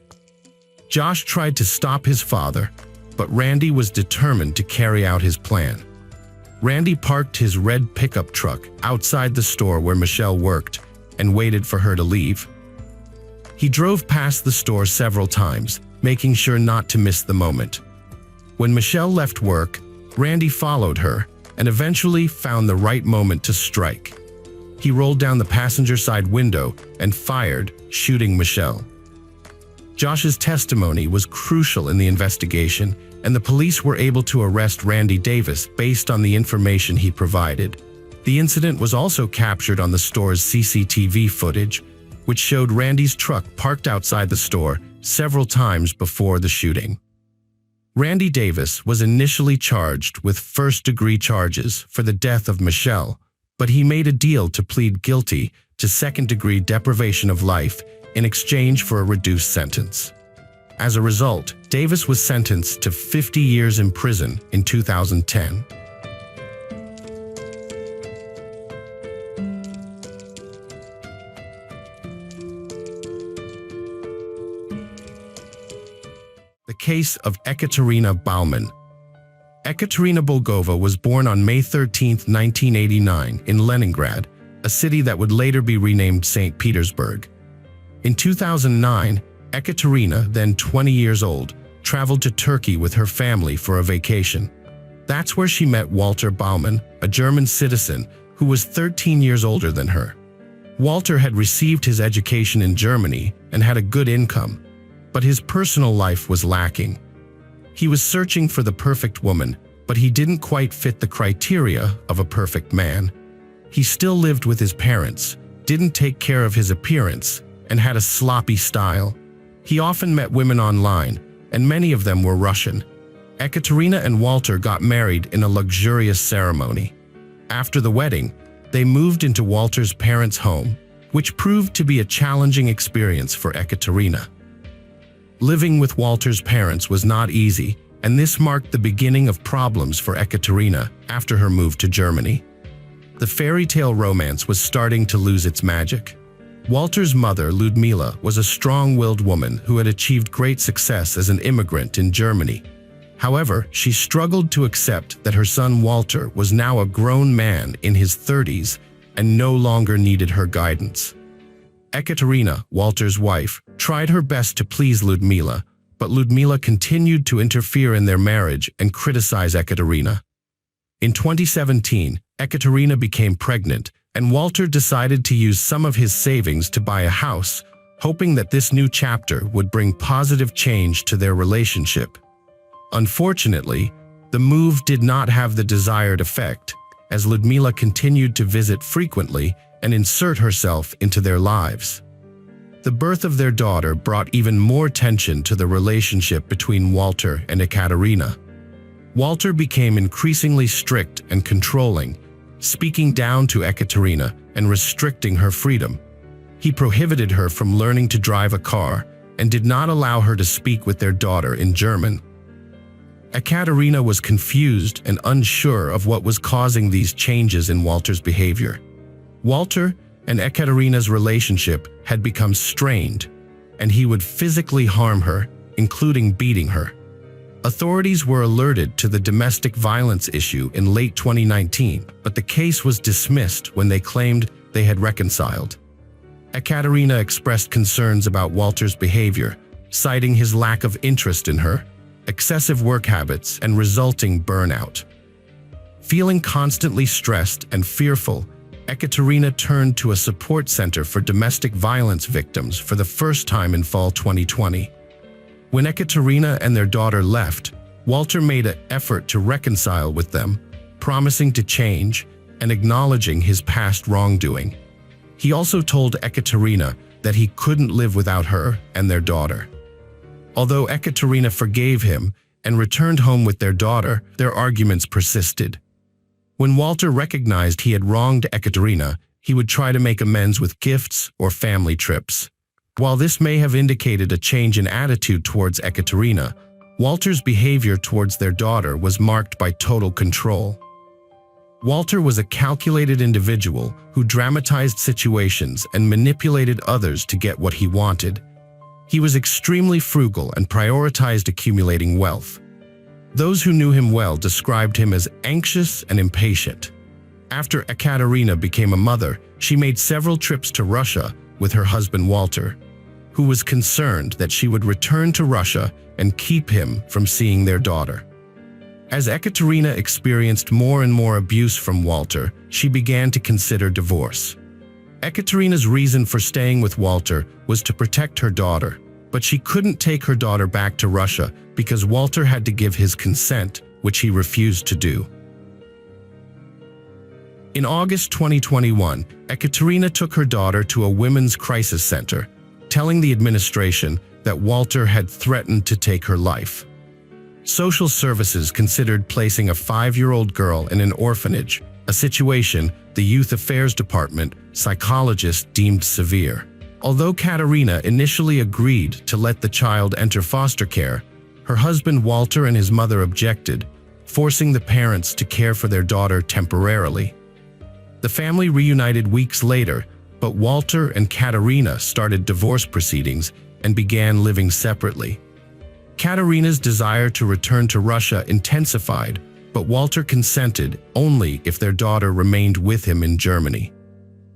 Speaker 1: Josh tried to stop his father, but Randy was determined to carry out his plan. Randy parked his red pickup truck outside the store where Michelle worked and waited for her to leave. He drove past the store several times, making sure not to miss the moment. When Michelle left work, Randy followed her and eventually found the right moment to strike. He rolled down the passenger side window and fired, shooting Michelle. Josh's testimony was crucial in the investigation, and the police were able to arrest Randy Davis based on the information he provided. The incident was also captured on the store's CCTV footage, which showed Randy's truck parked outside the store several times before the shooting. Randy Davis was initially charged with first-degree charges for the death of Michelle, but he made a deal to plead guilty to second-degree deprivation of life in exchange for a reduced sentence. As a result, Davis was sentenced to 50 years in prison in 2010. The case of Ekaterina Bauman. Ekaterina Bulgova was born on May 13, 1989, in Leningrad, a city that would later be renamed St. Petersburg. In 2009, Ekaterina, then 20 years old, traveled to Turkey with her family for a vacation. That's where she met Walter Baumann, a German citizen who was 13 years older than her. Walter had received his education in Germany and had a good income, but his personal life was lacking. He was searching for the perfect woman, but he didn't quite fit the criteria of a perfect man. He still lived with his parents, didn't take care of his appearance, and had a sloppy style. He often met women online, and many of them were Russian. Ekaterina and Walter got married in a luxurious ceremony. After the wedding, they moved into Walter's parents' home, which proved to be a challenging experience for Ekaterina. Living with Walter's parents was not easy, and this marked the beginning of problems for Ekaterina after her move to Germany. The fairy tale romance was starting to lose its magic. Walter's mother, Ludmila, was a strong-willed woman who had achieved great success as an immigrant in Germany. However, she struggled to accept that her son Walter was now a grown man in his 30s and no longer needed her guidance. Ekaterina, Walter's wife, tried her best to please Ludmila, but Ludmila continued to interfere in their marriage and criticize Ekaterina. In 2017, Ekaterina became pregnant, and Walter decided to use some of his savings to buy a house, hoping that this new chapter would bring positive change to their relationship. Unfortunately, the move did not have the desired effect, as Ludmila continued to visit frequently and insert herself into their lives. The birth of their daughter brought even more tension to the relationship between Walter and Ekaterina. Walter became increasingly strict and controlling, speaking down to Ekaterina and restricting her freedom. He prohibited her from learning to drive a car and did not allow her to speak with their daughter in German. Ekaterina was confused and unsure of what was causing these changes in Walter's behavior. Walter and Ekaterina's relationship had become strained, and he would physically harm her, including beating her. Authorities were alerted to the domestic violence issue in late 2019, but the case was dismissed when they claimed they had reconciled. Ekaterina expressed concerns about Walter's behavior, citing his lack of interest in her, excessive work habits, and resulting burnout. Feeling constantly stressed and fearful, Ekaterina turned to a support center for domestic violence victims for the first time in fall 2020. When Ekaterina and their daughter left, Walter made an effort to reconcile with them, promising to change and acknowledging his past wrongdoing. He also told Ekaterina that he couldn't live without her and their daughter. Although Ekaterina forgave him and returned home with their daughter, their arguments persisted. When Walter recognized he had wronged Ekaterina, he would try to make amends with gifts or family trips. While this may have indicated a change in attitude towards Ekaterina, Walter's behavior towards their daughter was marked by total control. Walter was a calculated individual who dramatized situations and manipulated others to get what he wanted. He was extremely frugal and prioritized accumulating wealth. Those who knew him well described him as anxious and impatient. After Ekaterina became a mother, she made several trips to Russia with her husband Walter, who was concerned that she would return to Russia and keep him from seeing their daughter. As Ekaterina experienced more and more abuse from Walter, she began to consider divorce. Ekaterina's reason for staying with Walter was to protect her daughter, but she couldn't take her daughter back to Russia because Walter had to give his consent, which he refused to do. In August 2021, Ekaterina took her daughter to a women's crisis center, telling the administration that Walter had threatened to take her life. Social services considered placing a 5-year-old girl in an orphanage, a situation the Youth Affairs Department psychologists deemed severe. Although Katerina initially agreed to let the child enter foster care, her husband Walter and his mother objected, forcing the parents to care for their daughter temporarily. The family reunited weeks later, but Walter and Katerina started divorce proceedings and began living separately. Katerina's desire to return to Russia intensified, but Walter consented only if their daughter remained with him in Germany.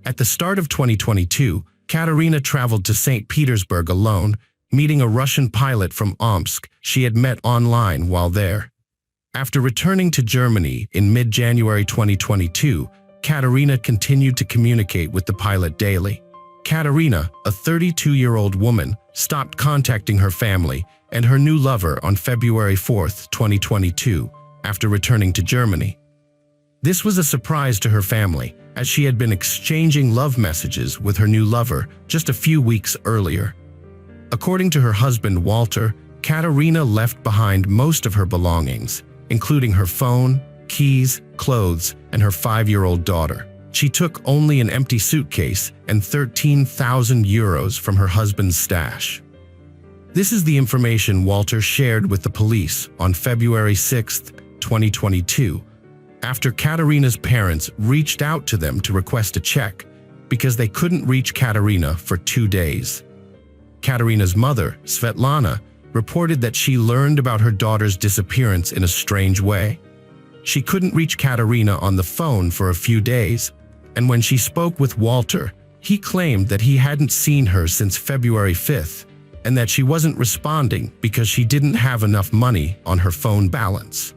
Speaker 1: At the start of 2022, Katerina traveled to St. Petersburg alone, meeting a Russian pilot from Omsk she had met online while there. After returning to Germany in mid-January 2022, Katerina continued to communicate with the pilot daily. Katerina, a 32-year-old woman, stopped contacting her family and her new lover on February 4, 2022, after returning to Germany. This was a surprise to her family, as she had been exchanging love messages with her new lover just a few weeks earlier. According to her husband Walter, Katerina left behind most of her belongings, including her phone, keys, clothes, and her 5-year-old daughter. She took only an empty suitcase and 13,000 euros from her husband's stash. This is the information Walter shared with the police on February 6, 2022, after Katerina's parents reached out to them to request a check because they couldn't reach Katerina for 2 days. Katerina's mother, Svetlana, reported that she learned about her daughter's disappearance in a strange way. She couldn't reach Katerina on the phone for a few days, and when she spoke with Walter, he claimed that he hadn't seen her since February 5th and that she wasn't responding because she didn't have enough money on her phone balance.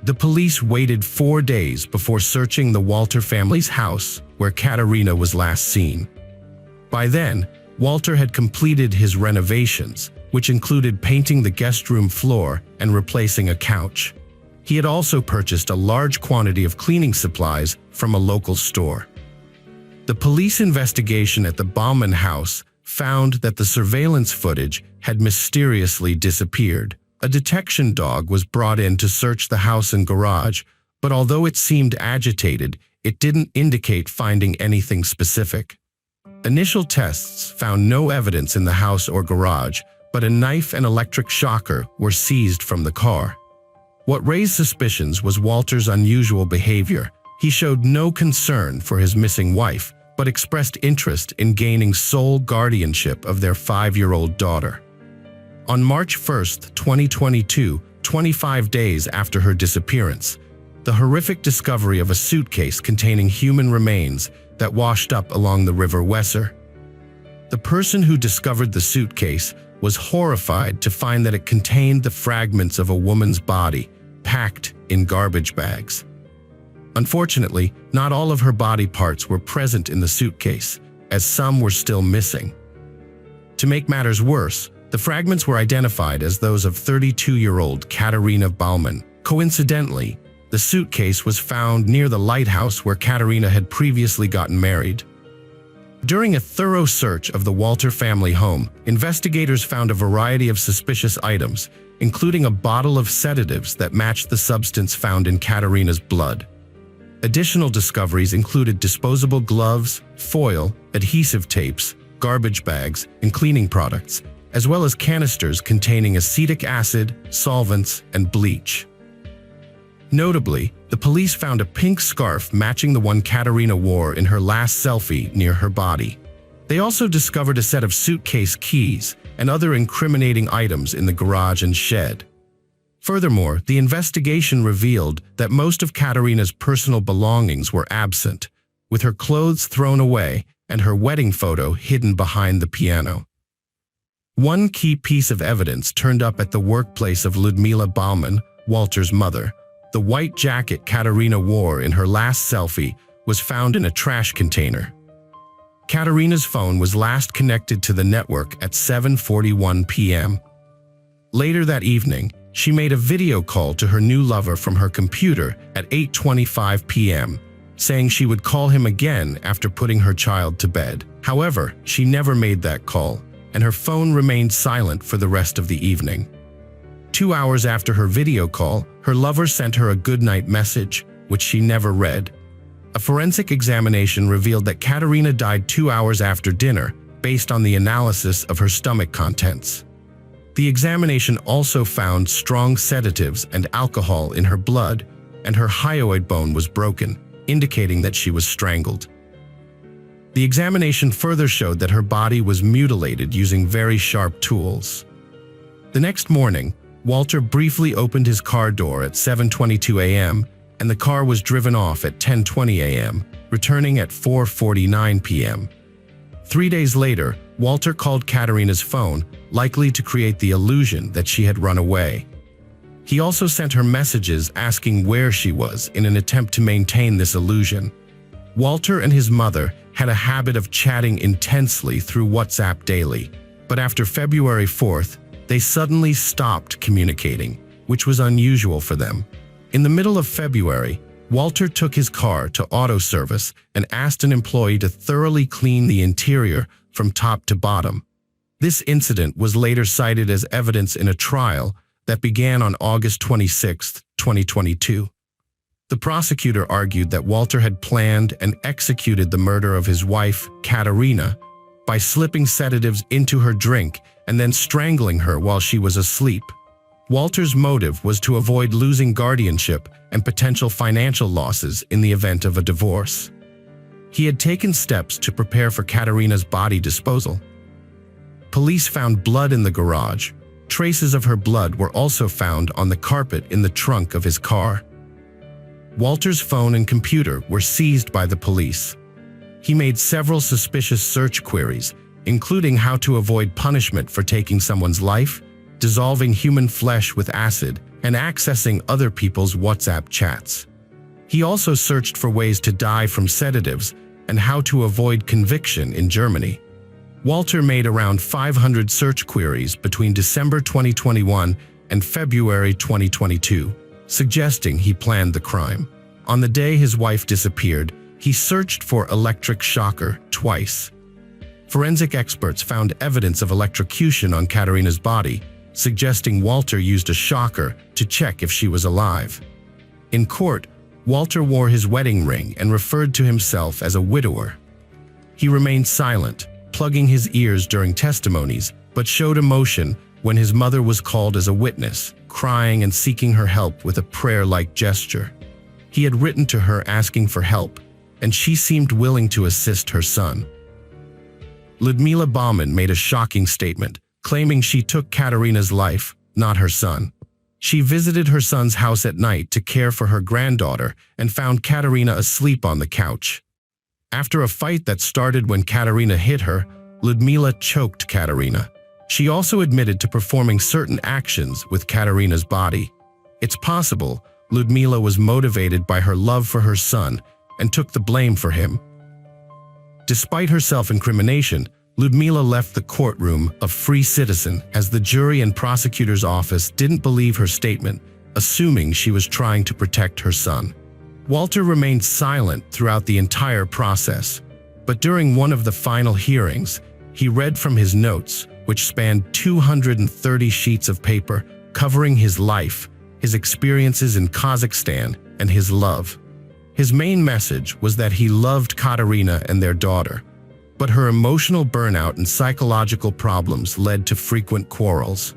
Speaker 1: The police waited 4 days before searching the Walter family's house where Katerina was last seen. By then, Walter had completed his renovations, which included painting the guest room floor and replacing a couch. He had also purchased a large quantity of cleaning supplies from a local store. The police investigation at the Baumann house found that the surveillance footage had mysteriously disappeared. A detection dog was brought in to search the house and garage, but although it seemed agitated, it didn't indicate finding anything specific. Initial tests found no evidence in the house or garage, but a knife and electric shocker were seized from the car. What raised suspicions was Walter's unusual behavior. He showed no concern for his missing wife, but expressed interest in gaining sole guardianship of their 5-year-old daughter. On March 1, 2022, 25 days after her disappearance, the horrific discovery of a suitcase containing human remains that washed up along the River Weser. The person who discovered the suitcase was horrified to find that it contained the fragments of a woman's body, packed in garbage bags. Unfortunately, not all of her body parts were present in the suitcase, as some were still missing. To make matters worse, the fragments were identified as those of 32-year-old Katerina Baumann. Coincidentally, the suitcase was found near the lighthouse where Katerina had previously gotten married. During a thorough search of the Walter family home, investigators found a variety of suspicious items, including a bottle of sedatives that matched the substance found in Katerina's blood. Additional discoveries included disposable gloves, foil, adhesive tapes, garbage bags, and cleaning products, as well as canisters containing acetic acid, solvents, and bleach. Notably, the police found a pink scarf matching the one Katerina wore in her last selfie near her body. They also discovered a set of suitcase keys and other incriminating items in the garage and shed. Furthermore, the investigation revealed that most of Katerina's personal belongings were absent, with her clothes thrown away and her wedding photo hidden behind the piano. One key piece of evidence turned up at the workplace of Ludmila Baumann, Walter's mother. The white jacket Katerina wore in her last selfie was found in a trash container. Katerina's phone was last connected to the network at 7:41 p.m. Later that evening, she made a video call to her new lover from her computer at 8:25 p.m., saying she would call him again after putting her child to bed. However, she never made that call, and her phone remained silent for the rest of the evening. 2 hours after her video call, her lover sent her a goodnight message, which she never read. A forensic examination revealed that Katerina died 2 hours after dinner, based on the analysis of her stomach contents. The examination also found strong sedatives and alcohol in her blood, and her hyoid bone was broken, indicating that she was strangled. The examination further showed that her body was mutilated using very sharp tools. The next morning, Walter briefly opened his car door at 7:22 a.m. and the car was driven off at 10:20 a.m., returning at 4:49 p.m. 3 days later, Walter called Katerina's phone, likely to create the illusion that she had run away. He also sent her messages asking where she was in an attempt to maintain this illusion. Walter and his mother had a habit of chatting intensely through WhatsApp daily, but after February 4th, they suddenly stopped communicating, which was unusual for them. In the middle of February, Walter took his car to auto service and asked an employee to thoroughly clean the interior from top to bottom. This incident was later cited as evidence in a trial that began on August 26, 2022. The prosecutor argued that Walter had planned and executed the murder of his wife, Katerina, by slipping sedatives into her drink and then strangling her while she was asleep. Walter's motive was to avoid losing guardianship and potential financial losses in the event of a divorce. He had taken steps to prepare for Katerina's body disposal. Police found blood in the garage. Traces of her blood were also found on the carpet in the trunk of his car. Walter's phone and computer were seized by the police. He made several suspicious search queries, including how to avoid punishment for taking someone's life, dissolving human flesh with acid, and accessing other people's WhatsApp chats. He also searched for ways to die from sedatives and how to avoid conviction in Germany. Walter made around 500 search queries between December 2021 and February 2022, suggesting he planned the crime. On the day his wife disappeared, he searched for electric shocker twice. Forensic experts found evidence of electrocution on Katerina's body, suggesting Walter used a shocker to check if she was alive. In court, Walter wore his wedding ring and referred to himself as a widower. He remained silent, plugging his ears during testimonies, but showed emotion when his mother was called as a witness, crying and seeking her help with a prayer-like gesture. He had written to her asking for help, and she seemed willing to assist her son. Ludmila Baumann made a shocking statement, claiming she took Katerina's life, not her son. She visited her son's house at night to care for her granddaughter and found Katerina asleep on the couch. After a fight that started when Katerina hit her, Ludmila choked Katerina. She also admitted to performing certain actions with Katerina's body. It's possible Ludmila was motivated by her love for her son and took the blame for him. Despite her self-incrimination, Ludmila left the courtroom a free citizen as the jury and prosecutor's office didn't believe her statement, assuming she was trying to protect her son. Walter remained silent throughout the entire process, but during one of the final hearings, he read from his notes, which spanned 230 sheets of paper covering his life, his experiences in Kazakhstan, and his love. His main message was that he loved Katerina and their daughter, but her emotional burnout and psychological problems led to frequent quarrels.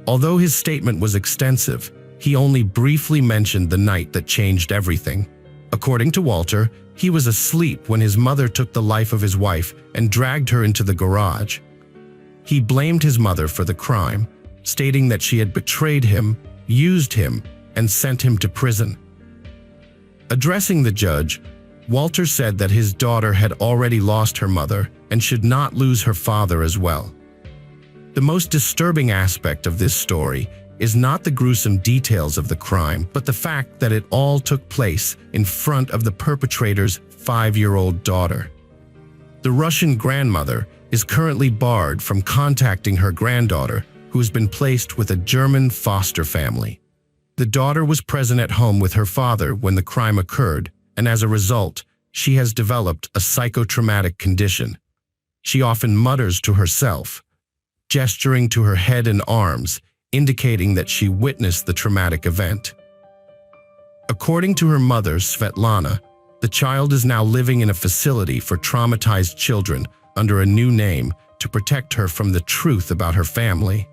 Speaker 1: Although his statement was extensive, he only briefly mentioned the night that changed everything. According to Walter, he was asleep when his mother took the life of his wife and dragged her into the garage. He blamed his mother for the crime, stating that she had betrayed him, used him, and sent him to prison. Addressing the judge, Walter said that his daughter had already lost her mother and should not lose her father as well. The most disturbing aspect of this story is not the gruesome details of the crime, but the fact that it all took place in front of the perpetrator's 5-year-old daughter. The Russian grandmother is currently barred from contacting her granddaughter, who has been placed with a German foster family. The daughter was present at home with her father when the crime occurred, and as a result, she has developed a psychotraumatic condition. She often mutters to herself, gesturing to her head and arms, indicating that she witnessed the traumatic event. According to her mother, Svetlana, the child is now living in a facility for traumatized children under a new name to protect her from the truth about her family.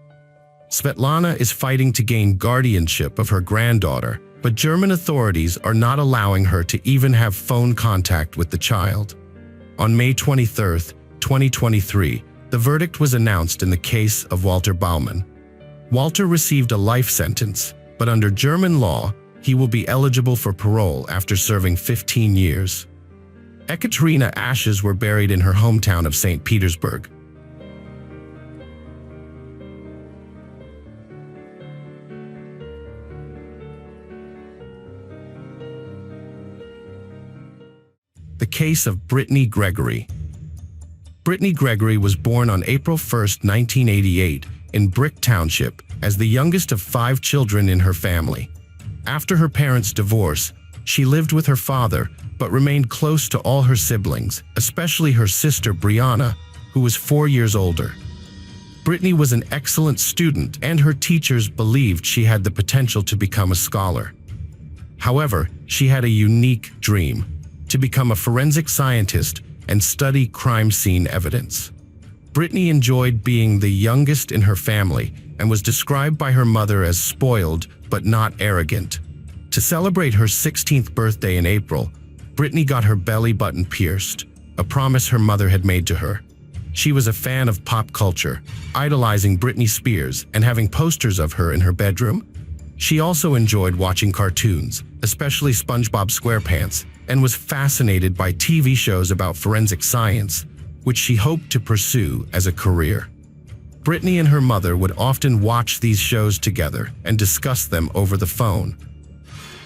Speaker 1: Svetlana is fighting to gain guardianship of her granddaughter, but German authorities are not allowing her to even have phone contact with the child. On May 23, 2023, the verdict was announced in the case of Walter Baumann. Walter received a life sentence, but under German law, he will be eligible for parole after serving 15 years. Ekaterina's ashes were buried in her hometown of St. Petersburg. The case of Brittany Gregory. Brittany Gregory was born on April 1, 1988, in Brick Township, as the youngest of 5 children in her family. After her parents' divorce, she lived with her father, but remained close to all her siblings, especially her sister Brianna, who was 4 years older. Brittany was an excellent student, and her teachers believed she had the potential to become a scholar. However, she had a unique dream: to become a forensic scientist and study crime scene evidence. Brittany enjoyed being the youngest in her family and was described by her mother as spoiled but not arrogant. To celebrate her 16th birthday in April, Brittany got her belly button pierced, a promise her mother had made to her. She was a fan of pop culture, idolizing Britney Spears and having posters of her in her bedroom. She also enjoyed watching cartoons, especially SpongeBob SquarePants, and was fascinated by TV shows about forensic science, which she hoped to pursue as a career. Brittany and her mother would often watch these shows together and discuss them over the phone.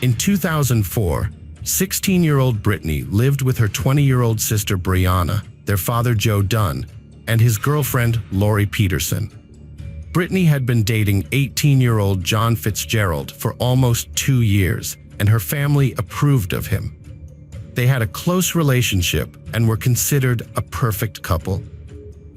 Speaker 1: In 2004, 16-year-old Brittany lived with her 20-year-old sister Brianna, their father Joe Dunn, and his girlfriend Lori Peterson. Brittany had been dating 18-year-old John Fitzgerald for almost 2 years, and her family approved of him. They had a close relationship and were considered a perfect couple.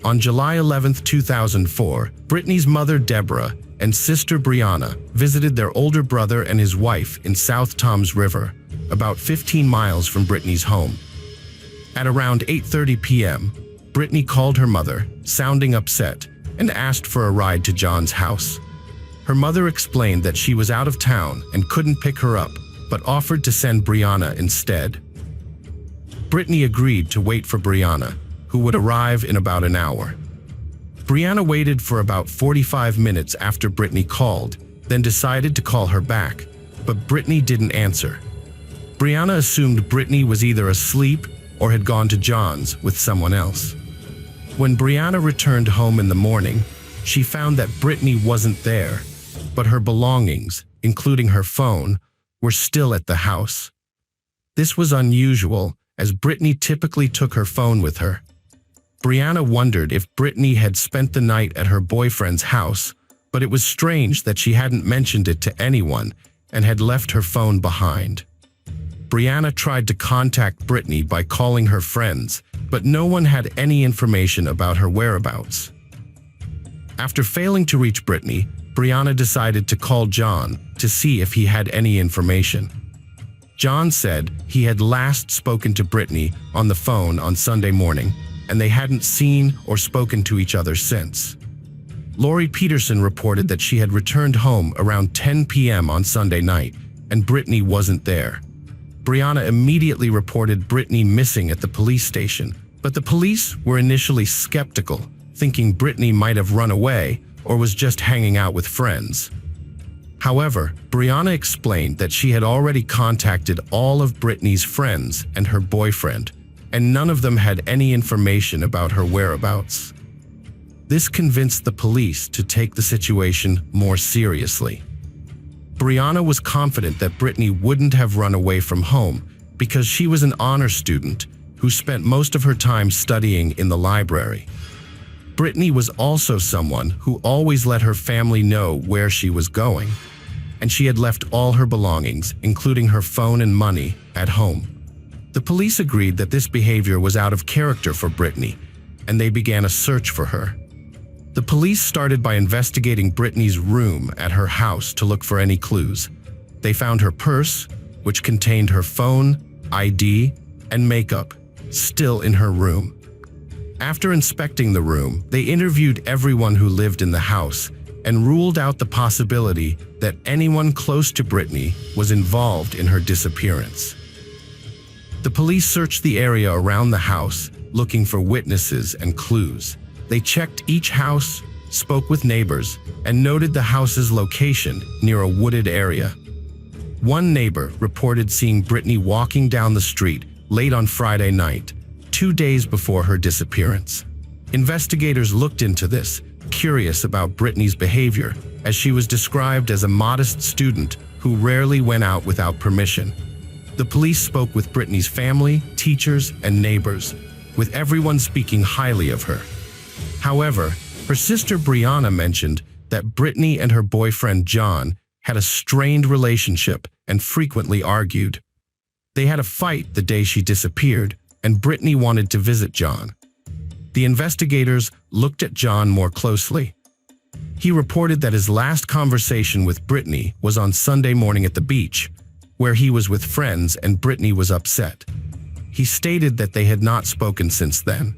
Speaker 1: On July 11, 2004, Brittany's mother Deborah and sister Brianna visited their older brother and his wife in South Toms River, about 15 miles from Brittany's home. At around 8:30 p.m., Brittany called her mother, sounding upset, and asked for a ride to John's house. Her mother explained that she was out of town and couldn't pick her up, but offered to send Brianna instead. Brittany agreed to wait for Brianna, who would arrive in about an hour. Brianna waited for about 45 minutes after Brittany called, then decided to call her back, but Brittany didn't answer. Brianna assumed Brittany was either asleep or had gone to John's with someone else. When Brianna returned home in the morning, she found that Brittany wasn't there, but her belongings, including her phone, were still at the house. This was unusual, as Brittany typically took her phone with her. Brianna wondered if Brittany had spent the night at her boyfriend's house, but it was strange that she hadn't mentioned it to anyone and had left her phone behind. Brianna tried to contact Brittany by calling her friends, but no one had any information about her whereabouts. After failing to reach Brittany, Brianna decided to call John to see if he had any information. John said he had last spoken to Brittany on the phone on Sunday morning, and they hadn't seen or spoken to each other since. Lori Peterson reported that she had returned home around 10 p.m. on Sunday night, and Brittany wasn't there. Brianna immediately reported Brittany missing at the police station, but the police were initially skeptical, thinking Brittany might have run away or was just hanging out with friends. However, Brianna explained that she had already contacted all of Brittany's friends and her boyfriend, and none of them had any information about her whereabouts. This convinced the police to take the situation more seriously. Brianna was confident that Brittany wouldn't have run away from home because she was an honor student who spent most of her time studying in the library. Brittany was also someone who always let her family know where she was going, and she had left all her belongings, including her phone and money, at home. The police agreed that this behavior was out of character for Brittany, and they began a search for her. The police started by investigating Brittany's room at her house to look for any clues. They found her purse, which contained her phone, ID, and makeup, still in her room. After inspecting the room, they interviewed everyone who lived in the house and ruled out the possibility that anyone close to Brittany was involved in her disappearance. The police searched the area around the house, looking for witnesses and clues. They checked each house, spoke with neighbors, and noted the house's location near a wooded area. One neighbor reported seeing Brittany walking down the street late on Friday night, 2 days before her disappearance. Investigators looked into this, curious about Brittany's behavior, as she was described as a modest student who rarely went out without permission. The police spoke with Brittany's family, teachers, and neighbors, with everyone speaking highly of her. However, her sister Brianna mentioned that Brittany and her boyfriend John had a strained relationship and frequently argued. They had a fight the day she disappeared, and Brittany wanted to visit John. The investigators looked at John more closely. He reported that his last conversation with Brittany was on Sunday morning at the beach, where he was with friends and Brittany was upset. He stated that they had not spoken since then.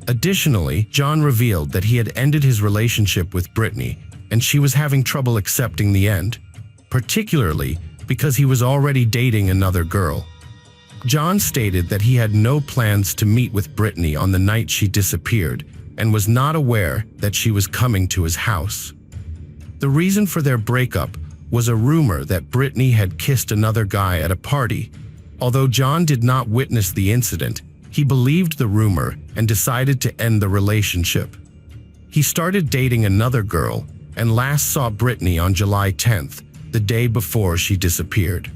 Speaker 1: Additionally, John revealed that he had ended his relationship with Brittany and she was having trouble accepting the end, particularly because he was already dating another girl. John stated that he had no plans to meet with Brittany on the night she disappeared and was not aware that she was coming to his house. The reason for their breakup was a rumor that Brittany had kissed another guy at a party. Although John did not witness the incident, he believed the rumor and decided to end the relationship. He started dating another girl and last saw Brittany on July 10th, the day before she disappeared.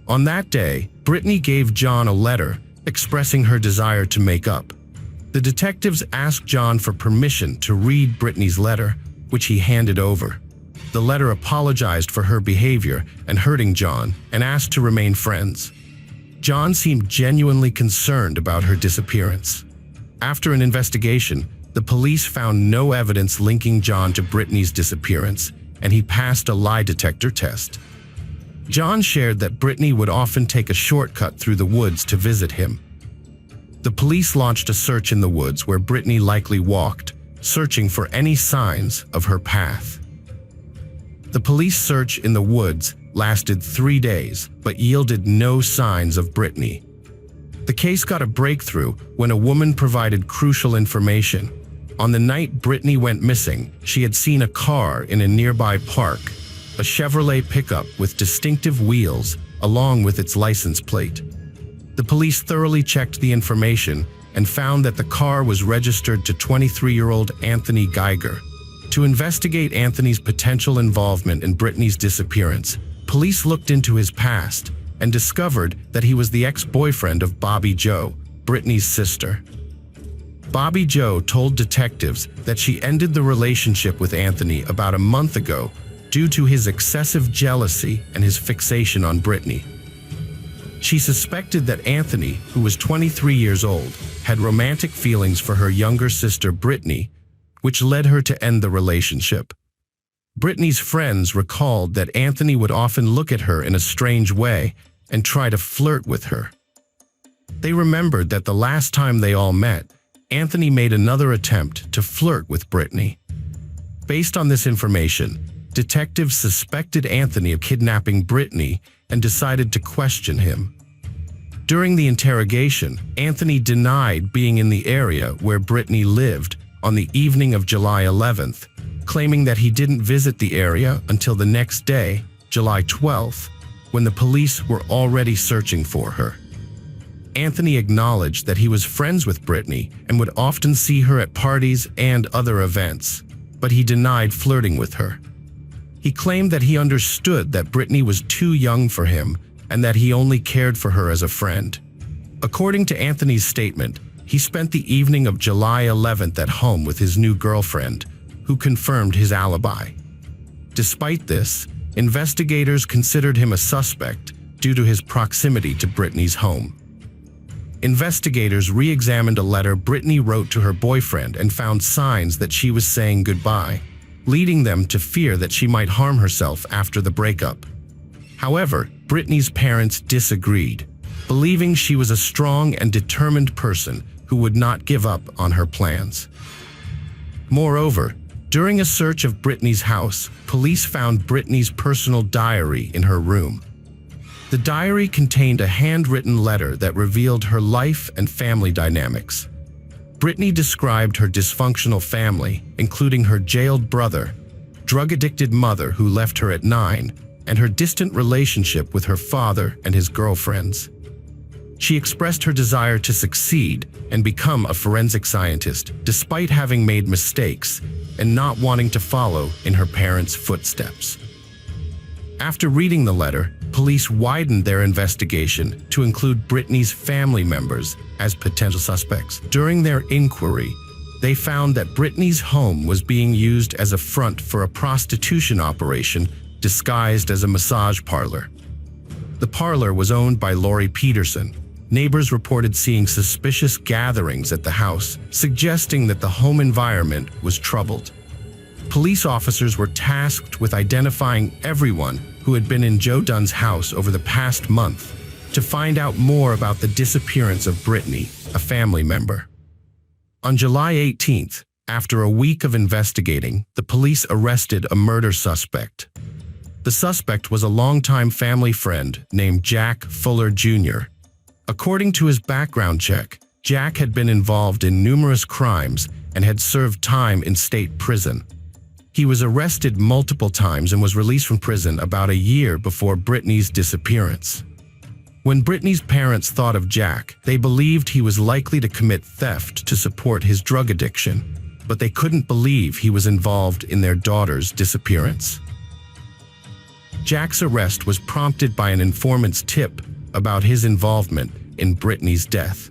Speaker 1: On that day, Brittany gave John a letter expressing her desire to make up. The detectives asked John for permission to read Brittany's letter, which he handed over. The letter apologized for her behavior and hurting John and asked to remain friends. John seemed genuinely concerned about her disappearance. After an investigation, the police found no evidence linking John to Brittany's disappearance, and he passed a lie detector test. John shared that Brittany would often take a shortcut through the woods to visit him. The police launched a search in the woods where Brittany likely walked, searching for any signs of her path. The police search in the woods lasted 3 days, but yielded no signs of Brittany. The case got a breakthrough when a woman provided crucial information. On the night Brittany went missing, she had seen a car in a nearby park, a Chevrolet pickup with distinctive wheels along with its license plate. The police thoroughly checked the information and found that the car was registered to 23-year-old Anthony Geiger. To investigate Anthony's potential involvement in Brittany's disappearance, police looked into his past and discovered that he was the ex-boyfriend of Bobby Joe, Brittany's sister. Bobby Joe told detectives that she ended the relationship with Anthony about a month ago due to his excessive jealousy and his fixation on Brittany. She suspected that Anthony, who was 23 years old, had romantic feelings for her younger sister Brittany, which led her to end the relationship. Brittany's friends recalled that Anthony would often look at her in a strange way and try to flirt with her. They remembered that the last time they all met, Anthony made another attempt to flirt with Brittany. Based on this information, detectives suspected Anthony of kidnapping Brittany and decided to question him. During the interrogation, Anthony denied being in the area where Brittany lived on the evening of July 11th, claiming that he didn't visit the area until the next day, July 12th, when the police were already searching for her. Anthony acknowledged that he was friends with Brittany and would often see her at parties and other events, but he denied flirting with her. He claimed that he understood that Brittany was too young for him and that he only cared for her as a friend. According to Anthony's statement, he spent the evening of July 11th at home with his new girlfriend, who confirmed his alibi. Despite this, investigators considered him a suspect due to his proximity to Brittany's home. Investigators re-examined a letter Brittany wrote to her boyfriend and found signs that she was saying goodbye, leading them to fear that she might harm herself after the breakup. However, Brittany's parents disagreed, believing she was a strong and determined person who would not give up on her plans. Moreover, during a search of Brittany's house, police found Brittany's personal diary in her room. The diary contained a handwritten letter that revealed her life and family dynamics. Brittany described her dysfunctional family, including her jailed brother, drug-addicted mother who left her at 9, and her distant relationship with her father and his girlfriends. She expressed her desire to succeed and become a forensic scientist, despite having made mistakes and not wanting to follow in her parents' footsteps. After reading the letter, police widened their investigation to include Brittany's family members as potential suspects. During their inquiry, they found that Brittany's home was being used as a front for a prostitution operation disguised as a massage parlor. The parlor was owned by Lori Peterson. Neighbors reported seeing suspicious gatherings at the house, suggesting that the home environment was troubled. Police officers were tasked with identifying everyone who had been in Joe Dunn's house over the past month to find out more about the disappearance of Brittany, a family member. On July 18th, after a week of investigating, the police arrested a murder suspect. The suspect was a longtime family friend named Jack Fuller Jr. According to his background check, Jack had been involved in numerous crimes and had served time in state prison. He was arrested multiple times and was released from prison about a year before Brittany's disappearance. When Brittany's parents thought of Jack, they believed he was likely to commit theft to support his drug addiction, but they couldn't believe he was involved in their daughter's disappearance. Jack's arrest was prompted by an informant's tip about his involvement in Brittany's death.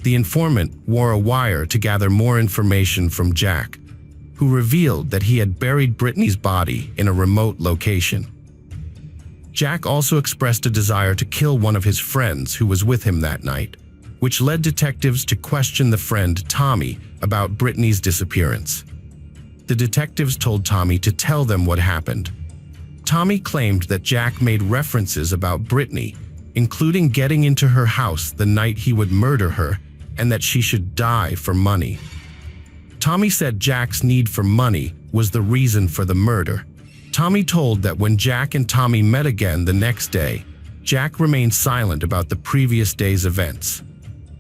Speaker 1: The informant wore a wire to gather more information from Jack, who revealed that he had buried Brittany's body in a remote location. Jack also expressed a desire to kill one of his friends who was with him that night, which led detectives to question the friend Tommy about Brittany's disappearance. The detectives told Tommy to tell them what happened. Tommy claimed that Jack made references about Brittany, including getting into her house the night he would murder her and that she should die for money. Tommy said Jack's need for money was the reason for the murder. Tommy told that when Jack and Tommy met again the next day, Jack remained silent about the previous day's events.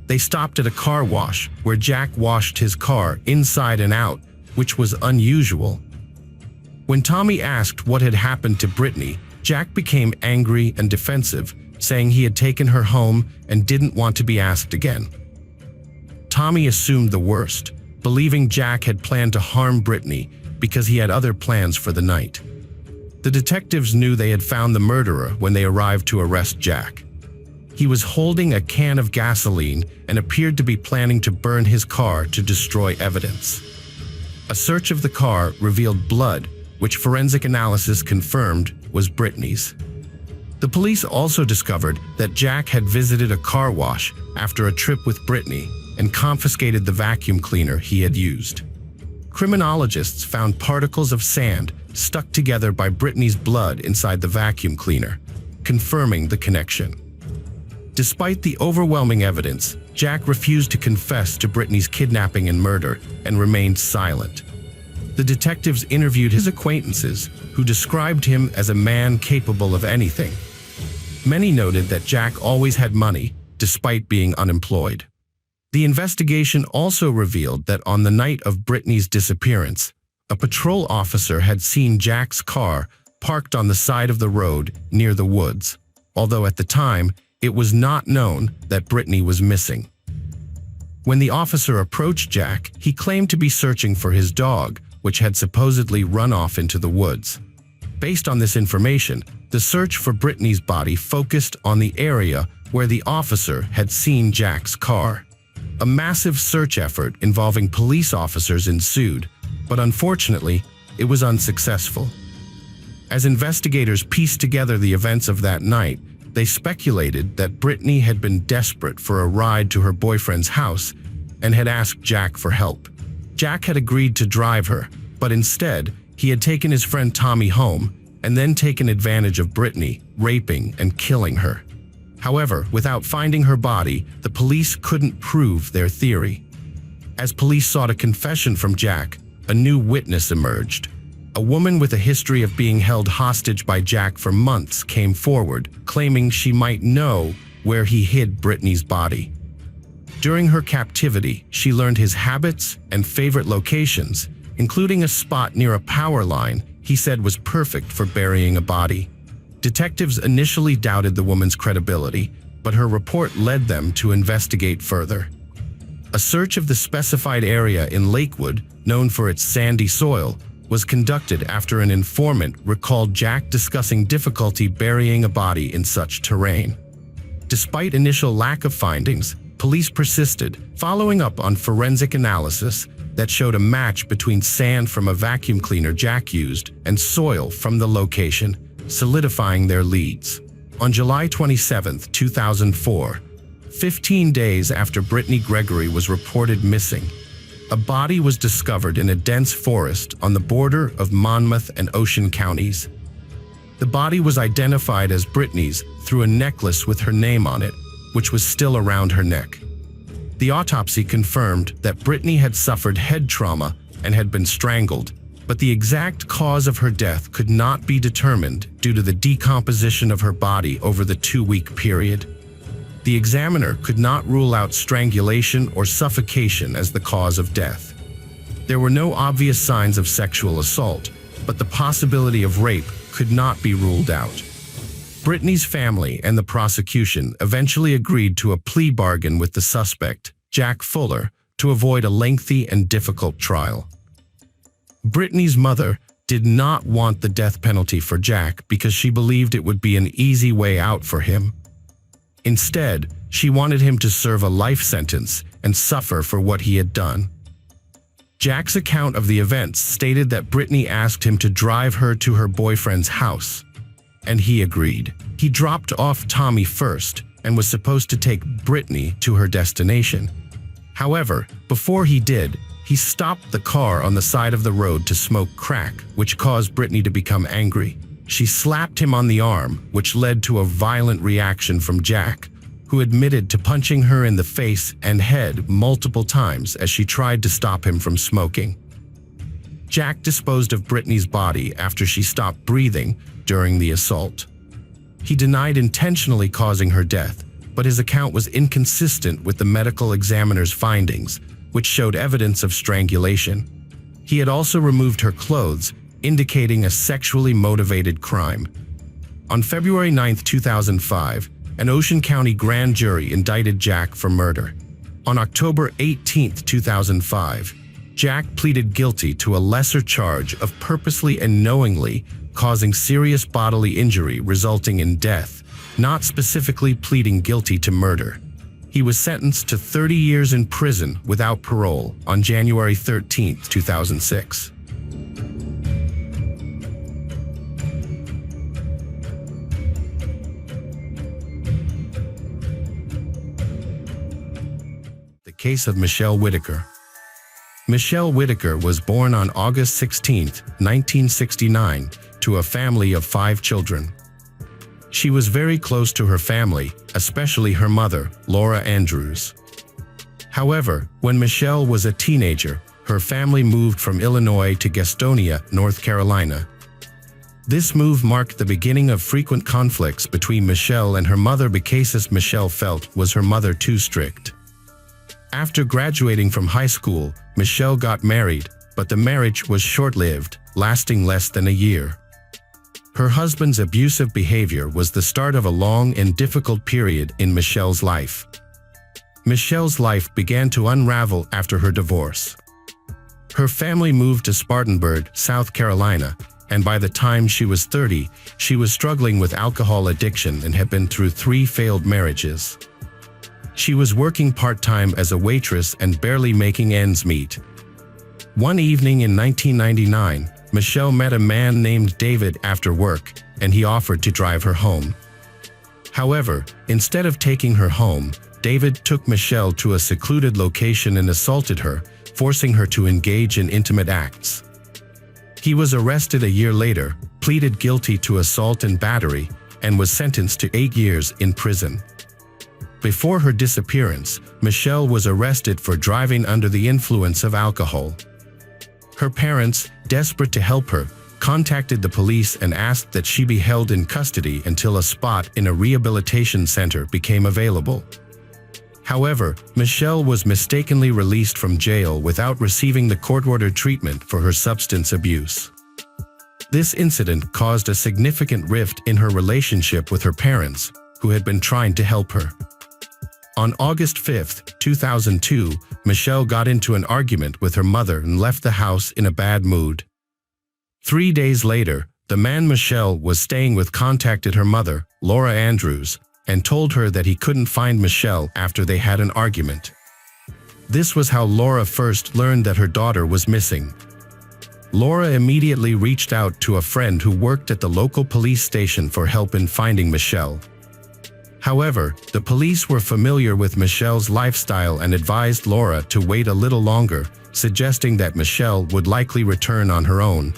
Speaker 1: They stopped at a car wash where Jack washed his car inside and out, which was unusual. When Tommy asked what had happened to Brittany, Jack became angry and defensive, saying he had taken her home and didn't want to be asked again. Tommy assumed the worst, believing Jack had planned to harm Brittany because he had other plans for the night. The detectives knew they had found the murderer when they arrived to arrest Jack. He was holding a can of gasoline and appeared to be planning to burn his car to destroy evidence. A search of the car revealed blood, which forensic analysis confirmed was Brittany's. The police also discovered that Jack had visited a car wash after a trip with Brittany and confiscated the vacuum cleaner he had used. Criminologists found particles of sand stuck together by Brittany's blood inside the vacuum cleaner, confirming the connection. Despite the overwhelming evidence, Jack refused to confess to Brittany's kidnapping and murder and remained silent. The detectives interviewed his acquaintances, who described him as a man capable of anything. Many noted that Jack always had money, despite being unemployed. The investigation also revealed that on the night of Brittany's disappearance, a patrol officer had seen Jack's car parked on the side of the road near the woods, although at the time, it was not known that Brittany was missing. When the officer approached Jack, he claimed to be searching for his dog, which had supposedly run off into the woods. Based on this information, the search for Brittany's body focused on the area where the officer had seen Jack's car. A massive search effort involving police officers ensued, but unfortunately, it was unsuccessful. As investigators pieced together the events of that night, they speculated that Brittany had been desperate for a ride to her boyfriend's house and had asked Jack for help. Jack had agreed to drive her, but instead, he had taken his friend Tommy home and then taken advantage of Brittany, raping and killing her. However, without finding her body, the police couldn't prove their theory. As police sought a confession from Jack, a new witness emerged. A woman with a history of being held hostage by Jack for months came forward, claiming she might know where he hid Brittany's body. During her captivity, she learned his habits and favorite locations, including a spot near a power line he said was perfect for burying a body. Detectives initially doubted the woman's credibility, but her report led them to investigate further. A search of the specified area in Lakewood, known for its sandy soil, was conducted after an informant recalled Jack discussing difficulty burying a body in such terrain. Despite initial lack of findings, police persisted, following up on forensic analysis that showed a match between sand from a vacuum cleaner Jack used and soil from the location, solidifying their leads. On July 27, 2004, 15 days after Brittany Gregory was reported missing, a body was discovered in a dense forest on the border of Monmouth and Ocean counties. The body was identified as Brittany's through a necklace with her name on it, which was still around her neck. The autopsy confirmed that Brittany had suffered head trauma and had been strangled, but the exact cause of her death could not be determined due to the decomposition of her body over the 2-week period. The examiner could not rule out strangulation or suffocation as the cause of death. There were no obvious signs of sexual assault, but the possibility of rape could not be ruled out. Brittany's family and the prosecution eventually agreed to a plea bargain with the suspect, Jack Fuller, to avoid a lengthy and difficult trial. Brittany's mother did not want the death penalty for Jack because she believed it would be an easy way out for him. Instead, she wanted him to serve a life sentence and suffer for what he had done. Jack's account of the events stated that Brittany asked him to drive her to her boyfriend's house, and he agreed. He dropped off Tommy first and was supposed to take Brittany to her destination. However, before he did, he stopped the car on the side of the road to smoke crack, which caused Brittany to become angry. She slapped him on the arm, which led to a violent reaction from Jack, who admitted to punching her in the face and head multiple times as she tried to stop him from smoking. Jack disposed of Brittany's body after she stopped breathing during the assault. He denied intentionally causing her death, but his account was inconsistent with the medical examiner's findings, which showed evidence of strangulation. He had also removed her clothes, indicating a sexually motivated crime. On February 9, 2005, an Ocean County grand jury indicted Jack for murder. On October 18, 2005, Jack pleaded guilty to a lesser charge of purposely and knowingly causing serious bodily injury resulting in death, not specifically pleading guilty to murder. He was sentenced to 30 years in prison without parole on January 13, 2006. The case of Michelle Whitaker. Michelle Whitaker was born on August 16, 1969, to a family of 5 children. She was very close to her family, especially her mother, Laura Andrews. However, when Michelle was a teenager, her family moved from Illinois to Gastonia, North Carolina. This move marked the beginning of frequent conflicts between Michelle and her mother because Michelle felt was her mother too strict. After graduating from high school, Michelle got married, but the marriage was short-lived, lasting less than a year. Her husband's abusive behavior was the start of a long and difficult period in Michelle's life. Michelle's life began to unravel after her divorce. Her family moved to Spartanburg, South Carolina, and by the time she was 30, she was struggling with alcohol addiction and had been through 3 failed marriages. She was working part-time as a waitress and barely making ends meet. One evening in 1999, Michelle met a man named David after work, and he offered to drive her home. However, instead of taking her home, David took Michelle to a secluded location and assaulted her, forcing her to engage in intimate acts. He was arrested a year later, pleaded guilty to assault and battery, and was sentenced to 8 years in prison. Before her disappearance, Michelle was arrested for driving under the influence of alcohol. Her parents, desperate to help her, contacted the police and asked that she be held in custody until a spot in a rehabilitation center became available. However, Michelle was mistakenly released from jail without receiving the court-ordered treatment for her substance abuse. This incident caused a significant rift in her relationship with her parents, who had been trying to help her. On August 5, 2002, Michelle got into an argument with her mother and left the house in a bad mood. 3 days later, the man Michelle was staying with contacted her mother, Laura Andrews, and told her that he couldn't find Michelle after they had an argument. This was how Laura first learned that her daughter was missing. Laura immediately reached out to a friend who worked at the local police station for help in finding Michelle. However, the police were familiar with Michelle's lifestyle and advised Laura to wait a little longer, suggesting that Michelle would likely return on her own.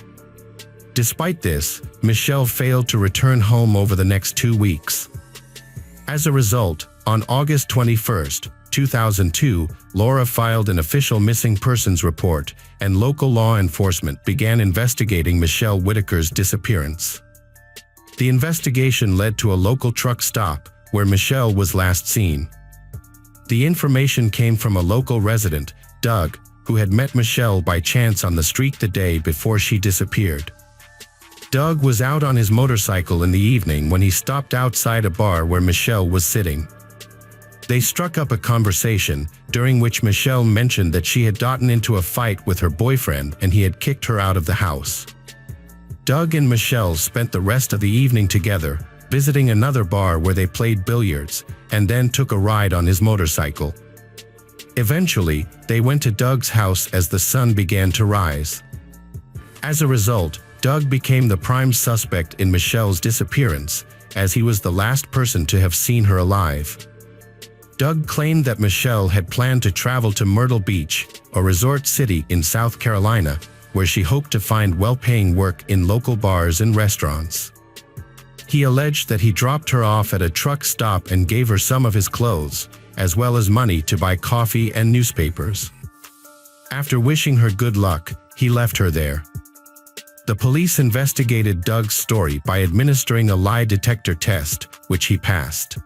Speaker 1: Despite this, Michelle failed to return home over the next 2 weeks. As a result, on August 21, 2002, Laura filed an official missing persons report, and local law enforcement began investigating Michelle Whitaker's disappearance. The investigation led to a local truck stop, where Michelle was last seen. The information came from a local resident, Doug, who had met Michelle by chance on the street the day before she disappeared. Doug was out on his motorcycle in the evening when he stopped outside a bar where Michelle was sitting. They struck up a conversation, during which Michelle mentioned that she had gotten into a fight with her boyfriend and he had kicked her out of the house. Doug and Michelle spent the rest of the evening together, visiting another bar where they played billiards, and then took a ride on his motorcycle. Eventually, they went to Doug's house as the sun began to rise. As a result, Doug became the prime suspect in Michelle's disappearance, as he was the last person to have seen her alive. Doug claimed that Michelle had planned to travel to Myrtle Beach, a resort city in South Carolina, where she hoped to find well-paying work in local bars and restaurants. He alleged that he dropped her off at a truck stop and gave her some of his clothes, as well as money to buy coffee and newspapers. After wishing her good luck, he left her there. The police investigated Doug's story by administering a lie detector test, which he passed.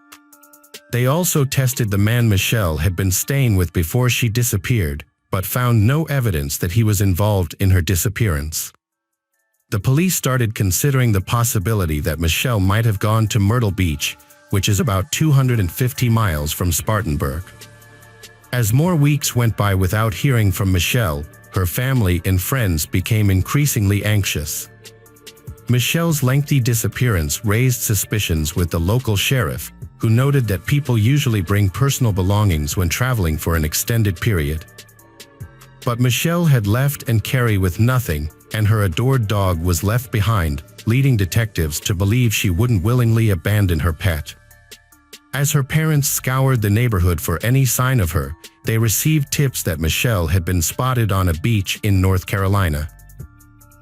Speaker 1: They also tested the man Michelle had been staying with before she disappeared, but found no evidence that he was involved in her disappearance. The police started considering the possibility that Michelle might have gone to Myrtle Beach, which is about 250 miles from Spartanburg. As more weeks went by without hearing from Michelle, her family and friends became increasingly anxious. Michelle's lengthy disappearance raised suspicions with the local sheriff, who noted that people usually bring personal belongings when traveling for an extended period. But Michelle had left and carried with nothing, and her adored dog was left behind, leading detectives to believe she wouldn't willingly abandon her pet. As her parents scoured the neighborhood for any sign of her, they received tips that Michelle had been spotted on a beach in North Carolina.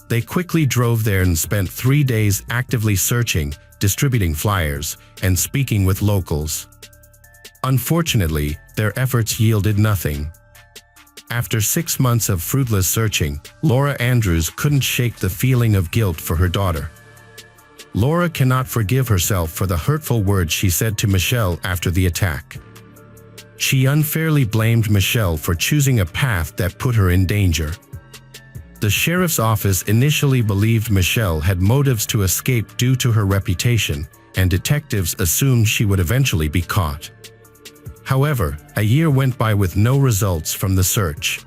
Speaker 1: They quickly drove there and spent 3 days actively searching, distributing flyers, and speaking with locals. Unfortunately, their efforts yielded nothing. After 6 months of fruitless searching, Laura Andrews couldn't shake the feeling of guilt for her daughter. Laura cannot forgive herself for the hurtful words she said to Michelle after the attack. She unfairly blamed Michelle for choosing a path that put her in danger. The sheriff's office initially believed Michelle had motives to escape due to her reputation, and detectives assumed she would eventually be caught. However, a year went by with no results from the search.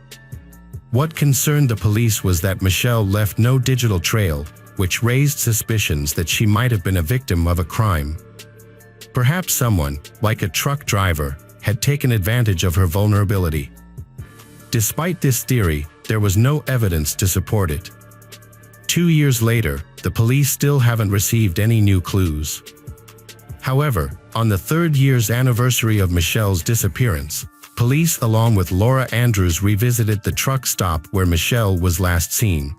Speaker 1: What concerned the police was that Michelle left no digital trail, which raised suspicions that she might have been a victim of a crime. Perhaps someone, like a truck driver, had taken advantage of her vulnerability. Despite this theory, there was no evidence to support it. 2 years later, the police still haven't received any new clues. However, on the 3rd year's anniversary of Michelle's disappearance, police along with Laura Andrews revisited the truck stop where Michelle was last seen.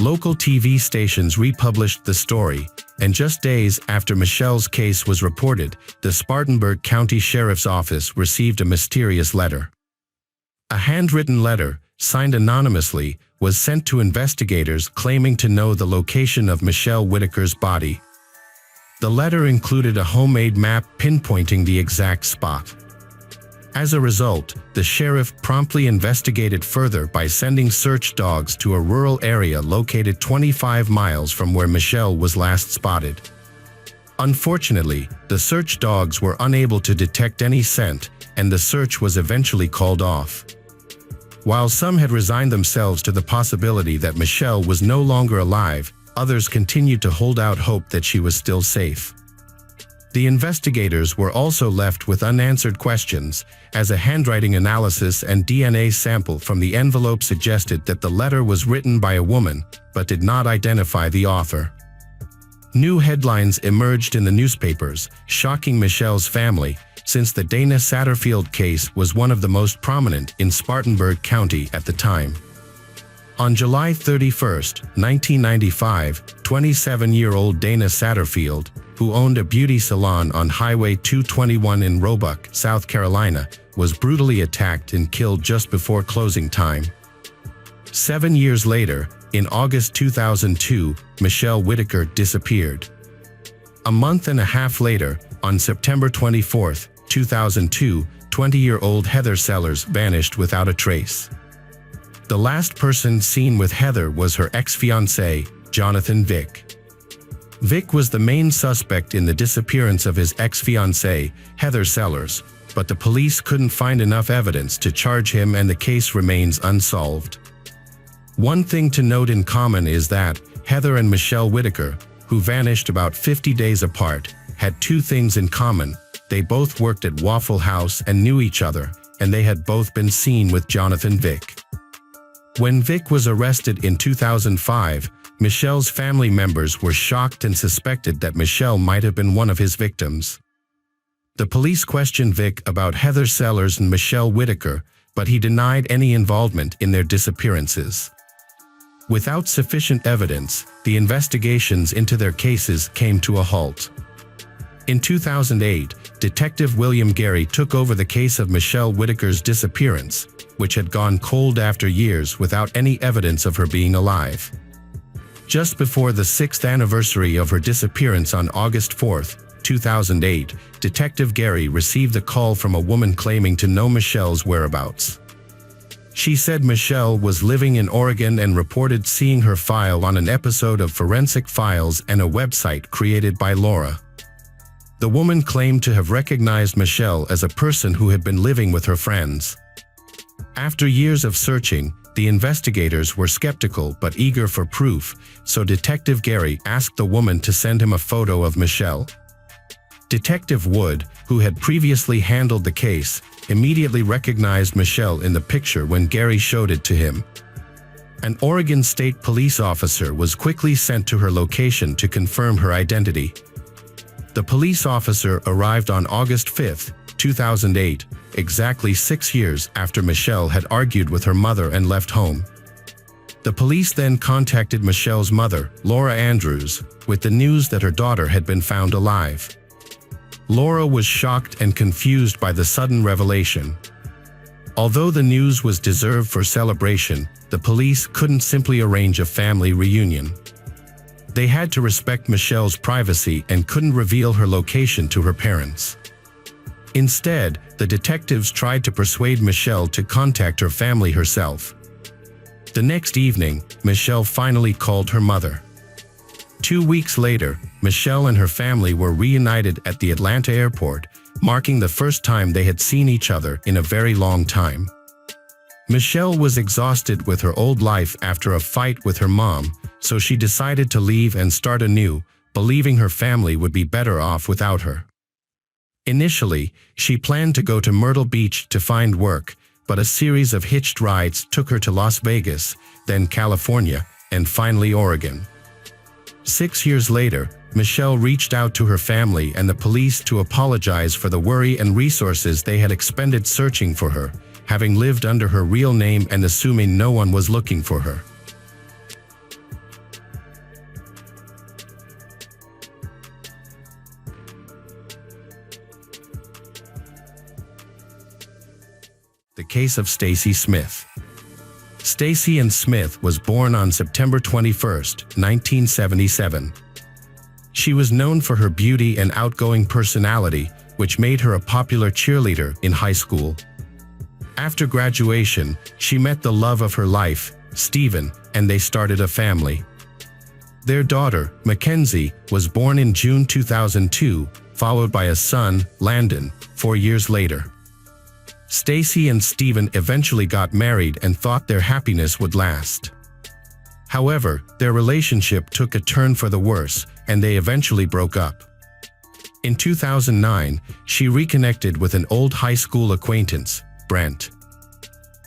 Speaker 1: Local TV stations republished the story, and just days after Michelle's case was reported, the Spartanburg County Sheriff's Office received a mysterious letter. A handwritten letter, signed anonymously, was sent to investigators claiming to know the location of Michelle Whitaker's body. The letter included a homemade map pinpointing the exact spot. As a result, the sheriff promptly investigated further by sending search dogs to a rural area located 25 miles from where Michelle was last spotted. Unfortunately, the search dogs were unable to detect any scent, and the search was eventually called off. While some had resigned themselves to the possibility that Michelle was no longer alive, others continued to hold out hope that she was still safe. The investigators were also left with unanswered questions, as a handwriting analysis and DNA sample from the envelope suggested that the letter was written by a woman, but did not identify the author. New headlines emerged in the newspapers, shocking Michelle's family, since the Dana Satterfield case was one of the most prominent in Spartanburg County at the time. On July 31, 1995, 27-year-old Dana Satterfield, who owned a beauty salon on Highway 221 in Roebuck, South Carolina, was brutally attacked and killed just before closing time. 7 years later, in August 2002, Michelle Whitaker disappeared. A month and a half later, on September 24, 2002, 20-year-old Heather Sellers vanished without a trace. The last person seen with Heather was her ex-fiancé, Jonathan Vick. Vick was the main suspect in the disappearance of his ex-fiancée, Heather Sellers, but the police couldn't find enough evidence to charge him and the case remains unsolved. One thing to note in common is that Heather and Michelle Whitaker, who vanished about 50 days apart, had two things in common. They both worked at Waffle House and knew each other, and they had both been seen with Jonathan Vick. When Vick was arrested in 2005, Michelle's family members were shocked and suspected that Michelle might have been one of his victims. The police questioned Vick about Heather Sellers and Michelle Whitaker, but he denied any involvement in their disappearances. Without sufficient evidence, the investigations into their cases came to a halt. In 2008, Detective William Gary took over the case of Michelle Whitaker's disappearance, which had gone cold after years without any evidence of her being alive. Just before the 6th anniversary of her disappearance on August 4, 2008, Detective Gary received a call from a woman claiming to know Michelle's whereabouts. She said Michelle was living in Oregon and reported seeing her file on an episode of Forensic Files and a website created by Laura. The woman claimed to have recognized Michelle as a person who had been living with her friends. After years of searching, the investigators were skeptical but eager for proof, so Detective Gary asked the woman to send him a photo of Michelle. Detective Wood, who had previously handled the case, immediately recognized Michelle in the picture when Gary showed it to him. An Oregon State police officer was quickly sent to her location to confirm her identity. The police officer arrived on August 5, 2008, exactly 6 years after Michelle had argued with her mother and left home. The police then contacted Michelle's mother, Laura Andrews, with the news that her daughter had been found alive. Laura was shocked and confused by the sudden revelation. Although the news was deserved for celebration, the police couldn't simply arrange a family reunion. They had to respect Michelle's privacy and couldn't reveal her location to her parents. Instead, the detectives tried to persuade Michelle to contact her family herself. The next evening, Michelle finally called her mother. 2 weeks later, Michelle and her family were reunited at the Atlanta airport, marking the first time they had seen each other in a very long time. Michelle was exhausted with her old life after a fight with her mom, so she decided to leave and start anew, believing her family would be better off without her. Initially, she planned to go to Myrtle Beach to find work, but a series of hitched rides took her to Las Vegas, then California, and finally Oregon. 6 years later, Michelle reached out to her family and the police to apologize for the worry and resources they had expended searching for her, having lived under her real name and assuming no one was looking for her. The case of Stacy Smith. Stacy Ann Smith was born on September 21, 1977. She was known for her beauty and outgoing personality, which made her a popular cheerleader in high school. After graduation, she met the love of her life, Stephen, and they started a family. Their daughter, Mackenzie, was born in June 2002, followed by a son, Landon, 4 years later. Stacy and Stephen eventually got married and thought their happiness would last. However, their relationship took a turn for the worse, and they eventually broke up. In 2009, she reconnected with an old high school acquaintance, Brent.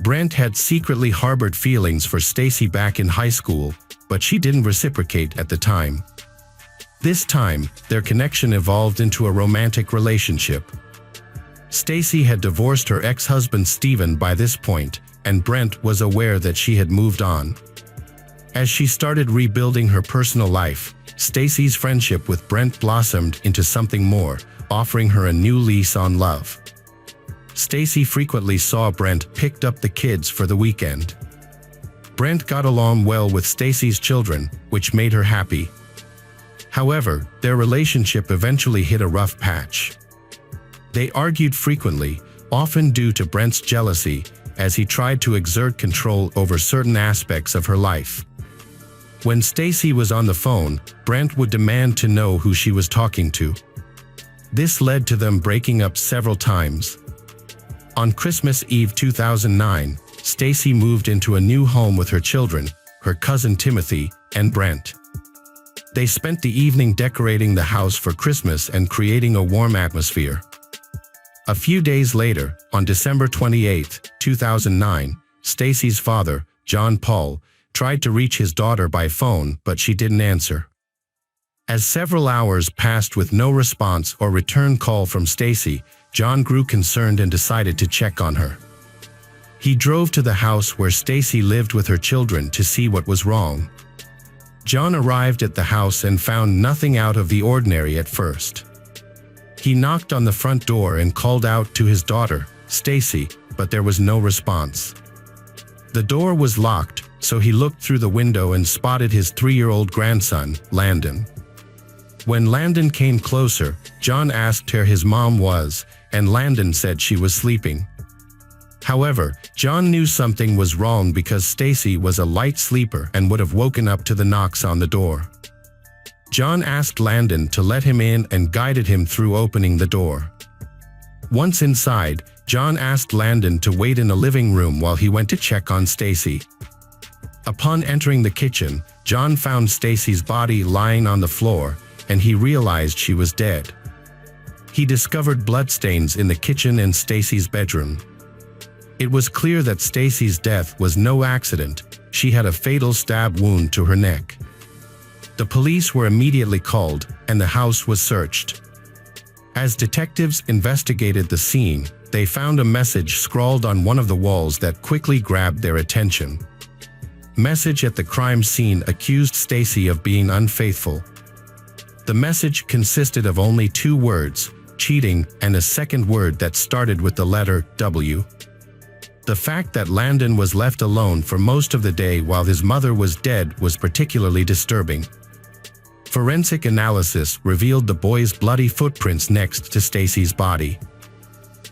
Speaker 1: Brent had secretly harbored feelings for Stacy back in high school, but she didn't reciprocate at the time. This time, their connection evolved into a romantic relationship. Stacy had divorced her ex-husband Stephen by this point, and Brent was aware that she had moved on. As she started rebuilding her personal life, Stacy's friendship with Brent blossomed into something more, offering her a new lease on love. Stacy frequently saw Brent picked up the kids for the weekend. Brent got along well with Stacy's children, which made her happy. However, their relationship eventually hit a rough patch. They argued frequently, often due to Brent's jealousy, as he tried to exert control over certain aspects of her life. When Stacy was on the phone, Brent would demand to know who she was talking to. This led to them breaking up several times. On Christmas Eve 2009, Stacy moved into a new home with her children, her cousin Timothy, and Brent. They spent the evening decorating the house for Christmas and creating a warm atmosphere. A few days later, on December 28, 2009, Stacy's father, John Paul, tried to reach his daughter by phone, but she didn't answer. As several hours passed with no response or return call from Stacy, John grew concerned and decided to check on her. He drove to the house where Stacy lived with her children to see what was wrong. John arrived at the house and found nothing out of the ordinary at first. He knocked on the front door and called out to his daughter, Stacy, but there was no response. The door was locked, so he looked through the window and spotted his 3-year-old grandson, Landon. When Landon came closer, John asked where his mom was, and Landon said she was sleeping. However, John knew something was wrong because Stacy was a light sleeper and would have woken up to the knocks on the door. John asked Landon to let him in and guided him through opening the door. Once inside, John asked Landon to wait in the living room while he went to check on Stacy. Upon entering the kitchen, John found Stacy's body lying on the floor, and he realized she was dead. He discovered bloodstains in the kitchen and Stacy's bedroom. It was clear that Stacy's death was no accident. She had a fatal stab wound to her neck. The police were immediately called, and the house was searched. As detectives investigated the scene, they found a message scrawled on one of the walls that quickly grabbed their attention. Message at the crime scene accused Stacy of being unfaithful. The message consisted of only 2 words, cheating, and a second word that started with the letter W. The fact that Landon was left alone for most of the day while his mother was dead was particularly disturbing. Forensic analysis revealed the boy's bloody footprints next to Stacy's body.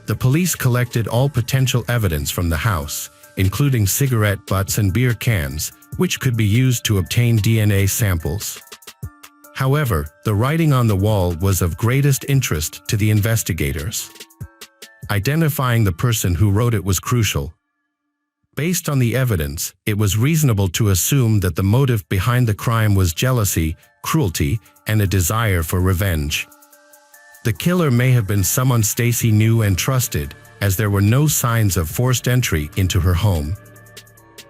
Speaker 1: The police collected all potential evidence from the house, including cigarette butts and beer cans, which could be used to obtain DNA samples. However, the writing on the wall was of greatest interest to the investigators. Identifying the person who wrote it was crucial. Based on the evidence, it was reasonable to assume that the motive behind the crime was jealousy, cruelty, and a desire for revenge. The killer may have been someone Stacy knew and trusted, as there were no signs of forced entry into her home.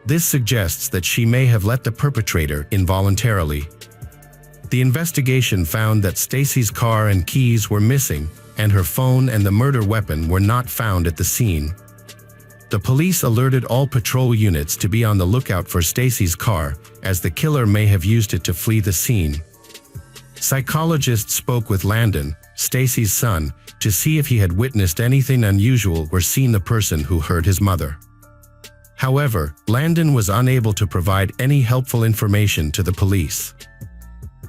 Speaker 1: This suggests that she may have let the perpetrator in voluntarily. The investigation found that Stacy's car and keys were missing, and her phone and the murder weapon were not found at the scene. The police alerted all patrol units to be on the lookout for Stacy's car, as the killer may have used it to flee the scene. Psychologists spoke with Landon, Stacy's son, to see if he had witnessed anything unusual or seen the person who hurt his mother. However, Landon was unable to provide any helpful information to the police.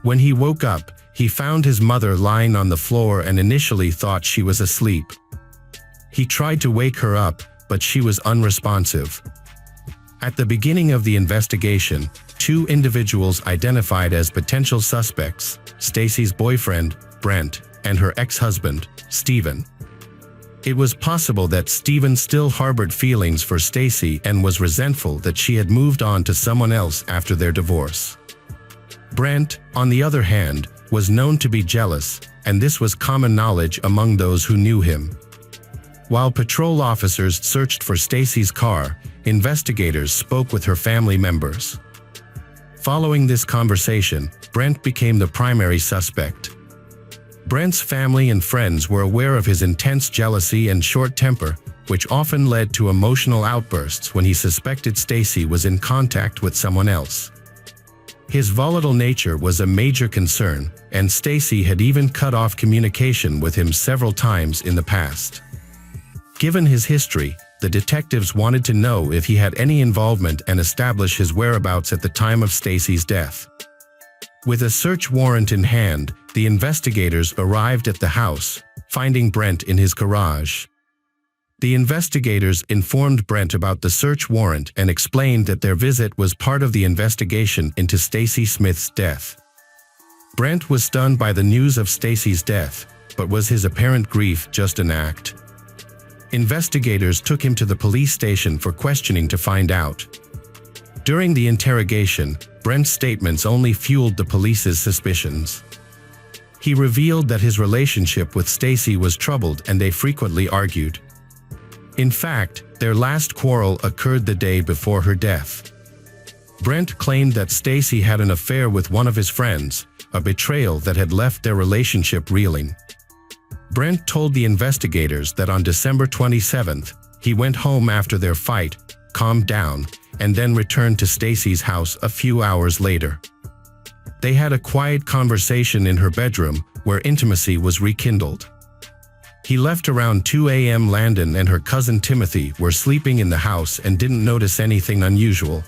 Speaker 1: When he woke up, he found his mother lying on the floor and initially thought she was asleep. He tried to wake her up, but she was unresponsive. At the beginning of the investigation, two individuals identified as potential suspects, Stacy's boyfriend, Brent, and her ex-husband, Steven. It was possible that Steven still harbored feelings for Stacy and was resentful that she had moved on to someone else after their divorce. Brent, on the other hand, was known to be jealous, and this was common knowledge among those who knew him. While patrol officers searched for Stacy's car, investigators spoke with her family members. Following this conversation, Brent became the primary suspect. Brent's family and friends were aware of his intense jealousy and short temper, which often led to emotional outbursts when he suspected Stacy was in contact with someone else. His volatile nature was a major concern, and Stacy had even cut off communication with him several times in the past. Given his history, the detectives wanted to know if he had any involvement and establish his whereabouts at the time of Stacy's death. With a search warrant in hand, the investigators arrived at the house, finding Brent in his garage. The investigators informed Brent about the search warrant and explained that their visit was part of the investigation into Stacy Smith's death. Brent was stunned by the news of Stacy's death, but was his apparent grief just an act? Investigators took him to the police station for questioning to find out. During the interrogation, Brent's statements only fueled the police's suspicions. He revealed that his relationship with Stacy was troubled and they frequently argued. In fact, their last quarrel occurred the day before her death. Brent claimed that Stacy had an affair with one of his friends, a betrayal that had left their relationship reeling. Brent told the investigators that on December 27th, he went home after their fight, calmed down, and then returned to Stacy's house a few hours later. They had a quiet conversation in her bedroom, where intimacy was rekindled. He left around 2 a.m. Landon and her cousin Timothy were sleeping in the house and didn't notice anything unusual.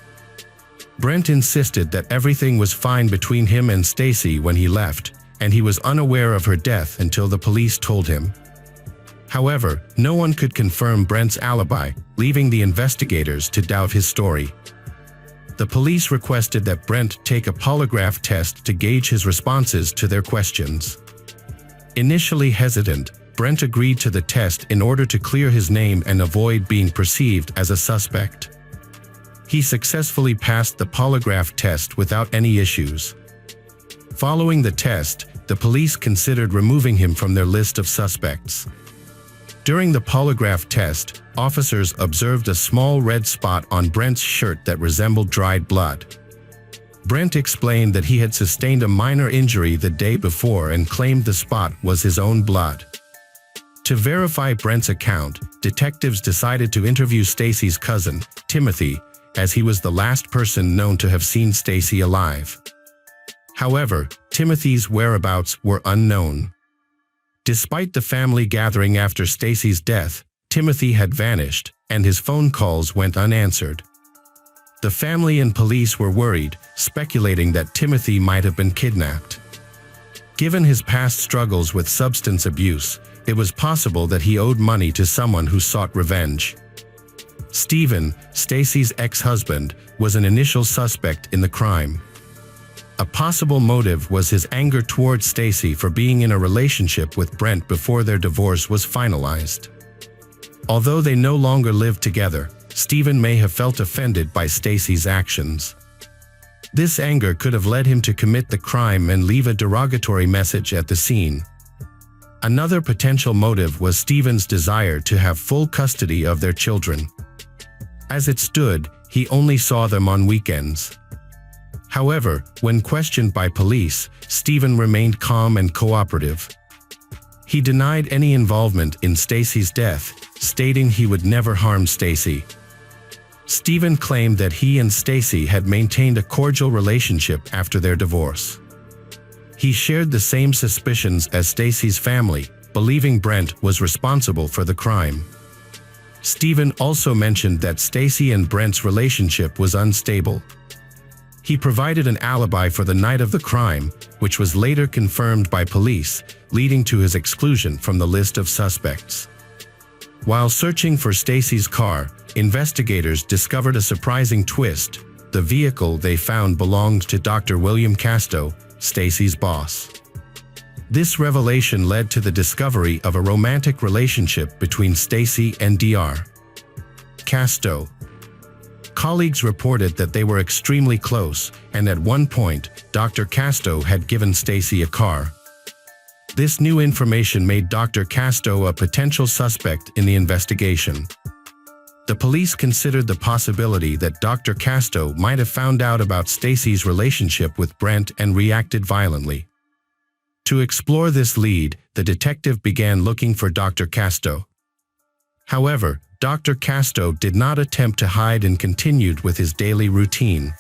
Speaker 1: Brent insisted that everything was fine between him and Stacy when he left, and he was unaware of her death until the police told him. However, no one could confirm Brent's alibi, leaving the investigators to doubt his story. The police requested that Brent take a polygraph test to gauge his responses to their questions. Initially hesitant, Brent agreed to the test in order to clear his name and avoid being perceived as a suspect. He successfully passed the polygraph test without any issues. Following the test, the police considered removing him from their list of suspects. During the polygraph test, officers observed a small red spot on Brent's shirt that resembled dried blood. Brent explained that he had sustained a minor injury the day before and claimed the spot was his own blood. To verify Brent's account, detectives decided to interview Stacy's cousin, Timothy, as he was the last person known to have seen Stacy alive. However, Timothy's whereabouts were unknown. Despite the family gathering after Stacy's death, Timothy had vanished, and his phone calls went unanswered. The family and police were worried, speculating that Timothy might have been kidnapped. Given his past struggles with substance abuse, it was possible that he owed money to someone who sought revenge. Steven, Stacy's ex-husband, was an initial suspect in the crime. A possible motive was his anger towards Stacy for being in a relationship with Brent before their divorce was finalized. Although they no longer lived together, Steven may have felt offended by Stacy's actions. This anger could have led him to commit the crime and leave a derogatory message at the scene. Another potential motive was Steven's desire to have full custody of their children. As it stood, he only saw them on weekends. However, when questioned by police, Steven remained calm and cooperative. He denied any involvement in Stacy's death, stating he would never harm Stacy. Steven claimed that he and Stacy had maintained a cordial relationship after their divorce. He shared the same suspicions as Stacy's family, believing Brent was responsible for the crime. Steven also mentioned that Stacy and Brent's relationship was unstable. He provided an alibi for the night of the crime, which was later confirmed by police, leading to his exclusion from the list of suspects. While searching for Stacy's car, investigators discovered a surprising twist. The vehicle they found belonged to Dr. William Casto, Stacy's boss. This revelation led to the discovery of a romantic relationship between Stacy and Dr. Casto. Colleagues reported that they were extremely close, and at one point, Dr. Casto had given Stacy a car. This new information made Dr. Casto a potential suspect in the investigation. The police considered the possibility that Dr. Casto might have found out about Stacy's relationship with Brent and reacted violently. To explore this lead, the detective began looking for Dr. Casto. However, Dr. Casto did not attempt to hide and continued with his daily routine.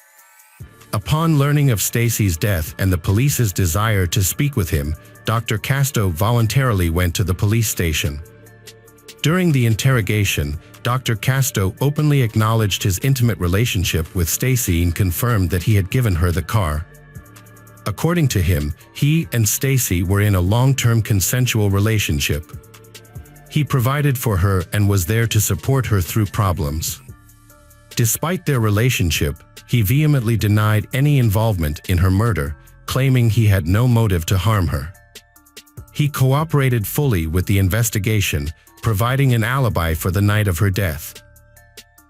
Speaker 1: Upon learning of Stacy's death and the police's desire to speak with him, Dr. Casto voluntarily went to the police station. During the interrogation, Dr. Casto openly acknowledged his intimate relationship with Stacy and confirmed that he had given her the car. According to him, he and Stacy were in a long-term consensual relationship. He provided for her and was there to support her through problems. Despite their relationship, he vehemently denied any involvement in her murder, claiming he had no motive to harm her. He cooperated fully with the investigation, providing an alibi for the night of her death.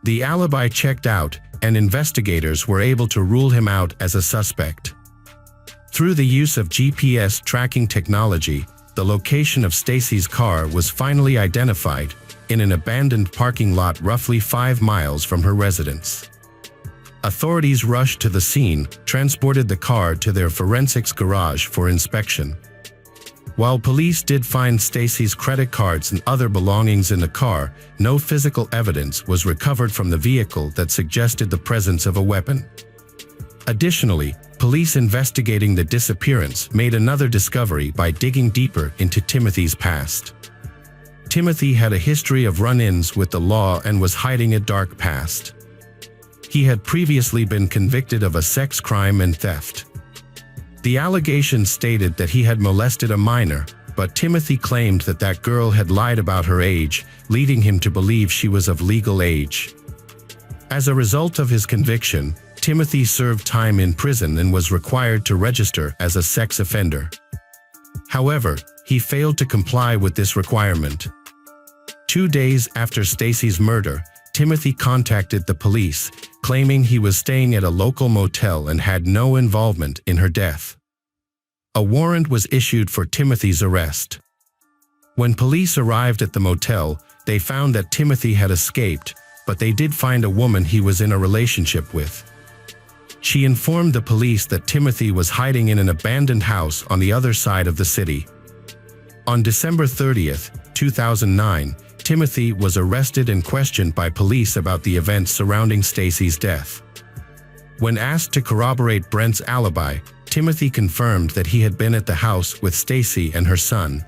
Speaker 1: The alibi checked out, and investigators were able to rule him out as a suspect. Through the use of GPS tracking technology, the location of Stacy's car was finally identified in an abandoned parking lot roughly 5 miles from her residence. Authorities rushed to the scene, transported the car to their forensics garage for inspection. While police did find Stacy's credit cards and other belongings in the car, no physical evidence was recovered from the vehicle that suggested the presence of a weapon. Additionally, police investigating the disappearance made another discovery by digging deeper into Timothy's past. Timothy had a history of run-ins with the law and was hiding a dark past. He had previously been convicted of a sex crime and theft. The allegations stated that he had molested a minor, but Timothy claimed that that girl had lied about her age, leading him to believe she was of legal age. As a result of his conviction, Timothy served time in prison and was required to register as a sex offender. However, he failed to comply with this requirement. 2 days after Stacy's murder, Timothy contacted the police, claiming he was staying at a local motel and had no involvement in her death. A warrant was issued for Timothy's arrest. When police arrived at the motel, they found that Timothy had escaped, but they did find a woman he was in a relationship with. She informed the police that Timothy was hiding in an abandoned house on the other side of the city. On December 30th, 2009, Timothy was arrested and questioned by police about the events surrounding Stacy's death. When asked to corroborate Brent's alibi, Timothy confirmed that he had been at the house with Stacy and her son.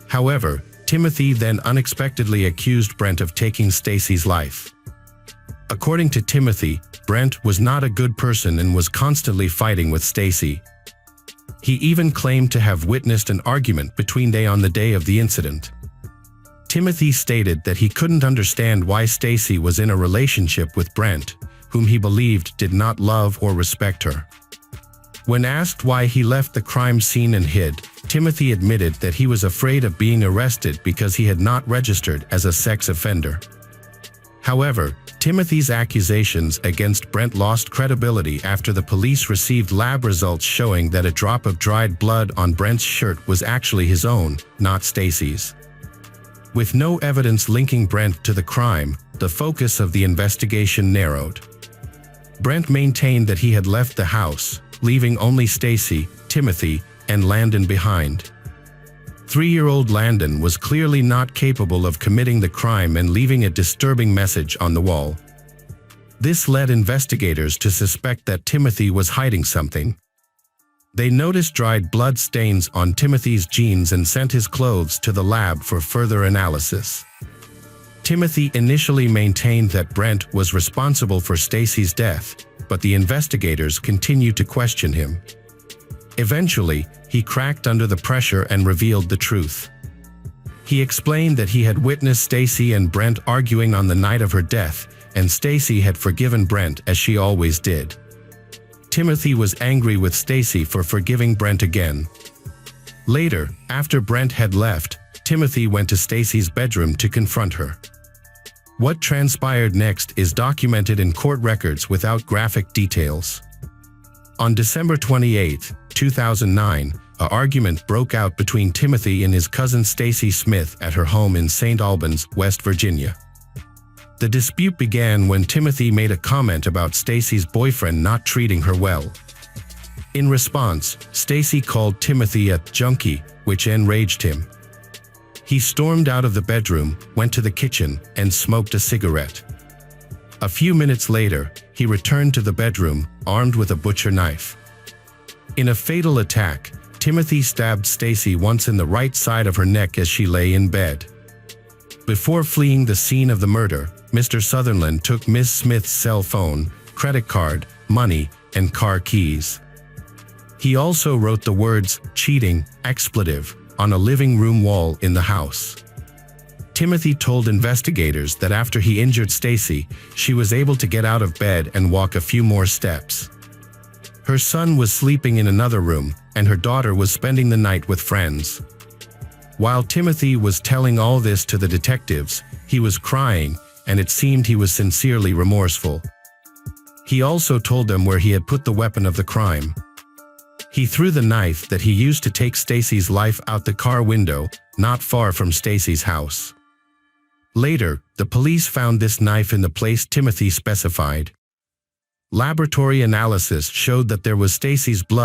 Speaker 1: However, Timothy then unexpectedly accused Brent of taking Stacy's life. According to Timothy, Brent was not a good person and was constantly fighting with Stacy. He even claimed to have witnessed an argument between them on the day of the incident. Timothy stated that he couldn't understand why Stacy was in a relationship with Brent, whom he believed did not love or respect her. When asked why he left the crime scene and hid, Timothy admitted that he was afraid of being arrested because he had not registered as a sex offender. However, Timothy's accusations against Brent lost credibility after the police received lab results showing that a drop of dried blood on Brent's shirt was actually his own, not Stacy's. With no evidence linking Brent to the crime, the focus of the investigation narrowed. Brent maintained that he had left the house, leaving only Stacy, Timothy, and Landon behind. 3-year-old Landon was clearly not capable of committing the crime and leaving a disturbing message on the wall. This led investigators to suspect that Timothy was hiding something. They noticed dried blood stains on Timothy's jeans and sent his clothes to the lab for further analysis. Timothy initially maintained that Brent was responsible for Stacy's death, but the investigators continued to question him. Eventually, he cracked under the pressure and revealed the truth. He explained that he had witnessed Stacy and Brent arguing on the night of her death, and Stacy had forgiven Brent as she always did. Timothy was angry with Stacy for forgiving Brent again. Later, after Brent had left, Timothy went to Stacy's bedroom to confront her. What transpired next is documented in court records without graphic details. On December 28, 2009, an argument broke out between Timothy and his cousin Stacy Smith at her home in St. Albans, West Virginia. The dispute began when Timothy made a comment about Stacy's boyfriend not treating her well. In response, Stacy called Timothy a junkie, which enraged him. He stormed out of the bedroom, went to the kitchen, and smoked a cigarette. A few minutes later, he returned to the bedroom, armed with a butcher knife. In a fatal attack, Timothy stabbed Stacy once in the right side of her neck as she lay in bed. Before fleeing the scene of the murder, Mr. Sutherland took Ms. Smith's cell phone, credit card, money, and car keys. He also wrote the words, "cheating," expletive, on a living room wall in the house. Timothy told investigators that after he injured Stacy, she was able to get out of bed and walk a few more steps. Her son was sleeping in another room, and her daughter was spending the night with friends. While Timothy was telling all this to the detectives, he was crying, and it seemed he was sincerely remorseful. He also told them where he had put the weapon of the crime. He threw the knife that he used to take Stacy's life out the car window, not far from Stacy's house. Later, the police found this knife in the place Timothy specified. Laboratory analysis showed that there was Stacy's blood